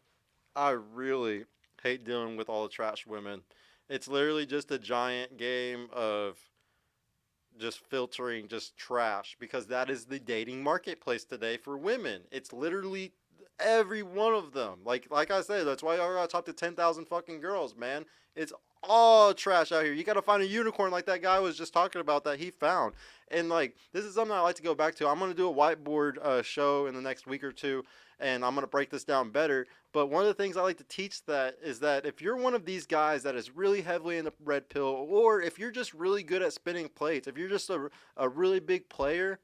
I really hate dealing with all the trash women. It's literally just a giant game of just filtering just trash, because that is the dating marketplace today for women. It's literally every one of them. Like I said, that's why I gotta talk to 10,000 fucking girls, man. It's all trash out here. You gotta find a unicorn like that guy was just talking about that he found. And like, this is something I like to go back to. I'm gonna do a whiteboard show in the next week or two, and I'm gonna break this down better. But one of the things I like to teach that is that if you're one of these guys that is really heavily in the red pill, or if you're just really good at spinning plates, if you're just a really big player,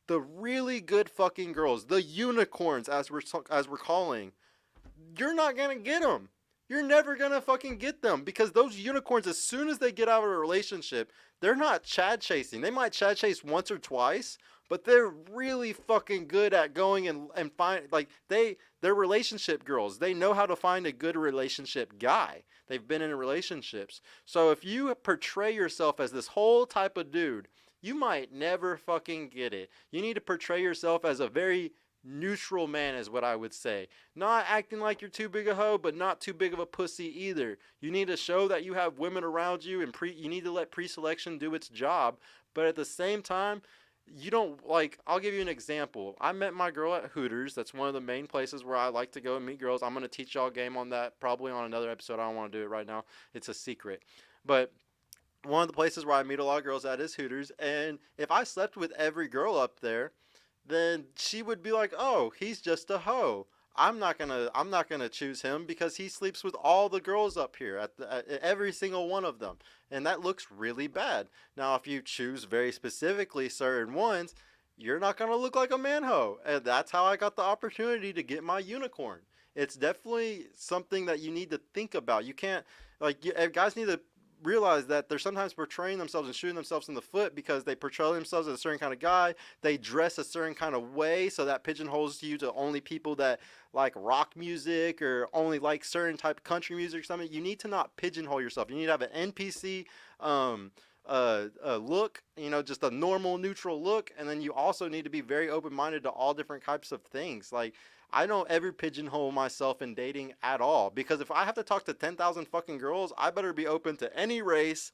the really good fucking girls, the unicorns as we're calling, you're not gonna get them. You're never gonna fucking get them, because those unicorns, as soon as they get out of a relationship, they're not Chad chasing. They might Chad chase once or twice, but they're really fucking good at going and find, like, they're relationship girls. They know how to find a good relationship guy. They've been in relationships. So if you portray yourself as this whole type of dude, you might never fucking get it. You need to portray yourself as a very neutral man, is what I would say. Not acting like you're too big a hoe, but not too big of a pussy either. You need to show that you have women around you, and you need to let pre-selection do its job. But at the same time, you don't, like, I'll give you an example. I met my girl at Hooters. That's one of the main places where I like to go and meet girls. I'm going to teach y'all game on that probably on another episode. I don't want to do it right now. It's a secret. But one of the places where I meet a lot of girls at is Hooters. And if I slept with every girl up there, then she would be like, "Oh, he's just a hoe. I'm not gonna choose him because he sleeps with all the girls up here at every single one of them," and that looks really bad. Now, if you choose very specifically certain ones, you're not gonna look like a man hoe, and that's how I got the opportunity to get my unicorn. It's definitely something that you need to think about. You can't, like, guys need to realize that they're sometimes portraying themselves and shooting themselves in the foot because they portray themselves as a certain kind of guy. They dress a certain kind of way, so that pigeonholes you to only people that like rock music or only like certain type of country music or something. You need to not pigeonhole yourself. You need to have an NPC look, you know, just a normal neutral look, and then you also need to be very open-minded to all different types of things. Like, I don't ever pigeonhole myself in dating at all, because if I have to talk to 10,000 fucking girls, I better be open to any race,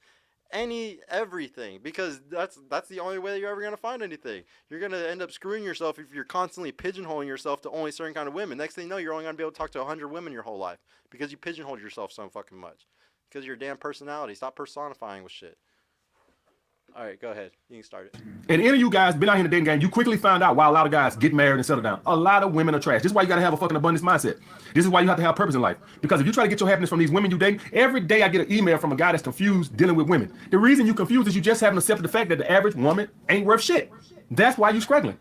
everything, because that's the only way that you're ever going to find anything. You're going to end up screwing yourself if you're constantly pigeonholing yourself to only certain kind of women. Next thing you know, you're only going to be able to talk to 100 women your whole life because you pigeonholed yourself so fucking much because of your damn personality. Stop personifying with shit. All right, go ahead. You can start it. And any of you guys been out here in the dating game, you quickly find out why a lot of guys get married and settle down. A lot of women are trash. This is why you got to have a fucking abundance mindset. This is why you have to have purpose in life. Because if you try to get your happiness from these women you date, every day I get an email from a guy that's confused dealing with women. The reason you confused is you just haven't accepted the fact that the average woman ain't worth shit. That's why you struggling.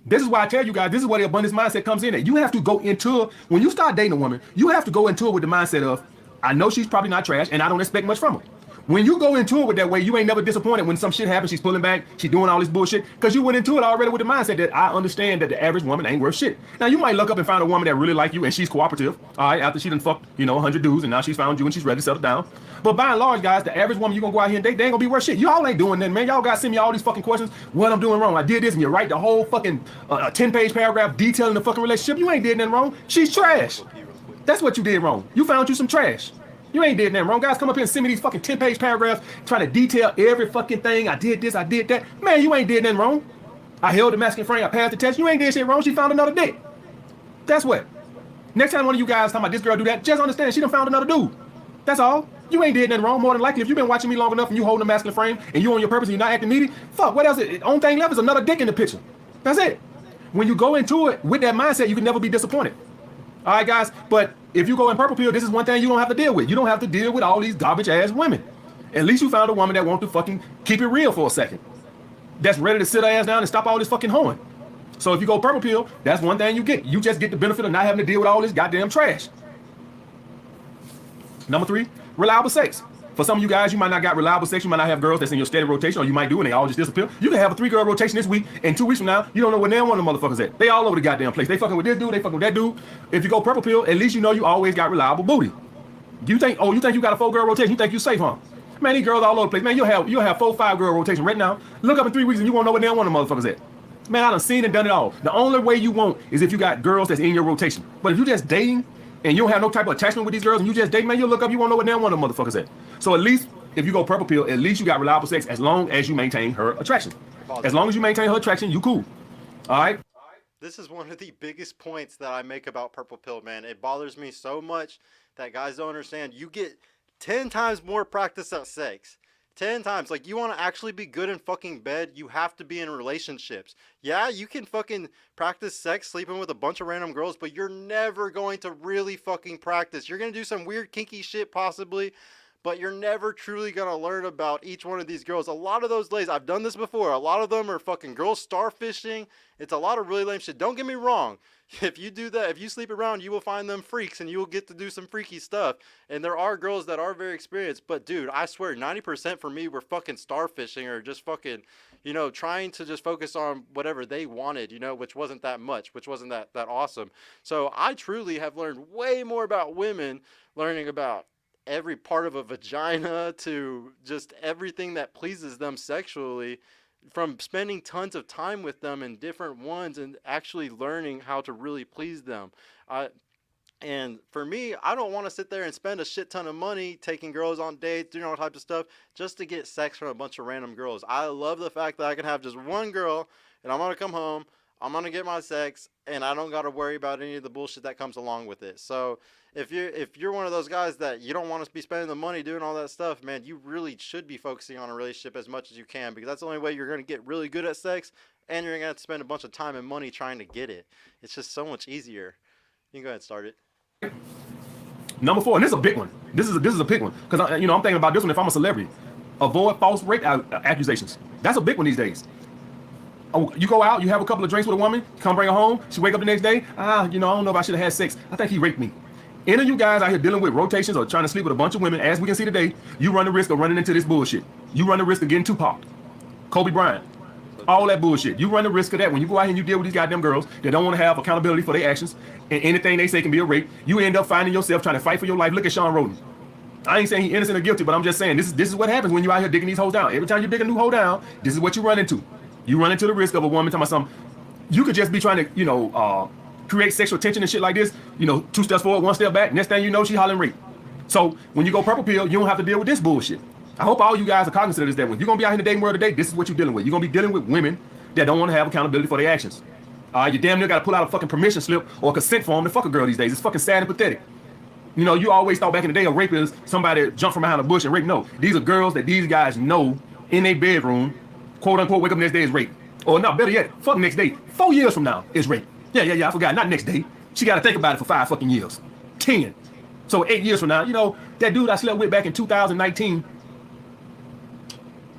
This is why I tell you guys, this is where the abundance mindset comes in at. You have to go into it. When you start dating a woman, you have to go into it with the mindset of, I know she's probably not trash and I don't expect much from her. When you go into it with that way, you ain't never disappointed when some shit happens, she's pulling back, she's doing all this bullshit, because you went into it already with the mindset that I understand that the average woman ain't worth shit. Now, you might look up and find a woman that really like you and she's cooperative, all right, after she done fucked, 100 dudes, and now she's found you and she's ready to settle down. But by and large, guys, the average woman you gonna go out here and date, they ain't gonna be worth shit. Y'all ain't doing nothing, man. Y'all gotta send me all these fucking questions, what I'm doing wrong. I did this, and you write the whole fucking 10-page paragraph detailing the fucking relationship. You ain't did nothing wrong. She's trash. That's what you did wrong. You found you some trash. You ain't did nothing wrong. Guys come up here and send me these fucking 10-page paragraphs trying to detail every fucking thing. I did this, I did that. Man, you ain't did nothing wrong. I held the masculine frame, I passed the test. You ain't did shit wrong. She found another dick. That's what. Next time one of you guys talking about this girl do that, just understand she done found another dude. That's all. You ain't did nothing wrong. More than likely, if you've been watching me long enough and you holding the masculine frame and you on your purpose and you're not acting needy, fuck, what else? The only thing left is another dick in the picture. That's it. When you go into it with that mindset, you can never be disappointed. All right, guys, but if you go in purple pill, this is one thing you don't have to deal with. You don't have to deal with all these garbage ass women. At least you found a woman that wants to fucking keep it real for a second. That's ready to sit her ass down and stop all this fucking hoeing. So if you go purple pill, that's one thing you get. You just get the benefit of not having to deal with all this goddamn trash. Number 3, reliable sex. For some of you guys, you might not got reliable sex. You might not have girls that's in your steady rotation, or you might do and they all just disappear. You can have a 3-girl rotation this week, and 2 weeks from now, you don't know where damn one of the motherfuckers at. They all over the goddamn place. They fucking with this dude, they fucking with that dude. If you go purple pill, at least you know you always got reliable booty. You think you got a 4-girl rotation? You think you safe, huh? Man, these girls all over the place. Man, you'll have 4, 5-girl rotation right now. Look up in 3 weeks and you won't know where damn one of the motherfuckers at. Man, I done seen and done it all. The only way you won't is if you got girls that's in your rotation. But if you just dating and you don't have no type of attachment with these girls and you just dating, man, you'll look up, you won't know what damn one of the motherfuckers at. So at least if you go purple pill, at least you got reliable sex as long as you maintain her attraction. As long as you maintain her attraction, you cool. All right? this is one of the biggest points that I make about Purple Pill, man. It bothers me so much that guys don't understand. You get 10 times more practice at sex. 10 times. Like, you want to actually be good in fucking bed, you have to be in relationships. Yeah, you can fucking practice sex sleeping with a bunch of random girls, but you're never going to really fucking practice. You're going to do some weird kinky shit possibly, but you're never truly going to learn about each one of these girls. A lot of those ladies, I've done this before, a lot of them are fucking girls starfishing. It's a lot of really lame shit. Don't get me wrong. If you do that, if you sleep around, you will find them freaks and you will get to do some freaky stuff. And there are girls that are very experienced, but dude, I swear 90% for me were fucking starfishing or just fucking, you know, trying to just focus on whatever they wanted, you know, which wasn't that much, which wasn't that awesome. So I truly have learned way more about women, learning about every part of a vagina to just everything that pleases them sexually, from spending tons of time with them in different ones and actually learning how to really please them. And for me, I don't want to sit there and spend a shit ton of money taking girls on dates, doing all types of stuff just to get sex from a bunch of random girls. I love the fact that I can have just one girl and I'm going to come home, I'm going to get my sex, and I don't got to worry about any of the bullshit that comes along with it. So if you're one of those guys that you don't want to be spending the money doing all that stuff, man, you really should be focusing on a relationship as much as you can, because that's the only way you're going to get really good at sex, and you're going to have to spend a bunch of time and money trying to get it. It's just so much easier. You can go ahead and start it. Number 4, and this is a big one. This is a big one, because I'm thinking about this one. If I'm a celebrity, avoid false rape accusations. That's a big one these days. Oh, you go out, you have a couple of drinks with a woman, come bring her home, she wake up the next day, I don't know if I should have had sex. I think he raped me. Any of you guys out here dealing with rotations or trying to sleep with a bunch of women, as we can see today, you run the risk of running into this bullshit. You run the risk of getting Tupac, Kobe Bryant, all that bullshit. You run the risk of that when you go out here and you deal with these goddamn girls that don't want to have accountability for their actions, and anything they say can be a rape. You end up finding yourself trying to fight for your life. Look at Sean Roden. I ain't saying he's innocent or guilty, but I'm just saying this is what happens when you're out here digging these holes down. Every time you dig a new hole down, this is what you run into. You run into the risk of a woman talking about something. You could just be trying to, create sexual tension and shit like this. 2 steps forward, 1 step back. Next thing you know, she hollering rape. So when you go Purple Pill, you don't have to deal with this bullshit. I hope all you guys are cognizant of this, that when you're gonna be out here in the dating world today, this is what you're dealing with. You're gonna be dealing with women that don't want to have accountability for their actions. You damn near gotta pull out a fucking permission slip or a consent form to fuck a girl these days. It's fucking sad and pathetic. You always thought back in the day a rape is somebody jumped from behind a bush and rape. No, these are girls that these guys know in their bedroom, quote unquote, wake up the next day is rape. Or not, better yet, fuck next day. 4 years from now is rape. Yeah, I forgot. Not next day. She got to think about it for 5 fucking years. 10. So 8 years from now, that dude I slept with back in 2019,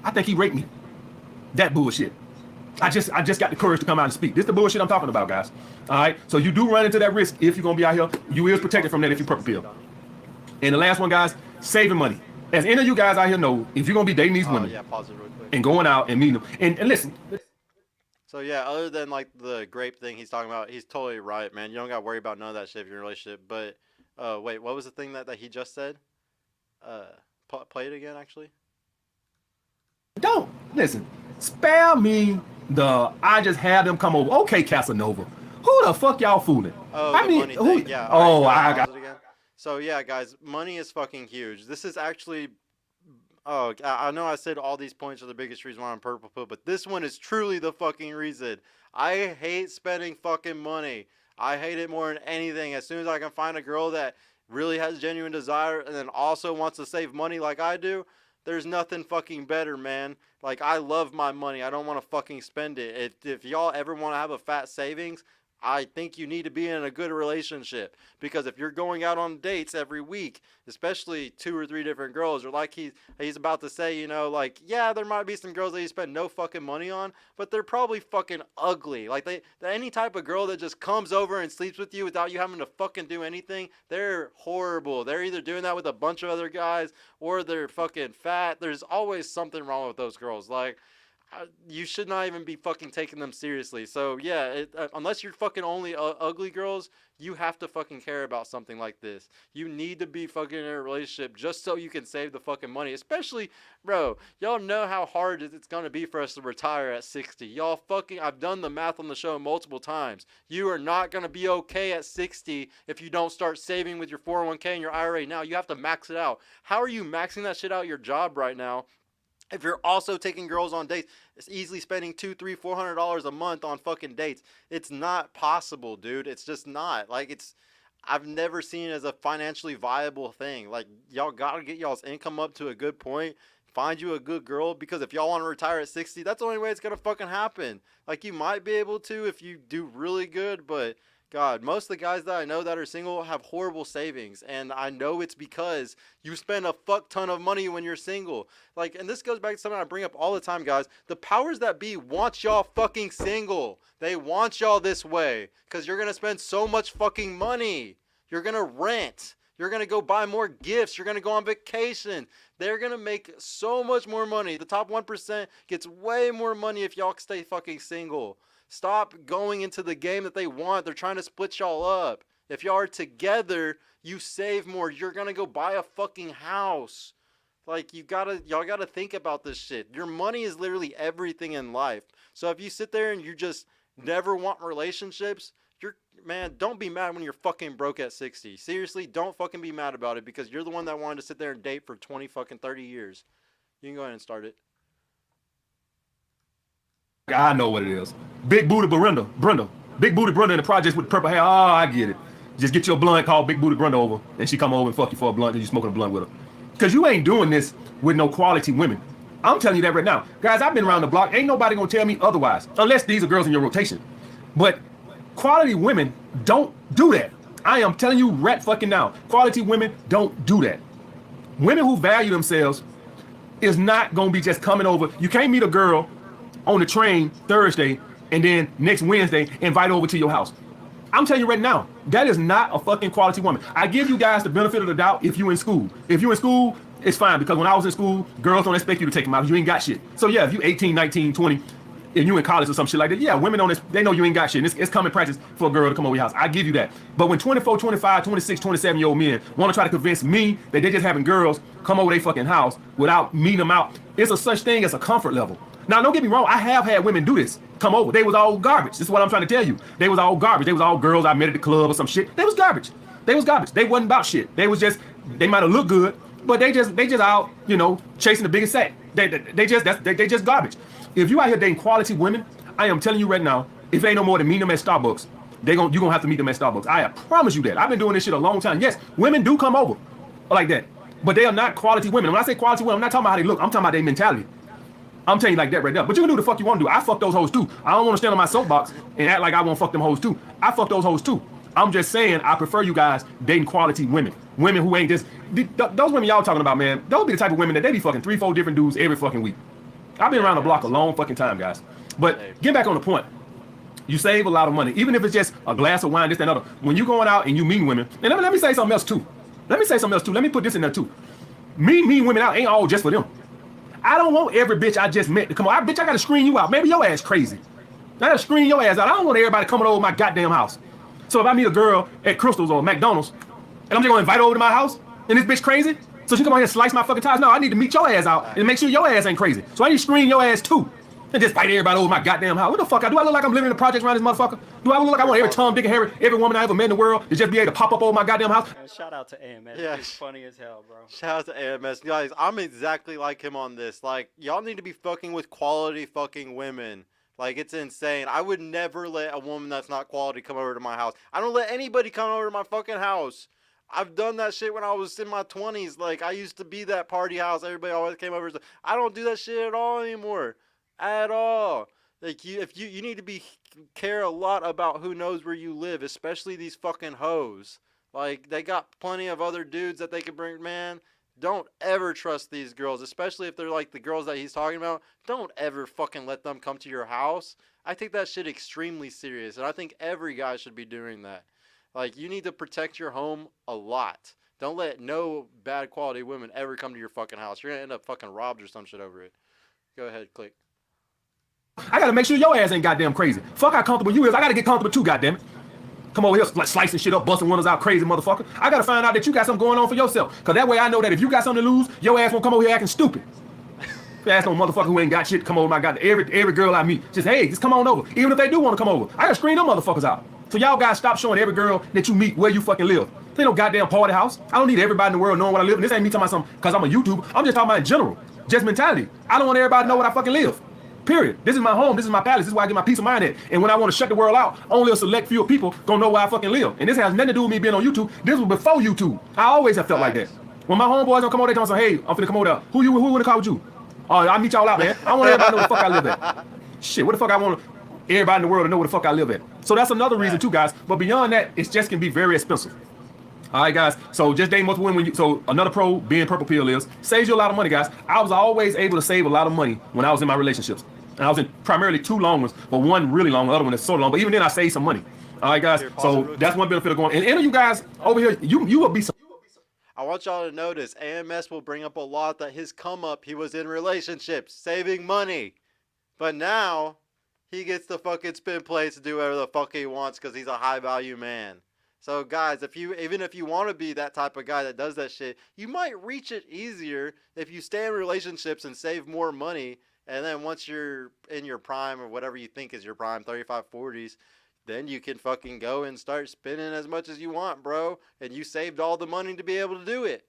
I think he raped me. That bullshit. I just got the courage to come out and speak. This is the bullshit I'm talking about, guys. All right? So you do run into that risk if you're going to be out here. You is protected from that if you Purple Pill. And the last one, guys, saving money. As any of you guys out here know, if you're going to be dating these women pause it real quick. And going out and meeting them. And listen. So yeah, other than like the grape thing he's talking about, he's totally right, man. You don't got to worry about none of that shit if you're in a relationship. But wait, what was the thing that he just said? Play it again, actually. Don't listen. Spare me I just had them come over. Okay, Casanova. Who the fuck y'all fooling? Oh, money who? Thing. Yeah. Oh, right, I got it again. So yeah, guys, money is fucking huge. This is actually. Oh, I know I said all these points are the biggest reason why I'm Purple Pill, but this one is truly the fucking reason. I hate spending fucking money. I hate it more than anything. As soon as I can find a girl that really has genuine desire and then also wants to save money like I do, there's nothing fucking better, man. Like, I love my money. I don't want to fucking spend it. If y'all ever want to have a fat savings, I think you need to be in a good relationship, because if you're going out on dates every week, especially 2 or 3 different girls, or like he's about to say, yeah, there might be some girls that you spend no fucking money on, but they're probably fucking ugly. Like any type of girl that just comes over and sleeps with you without you having to fucking do anything, they're horrible. They're either doing that with a bunch of other guys or they're fucking fat. There's always something wrong with those girls. Like, you should not even be fucking taking them seriously. So yeah, unless you're fucking only ugly girls, you have to fucking care about something like this. You need to be fucking in a relationship just so you can save the fucking money. Especially, bro, y'all know how hard it's gonna be for us to retire at 60. Y'all fucking, I've done the math on the show multiple times. You are not gonna be okay at 60 if you don't start saving with your 401k and your IRA now. You have to max it out. How are you maxing that shit out your job right now If you're also taking girls on dates, it's easily spending $200, $300, $400 a month on fucking dates. It's not possible, dude. It's just not. Like, it's, I've never seen it as a financially viable thing. Like, y'all gotta get y'all's income up to a good point. Find you a good girl, because if y'all want to retire at 60, that's the only way it's gonna fucking happen. Like, you might be able to if you do really good, but God, most of the guys that I know that are single have horrible savings, and I know it's because you spend a fuck ton of money when you're single. Like, and this goes back to something I bring up all the time, guys. The powers that be want y'all fucking single. They want y'all this way because you're gonna spend so much fucking money. You're gonna rent. You're gonna go buy more gifts. You're gonna go on vacation. They're gonna make so much more money. The top 1% gets way more money if y'all stay fucking single. Stop going into the game that they want. They're trying to split y'all up. If y'all are together, you save more. You're gonna go buy a fucking house. Like, y'all gotta think about this shit. Your money is literally everything in life. So if you sit there and you just never want relationships, man, don't be mad when you're fucking broke at 60. Seriously, don't fucking be mad about it, because you're the one that wanted to sit there and date for 20 fucking 30 years. You can go ahead and start it. I know what it is. Big booty Brenda. Big booty Brenda in the projects with the purple hair. Oh, I get it. Just get your blunt, call Big Booty Brenda over, and she come over and fuck you for a blunt, and you smoking a blunt with her. Because you ain't doing this with no quality women. I'm telling you that right now. Guys, I've been around the block. Ain't nobody gonna tell me otherwise, unless these are girls in your rotation. But quality women don't do that. I am telling you right fucking now. Quality women don't do that. Women who value themselves is not gonna be just coming over. You can't meet a girl on the train Thursday and then next Wednesday invite her over to your house. I'm telling you right now, that is not a fucking quality woman. I give you guys the benefit of the doubt if you in school. If you in school, it's fine, because when I was in school, girls don't expect you to take them out. You ain't got shit. So yeah, if you 18, 19, 20, and you in college or some shit like that, yeah, women don't, they know you ain't got shit. It's common practice for a girl to come over your house. I give you that. But when 24, 25, 26, 27-year-old men want to try to convince me that they're just having girls come over their fucking house without meeting them out, it's a such thing as a comfort level. Now, don't get me wrong. I have had women do this. Come over. They was all garbage. This is what I'm trying to tell you. They was all garbage. They was all girls I met at the club or some shit. They was garbage. They was garbage. They wasn't about shit. They was just, they might have looked good, but they just out, you know, chasing the biggest sack. They just garbage. If you out here dating quality women, I am telling you right now, if it ain't no more than meeting them at Starbucks, you're gonna have to meet them at Starbucks. I promise you that. I've been doing this shit a long time. Yes, women do come over like that, but they are not quality women. When I say quality women, I'm not talking about how they look. I'm talking about their mentality. I'm telling you like that right now. But you can do the fuck you want to do. I fuck those hoes too. I don't want to stand on my soapbox and act like I won't fuck them hoes too. I fuck those hoes too. I'm just saying I prefer you guys dating quality women. Women who ain't just, those women y'all talking about, man, those be the type of women that they be fucking 3-4 different dudes every fucking week. I've been around the block a long fucking time, guys. But get back on the point. You save a lot of money, even if it's just a glass of wine, this and other. When you going out and you meet women, and let me say something else too. Let me put this in there too. Meeting women out ain't all just for them. I don't want every bitch I just met to come on. Bitch, I gotta screen you out. Maybe your ass crazy. I gotta screen your ass out. I don't want everybody coming over my goddamn house. So if I meet a girl at Crystal's or McDonald's, and I'm just gonna invite her over to my house, and this bitch crazy, so she come out here and slice my fucking tires. No, I need to meet your ass out and make sure your ass ain't crazy. So I need to screen your ass too. And just fight everybody over my goddamn house. What the fuck? Do I look like I'm living in the projects around this motherfucker? Do I look like I want every Tom, Dick, and Harry, every woman I ever met in the world to just be able to pop up over my goddamn house? Shout out to AMS. Yeah. It's funny as hell, bro. Shout out to AMS. Guys, I'm exactly like him on this. Like, y'all need to be fucking with quality fucking women. Like, it's insane. I would never let a woman that's not quality come over to my house. I don't let anybody come over to my fucking house. I've done that shit when I was in my 20s. Like, I used to be that party house. Everybody always came over. I don't do that shit at all anymore. At all. Like, you need to care a lot about who knows where you live, especially these fucking hoes. Like, they got plenty of other dudes that they can bring. Man, don't ever trust these girls, especially if they're like the girls that he's talking about. Don't ever fucking let them come to your house. I take that shit extremely serious, and I think every guy should be doing that. Like, you need to protect your home a lot. Don't let no bad quality women ever come to your fucking house. You're gonna end up fucking robbed or some shit over it. Go ahead, click. I gotta make sure your ass ain't goddamn crazy. Fuck how comfortable you is. I gotta get comfortable too, goddamn it. Come over here slicing shit up, busting windows out, crazy motherfucker. I gotta find out that you got something going on for yourself. Cause that way I know that if you got something to lose, your ass won't come over here acting stupid. Ass no motherfucker who ain't got shit come over my goddamn every girl I meet. Just come on over. Even if they do want to come over, I gotta screen them motherfuckers out. So y'all guys stop showing every girl that you meet where you fucking live. This ain't no goddamn party house. I don't need everybody in the world knowing where I live. And this ain't me talking about something because I'm a YouTuber. I'm just talking about in general. just mentality. I don't want everybody to know what I fucking live. Period. This is my home. This is my palace. This is where I get my peace of mind at. And when I want to shut the world out, only a select few people gonna know where I fucking live. And this has nothing to do with me being on YouTube. This was before YouTube. I always have felt like that. When my homeboys don't come over, they don't say, hey, I'm finna come over there. Who would have called you? Oh, I'll meet y'all out, man. I want everybody to know where the fuck I live at. Shit, what the fuck I want everybody in the world to know where the fuck I live at. So that's another reason too, guys. But beyond that, it just can be very expensive. All right, guys. So just dating multiple women. So another pro being PurplePill is saves you a lot of money, guys. I was always able to save a lot of money when I was in my relationships. And I was in primarily 2 long ones, but one really long, the other one is so long. But even then, I saved some money. All right, guys. So that's one benefit of going. And any of you guys over here, you will be. I want y'all to notice AMS will bring up a lot that his come up, he was in relationships, saving money. But now he gets to fucking spin plates to do whatever the fuck he wants because he's a high value man. So guys, even if you want to be that type of guy that does that shit, you might reach it easier if you stay in relationships and save more money. And then once you're in your prime or whatever you think is your prime, 35, 40s, then you can fucking go and start spending as much as you want, bro. And you saved all the money to be able to do it.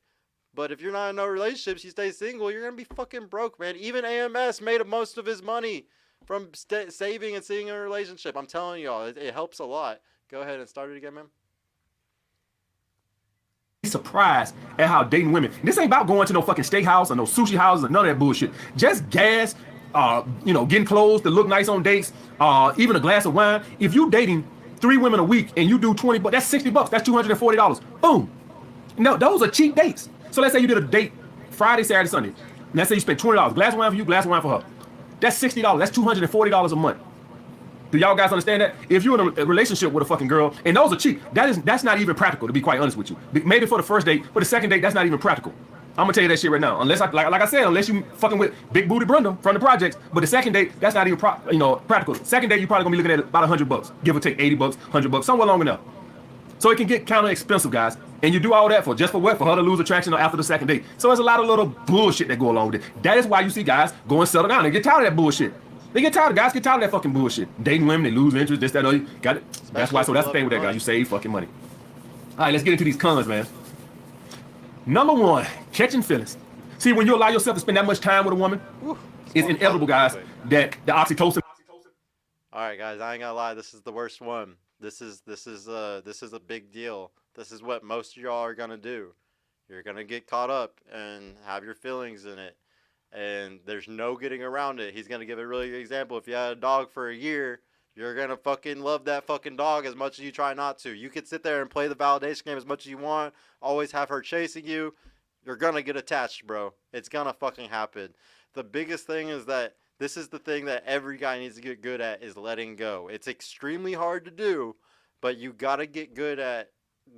But if you're not in no relationships, you stay single, you're going to be fucking broke, man. Even AMS made most of his money from saving and staying in a relationship. I'm telling y'all, it helps a lot. Go ahead and start it again, man. Surprised at how dating women. This ain't about going to no fucking steakhouse or no sushi houses or none of that bullshit. Just gas, getting clothes that look nice on dates, even a glass of wine. If you dating 3 women a week and you do 20 bucks, that's $60. That's $240. Boom. No, those are cheap dates. So let's say you did a date Friday, Saturday, Sunday. And let's say you spent $20. Glass of wine for you, glass of wine for her. That's $60. That's $240 a month. Do y'all guys understand that? If you're in a relationship with a fucking girl, and those are cheap, that's not even practical, to be quite honest with you. Maybe for the first date, but the second date, that's not even practical. I'm gonna tell you that shit right now. Unless, like I said, unless you fucking with Big Booty Brenda from the projects, but the second date, that's not even practical. Second date, you're probably gonna be looking at about $100, give or take $80, $100, somewhere long enough. So it can get kind of expensive, guys. And you do all that for what? For her to lose attraction after the second date. So there's a lot of little bullshit that go along with it. That is why you see guys go and settle down and get tired of that bullshit. They get tired. Guys get tired of that fucking bullshit. Dating women, they lose interest, this, that, other. Got it? That's why. So that's the thing with that guy. You save fucking money. All right, let's get into these cons, man. Number 1, catching feelings. See, when you allow yourself to spend that much time with a woman, it's inevitable, guys, that the oxytocin. All right, guys, I ain't gonna lie. This is the worst one. This is a big deal. This is what most of y'all are gonna do. You're gonna get caught up and have your feelings in it. And there's no getting around it. He's going to give a really good example. If you had a dog for a year, you're going to fucking love that fucking dog as much as you try not to. You could sit there and play the validation game as much as you want, always have her chasing you. You're going to get attached, bro. It's going to fucking happen. The biggest thing is that this is the thing that every guy needs to get good at is letting go. It's extremely hard to do, but you got to get good at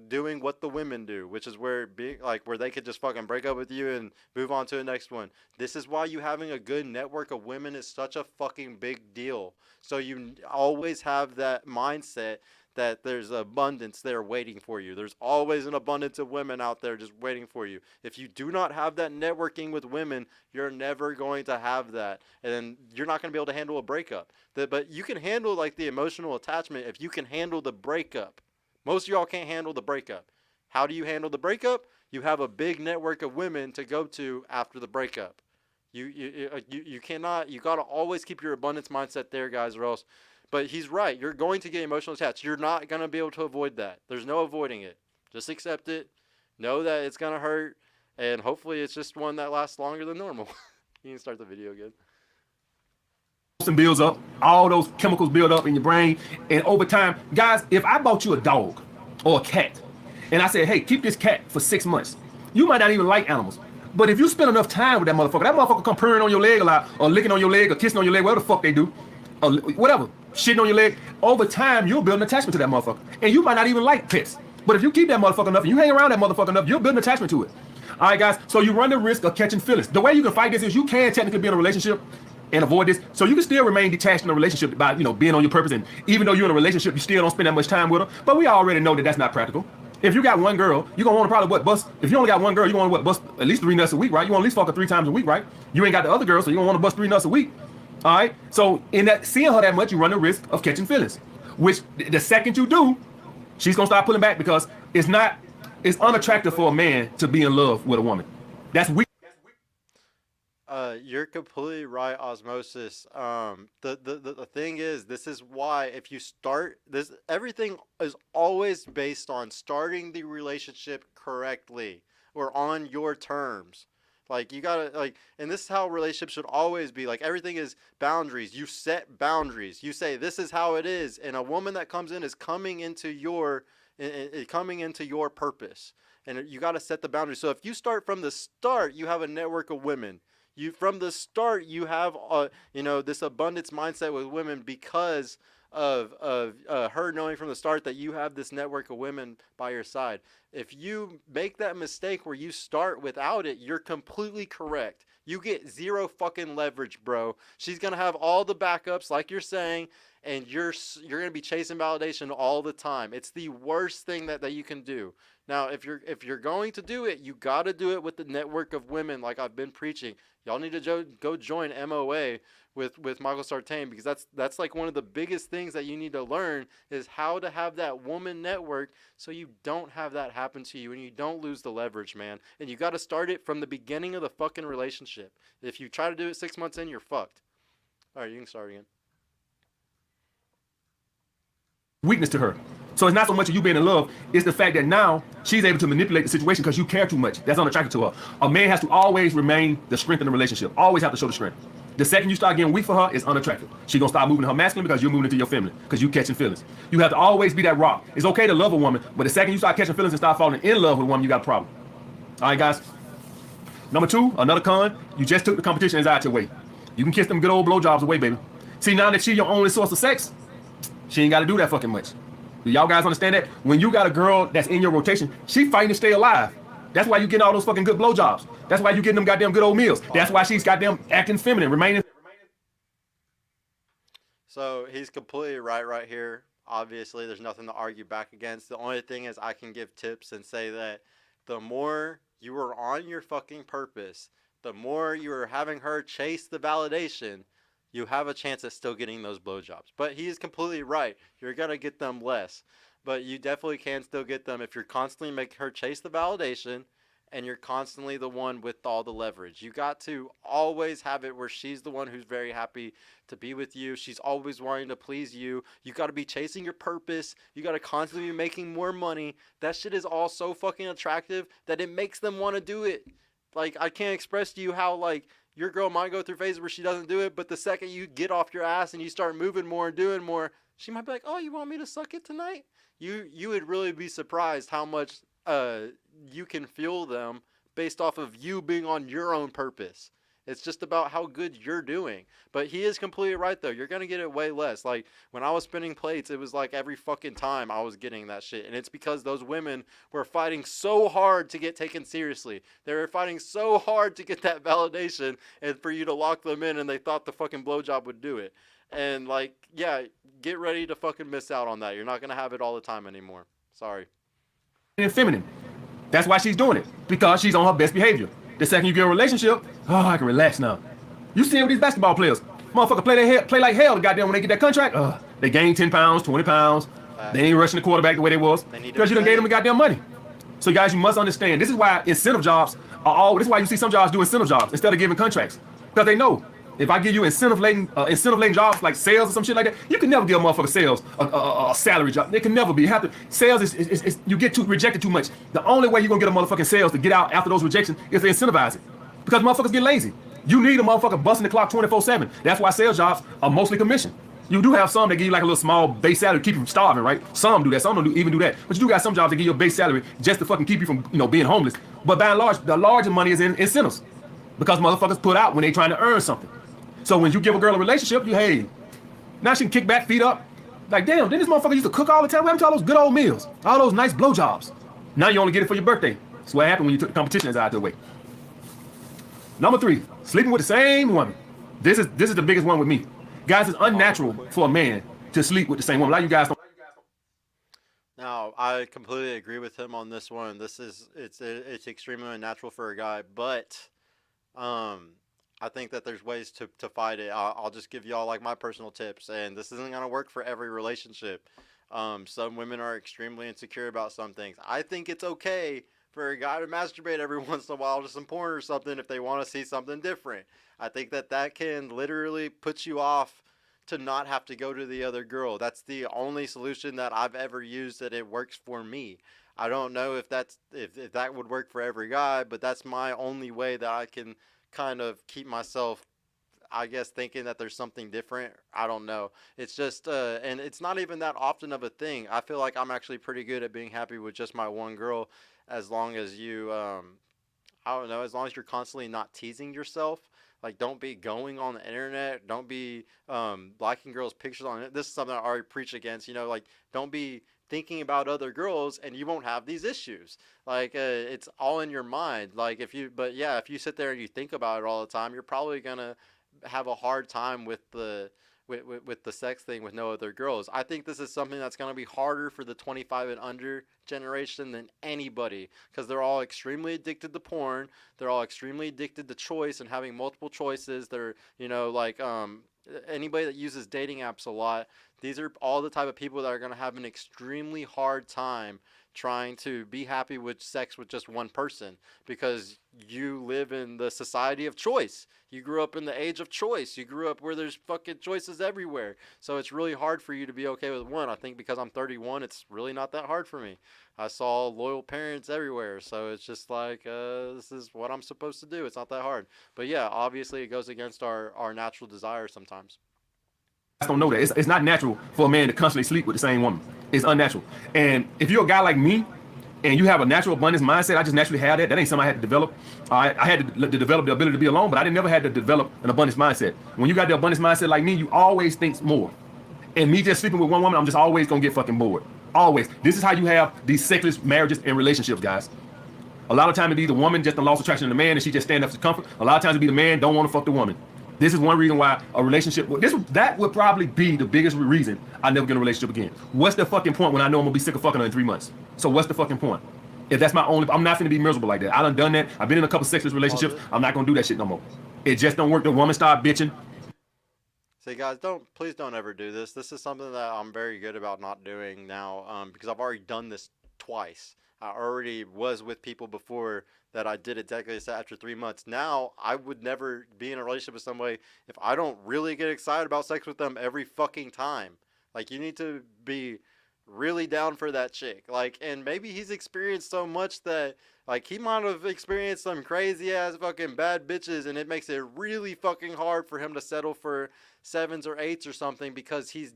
doing what the women do, which is where they could just fucking break up with you and move on to the next one. This is why you having a good network of women is such a fucking big deal. So you always have that mindset that there's abundance there waiting for you. There's always an abundance of women out there just waiting for you. If you do not have that networking with women, you're never going to have that. And then you're not going to be able to handle a breakup. But you can handle like the emotional attachment if you can handle the breakup. Most of y'all can't handle the breakup. How do you handle the breakup? You have a big network of women to go to after the breakup. You cannot, you got to always keep your abundance mindset there, guys, or else. But he's right. You're going to get emotional attached. You're not going to be able to avoid that. There's no avoiding it. Just accept it. Know that it's going to hurt. And hopefully it's just one that lasts longer than normal. You can start the video again. Builds up, all those chemicals build up in your brain, and over time, guys, if I bought you a dog or a cat and I said, hey, keep this cat for 6 months, you might not even like animals, but if you spend enough time with that motherfucker come purring on your leg a lot, or licking on your leg, or kissing on your leg, whatever the fuck they do, or whatever, shitting on your leg, over time you'll build an attachment to that motherfucker, and you might not even like pets, but if you keep that motherfucker enough and you hang around that motherfucker enough, you'll build an attachment to it. All right, guys, so you run the risk of catching feelings. The way you can fight this is you can technically be in a relationship and avoid this, so you can still remain detached in a relationship by being on your purpose, and even though you're in a relationship, you still don't spend that much time with her. But we already know that that's not practical. If you got one girl, you're gonna want to probably bust. If you only got one girl, you want to bust at least 3 nuts a week, right? You want to at least fuck her 3 times a week, right? You ain't got the other girl, so you don't want to bust 3 nuts a week. All right. So in that, seeing her that much, you run the risk of catching feelings. Which the second you do, she's gonna start pulling back because it's unattractive for a man to be in love with a woman. That's weak. You're completely right, Osmosis. The thing is, this is why if you start this, everything is always based on starting the relationship correctly or on your terms. Like you gotta like, and this is how relationships should always be. Like everything is boundaries. You set boundaries. You say this is how it is, and a woman that comes in is coming into coming into your purpose, and you got to set the boundaries. So if you start from the start, you have a network of women. You from the start you have this abundance mindset with women because of her knowing from the start that you have this network of women by your side. If you make that mistake where you start without it, you're completely correct. You get zero fucking leverage, bro. She's gonna have all the backups, like you're saying, and you're gonna be chasing validation all the time. It's the worst thing that you can do. Now, if you're going to do it, you got to do it with the network of women, like I've been preaching. Y'all need to go join MOA with Michael Sartain, because that's like one of the biggest things that you need to learn is how to have that woman network so you don't have that happen to you and you don't lose the leverage, man. And you got to start it from the beginning of the fucking relationship. If you try to do it 6 months in, you're fucked. All right, you can start again. Weakness to her. So it's not so much of you being in love, it's the fact that now she's able to manipulate the situation because you care too much. That's unattractive to her. A man has to always remain the strength in the relationship. Always have to show the strength. The second you start getting weak for her, it's unattractive. She's gonna start moving to her masculine because you're moving into your feminine, because you catching feelings. You have to always be that rock. It's okay to love a woman, but the second you start catching feelings and start falling in love with a woman, you got a problem. All right, guys. Number 2, another con, you just took the competition anxiety away. You can kiss them good old blowjobs away, baby. See, now that she's your only source of sex, she ain't got to do that fucking much. Do y'all guys understand that? When you got a girl that's in your rotation, she fighting to stay alive. That's why you getting all those fucking good blowjobs. That's why you getting them goddamn good old meals. That's why she's goddamn acting feminine, remaining. So he's completely right here. Obviously, there's nothing to argue back against. The only thing is I can give tips and say that the more you are on your fucking purpose, the more you are having her chase the validation, you have a chance at still getting those blowjobs. But he is completely right. You're going to get them less. But you definitely can still get them if you're constantly making her chase the validation and you're constantly the one with all the leverage. You got to always have it where she's the one who's very happy to be with you. She's always wanting to please you. You got to be chasing your purpose. You got to constantly be making more money. That shit is all so fucking attractive that it makes them want to do it. Like, I can't express to you how, like, your girl might go through phases where she doesn't do it, but the second you get off your ass and you start moving more and doing more, she might be like, oh, you want me to suck it tonight? You would really be surprised how much you can fuel them based off of you being on your own purpose. It's just about how good you're doing. But he is completely right, though. You're going to get it way less. Like, when I was spinning plates, it was like every fucking time I was getting that shit. And it's because those women were fighting so hard to get taken seriously. They were fighting so hard to get that validation and for you to lock them in, and they thought the fucking blowjob would do it. And, like, yeah, get ready to fucking miss out on that. You're not going to have it all the time anymore. Sorry. And feminine. That's why she's doing it, because she's on her best behavior. The second you get a relationship, oh, I can relax now. You see with these basketball players, motherfucker play like hell. Goddamn, when they get that contract, they gain 10 pounds, 20 pounds. They ain't rushing the quarterback the way they was because you done gave them the goddamn money. So guys, you must understand. This is why incentive jobs are all. This is why you see some jobs do incentive jobs instead of giving contracts, because they know if I give you incentive laden jobs like sales or some shit like that, you can never give a motherfucker sales a salary job. They can never be. You have to, sales is you get rejected too much. The only way you're gonna get a motherfucking sales to get out after those rejections is to incentivize it, because motherfuckers get lazy. You need a motherfucker busting the clock 24/7. That's why sales jobs are mostly commission. You do have some that give you like a little small base salary to keep you from starving, right? Some do that. Some don't even do that. But you do got some jobs that give you a base salary just to fucking keep you from being homeless. But by and large, the larger money is in incentives, because motherfuckers put out when they trying to earn something. So when you give a girl a relationship, now she can kick back, feet up. Like, damn, didn't this motherfucker used to cook all the time? What happened to all those good old meals? All those nice blowjobs. Now you only get it for your birthday. That's what happened when you took the competition out of the way. Number 3, sleeping with the same woman. This is the biggest one with me. Guys, it's unnatural for a man to sleep with the same woman. A lot of you guys don't. Now, I completely agree with him on this one. It's extremely unnatural for a guy, but I think that there's ways to fight it. I'll just give y'all like my personal tips, and this isn't gonna work for every relationship. Some women are extremely insecure about some things. I think it's okay for a guy to masturbate every once in a while to some porn or something if they want to see something different. I think that can literally put you off to not have to go to the other girl. That's the only solution that I've ever used that it works for me. I don't know if if that would work for every guy, but that's my only way that I can kind of keep myself, I guess, thinking that there's something different. I don't know. It's just and it's not even that often of a thing. I feel like I'm actually pretty good at being happy with just my one girl, as long as you I don't know, as long as you're constantly not teasing yourself. Like, don't be going on the internet. Don't be liking girls' pictures on it. This is something I already preach against. You know, like, don't be thinking about other girls, and you won't have these issues. Like, it's all in your mind. Like, but yeah, if you sit there and you think about it all the time, you're probably gonna have a hard time with the with the sex thing with no other girls. I think this is something that's going to be harder for the 25 and under generation than anybody, because they're all extremely addicted to porn. They're all extremely addicted to choice and having multiple choices. They're, you know, like anybody that uses dating apps a lot, these are all the type of people that are going to have an extremely hard time trying to be happy with sex with just one person, because you live in the society of choice. You grew up in the age of choice. You grew up where there's fucking choices everywhere. So it's really hard for you to be okay with one. I think because I'm 31, it's really not that hard for me. I saw loyal parents everywhere. So it's just like, this is what I'm supposed to do. It's not that hard. But yeah, obviously it goes against our natural desire sometimes. I don't know that. It's not natural for a man to constantly sleep with the same woman. It's unnatural. And if you're a guy like me and you have a natural abundance mindset, I just naturally have that. That ain't something I had to develop. I had to develop the ability to be alone, but I didn't never had to develop an abundance mindset. When you got the abundance mindset like me, you always think more. And me just sleeping with one woman, I'm just always gonna get fucking bored. Always. This is how you have these sexless marriages and relationships, guys. A lot of times it be the woman just lost attraction to the man and she just stand up to comfort. A lot of times it be the man don't want to fuck the woman. This is one reason why a relationship, that would probably be the biggest reason I never get in a relationship again. What's the fucking point when I know I'm gonna be sick of fucking her in 3 months? So what's the fucking point? If that's my only, I'm not gonna be miserable like that. I done that. I've been in a couple sexless relationships. I'm not gonna do that shit no more. It just don't work. The woman start bitching. See, guys, please don't ever do this. This is something that I'm very good about not doing now, because I've already done this twice. I already was with people before that I did it decades after 3 months. Now, I would never be in a relationship with somebody if I don't really get excited about sex with them every fucking time. Like, you need to be really down for that chick. Like, and maybe he's experienced so much that, like, he might have experienced some crazy ass fucking bad bitches, and it makes it really fucking hard for him to settle for 7s or 8s or something, because he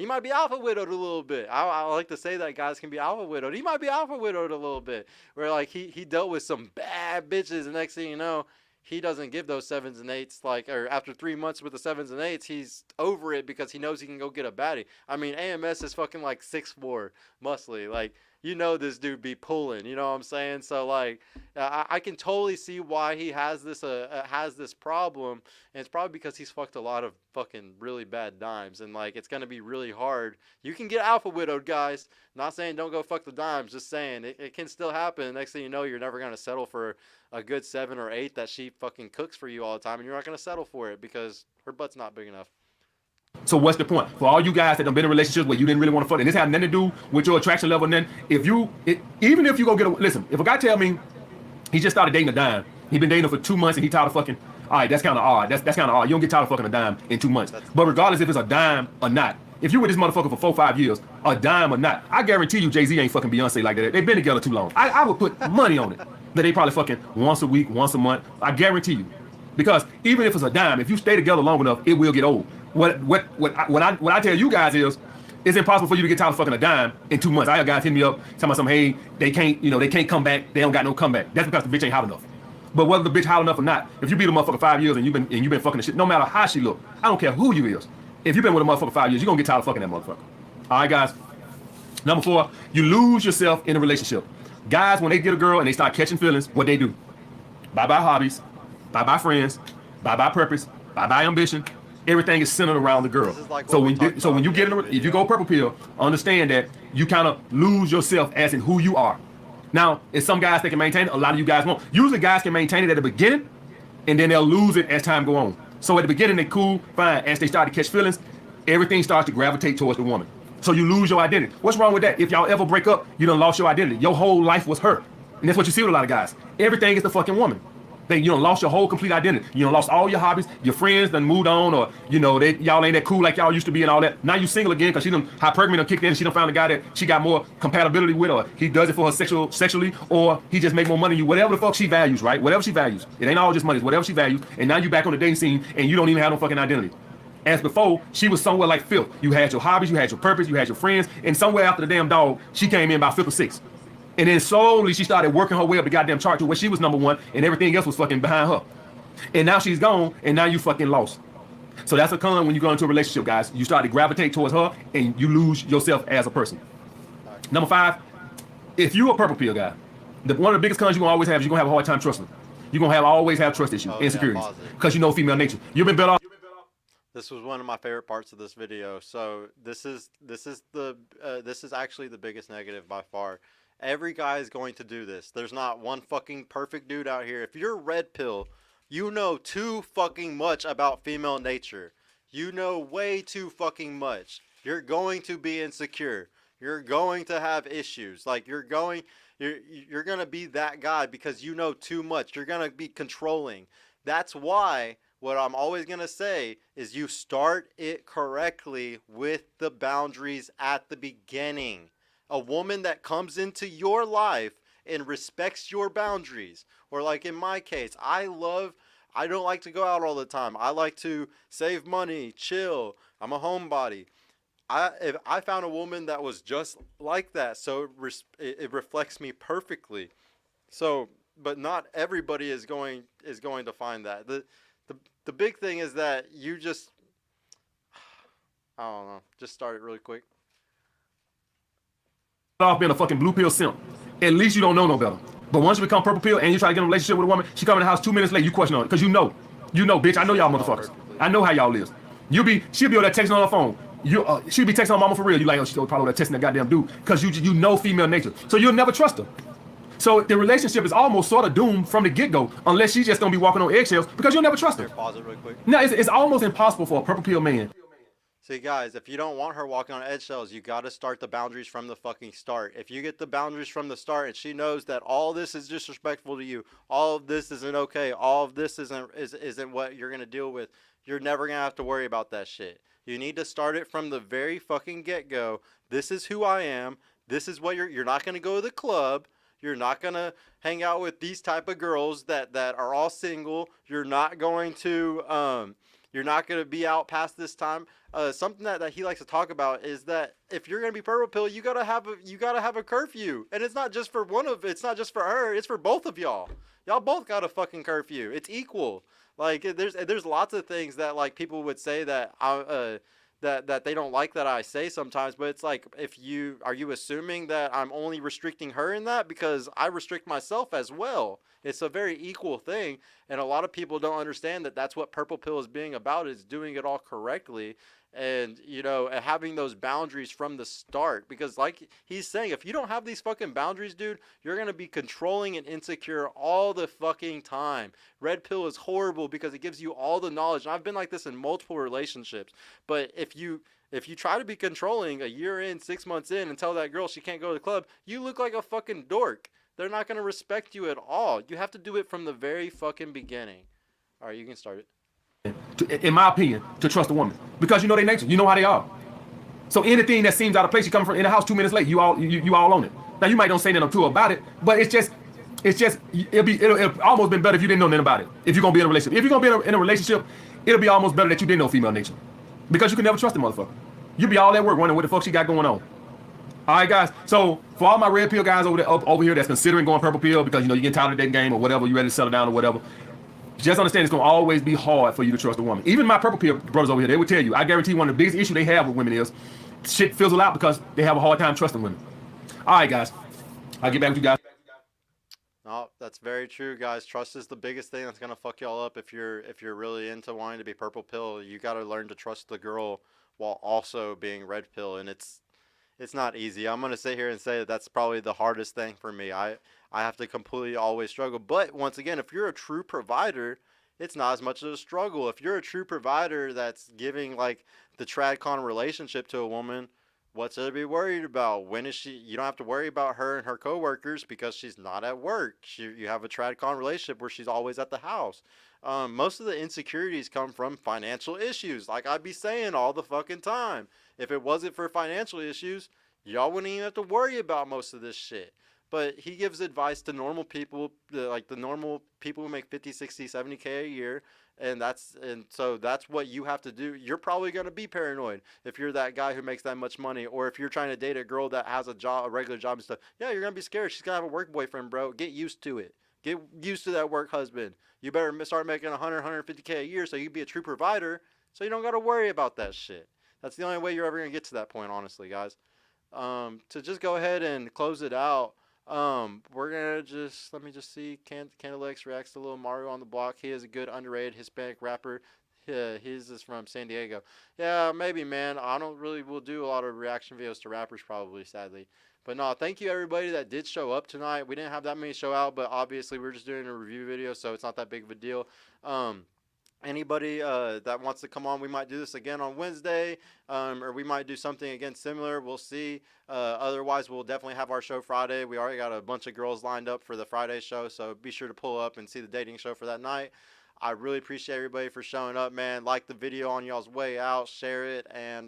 might be alpha widowed a little bit. I like to say that guys can be alpha widowed. He might be alpha widowed a little bit, where like he dealt with some bad bitches, and next thing you know, he doesn't give those 7s and 8s, like, or after 3 months with the 7s and 8s, he's over it because he knows he can go get a baddie. I mean, AMS is fucking like 6'4", muscly, like, you know, this dude be pulling, you know what I'm saying? So like, I can totally see why he has this problem, and it's probably because he's fucked a lot of fucking really bad dimes, and like, it's gonna be really hard. You can get alpha widowed, guys. Not saying don't go fuck the dimes, just saying it can still happen. Next thing you know, you're never gonna settle for a good 7 or 8 that she fucking cooks for you all the time, and you're not gonna settle for it because her butt's not big enough. So what's the point? For all you guys that have been in relationships where you didn't really want to fuck, and this had nothing to do with your attraction level, and then even if you go listen, if a guy tell me he just started dating a dime, he been dating her for 2 months and he tired of fucking, all right, that's kind of odd. That's kind of odd. You don't get tired of fucking a dime in 2 months. But regardless if it's a dime or not, if you with this motherfucker for 4 or 5 years, a dime or not, I guarantee you Jay-Z ain't fucking Beyonce like that. They've been together too long. I would put money on it that they probably fucking once a week, once a month. I guarantee you. Because even if it's a dime, if you stay together long enough, it will get old. What I tell you guys is, it's impossible for you to get tired of fucking a dime in 2 months. I have guys hit me up, telling me something, hey, they can't come back. They don't got no comeback. That's because the bitch ain't hot enough. But whether the bitch hot enough or not, if you beat a motherfucker 5 years and you've been fucking the shit, no matter how she look, I don't care who you is. If you've been with a motherfucker 5 years, you're gonna get tired of fucking that motherfucker. All right, guys. Number 4, you lose yourself in a relationship. Guys, when they get a girl and they start catching feelings, what they do? Bye-bye hobbies, bye-bye friends, bye-bye purpose, bye-bye ambition. Everything is centered around the girl. Like so when you get if you go purple pill, understand that you kind of lose yourself as in who you are. Now, it's some guys that can maintain it, a lot of you guys won't. Usually guys can maintain it at the beginning, and then they'll lose it as time go on. So at the beginning, they're cool, fine. As they start to catch feelings, everything starts to gravitate towards the woman. So you lose your identity. What's wrong with that? If y'all ever break up, you done lost your identity. Your whole life was her. And that's what you see with a lot of guys. Everything is the fucking woman. You done lost your whole complete identity. You done lost all your hobbies. Your friends done moved on, or y'all ain't that cool like y'all used to be and all that. Now you single again because she done hypergamy done kicked in and she done found a guy that she got more compatibility with, or he does it for her sexually, or he just make more money than you. Whatever the fuck she values, right? Whatever she values. It ain't all just money. It's whatever she values. And now you back on the dating scene and you don't even have no fucking identity. As before, she was somewhere like filth. You had your hobbies, you had your purpose, you had your friends, and somewhere after the damn dog, she came in about fifth or sixth. And then slowly she started working her way up the goddamn chart to where she was number one and everything else was fucking behind her. And now she's gone and now you fucking lost. So that's a con when you go into a relationship, guys. You start to gravitate towards her and you lose yourself as a person. Number 5, if you're a purple pill guy, one of the biggest cons you're gonna always have is you're gonna have a hard time trusting. You're gonna always have trust issues, insecurities. Because you know female nature. You've been built off. This was one of my favorite parts of this video. So this is actually the biggest negative by far. Every guy is going to do this. There's not one fucking perfect dude out here. If you're red pill, you know too fucking much about female nature. You know way too fucking much. You're going to be insecure. You're going to have issues. Like you're gonna be that guy because you know too much. You're gonna be controlling. That's why what I'm always gonna say is you start it correctly with the boundaries at the beginning. A woman that comes into your life and respects your boundaries, or like in my case, I don't like to go out all the time. I like to save money, chill. I'm a homebody. If I found a woman that was just like that, so it reflects me perfectly. So, but not everybody is going to find that. The big thing is that you just, I don't know, just start it really quick. Off being a fucking blue pill simp. At least you don't know no better. But once you become purple pill and you try to get in a relationship with a woman, she come in the house 2 minutes late, you question on it. Because you know, bitch, I know y'all motherfuckers. I know how y'all live. She'll be over there texting on her phone. She'll be texting her mama for real. You like, oh, she's probably over there texting that goddamn dude. Because you know female nature. So you'll never trust her. So the relationship is almost sort of doomed from the get-go, unless she's just gonna be walking on eggshells because you'll never trust her. Pause it real quick. No, it's almost impossible for a purple pill man. See, guys, if you don't want her walking on eggshells, you got to start the boundaries from the fucking start. If you get the boundaries from the start and she knows that all this is disrespectful to you, all of this isn't okay, all of this isn't what you're going to deal with, you're never going to have to worry about that shit. You need to start it from the very fucking get-go. This is who I am. This is what you're not going to go to the club. You're not going to hang out with these type of girls that are all single. You're not going to be out past this time. Something that he likes to talk about is that if you're gonna be purple pill, you gotta have a curfew, and it's not just for it's not just for her, it's for both of y'all. Y'all both got a fucking curfew. It's equal. Like there's lots of things that like people would say that that they don't like that I say sometimes, but it's like, are you assuming that I'm only restricting her in that? Because I restrict myself as well. It's a very equal thing, and a lot of people don't understand that that's what Purple Pill is being about, is doing it all correctly. And having those boundaries from the start, because like he's saying, if you don't have these fucking boundaries, dude, you're gonna be controlling and insecure all the fucking time. Red pill is horrible because it gives you all the knowledge, and I've been like this in multiple relationships. But if you try to be controlling a year in, 6 months in, and tell that girl she can't go to the club, you look like a fucking dork. They're not gonna respect you at all. You have to do it from the very fucking beginning. All right, you can start it. In my opinion, to trust a woman, because you know their nature, you know how they are. So anything that seems out of place, you come from in the house 2 minutes late, you all own it. Now you might don't say nothing to her about it, but it'll almost been better if you didn't know nothing about it. If you're gonna be in a relationship, in a relationship, it'll be almost better that you didn't know female nature, because you can never trust the motherfucker. You'll be all at work wondering what the fuck she got going on. All right, guys. So for all my red pill guys over here that's considering going purple pill because you get tired of that game or whatever, you ready to settle down or whatever. Just understand it's gonna always be hard for you to trust a woman. Even my purple pill brothers over here, they would tell you, I guarantee one of the biggest issues they have with women is shit fizzle out because they have a hard time trusting women. All right, guys. I'll get back with you guys. No, that's very true, guys. Trust is the biggest thing that's gonna fuck y'all up if you're really into wanting to be purple pill. You gotta learn to trust the girl while also being red pill, and it's not easy. I'm gonna sit here and say that that's probably the hardest thing for me. I have to completely always struggle. But once again, if you're a true provider, it's not as much of a struggle. If you're a true provider that's giving like the tradcon relationship to a woman, What's there to be worried about? When is she? You don't have to worry about her and her coworkers because she's not at work. You have a tradcon relationship where she's always at the house. Most of the insecurities come from financial issues, like I'd be saying all the fucking time. If it wasn't for financial issues, y'all wouldn't even have to worry about most of this shit. But he gives advice to normal people, like the normal people who make 50, 60, 70K a year, and so that's what you have to do. You're probably going to be paranoid if you're that guy who makes that much money, or if you're trying to date a girl that has a job, a regular job and stuff. Yeah, you're going to be scared. She's going to have a work boyfriend, bro. Get used to it. Get used to that work husband. You better start making 100, 150K a year so you can be a true provider, so you don't got to worry about that shit. That's the only way you're ever going to get to that point, honestly, guys. To just go ahead and close it out, we're gonna just let me just see. Candlex reacts to Lil Mario on the Block. He is a good underrated Hispanic rapper. His is from San Diego. Yeah, maybe, man. I don't really will do a lot of reaction videos to rappers, probably, sadly. But no, thank you everybody that did show up tonight. We didn't have that many show out, but obviously we're just doing a review video, so it's not that big of a deal. Anybody that wants to come on, we might do this again on Wednesday, or we might do something again similar. We'll see. Otherwise, we'll definitely have our show Friday. We already got a bunch of girls lined up for the Friday show, so be sure to pull up and see the dating show for that night. I really appreciate everybody for showing up, man. Like the video on y'all's way out, share it, and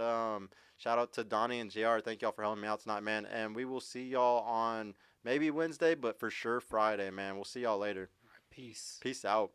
shout out to Donnie and JR. Thank y'all for helping me out tonight, man. And we will see y'all on maybe Wednesday, but for sure Friday, man. We'll see y'all later. Peace. Peace out.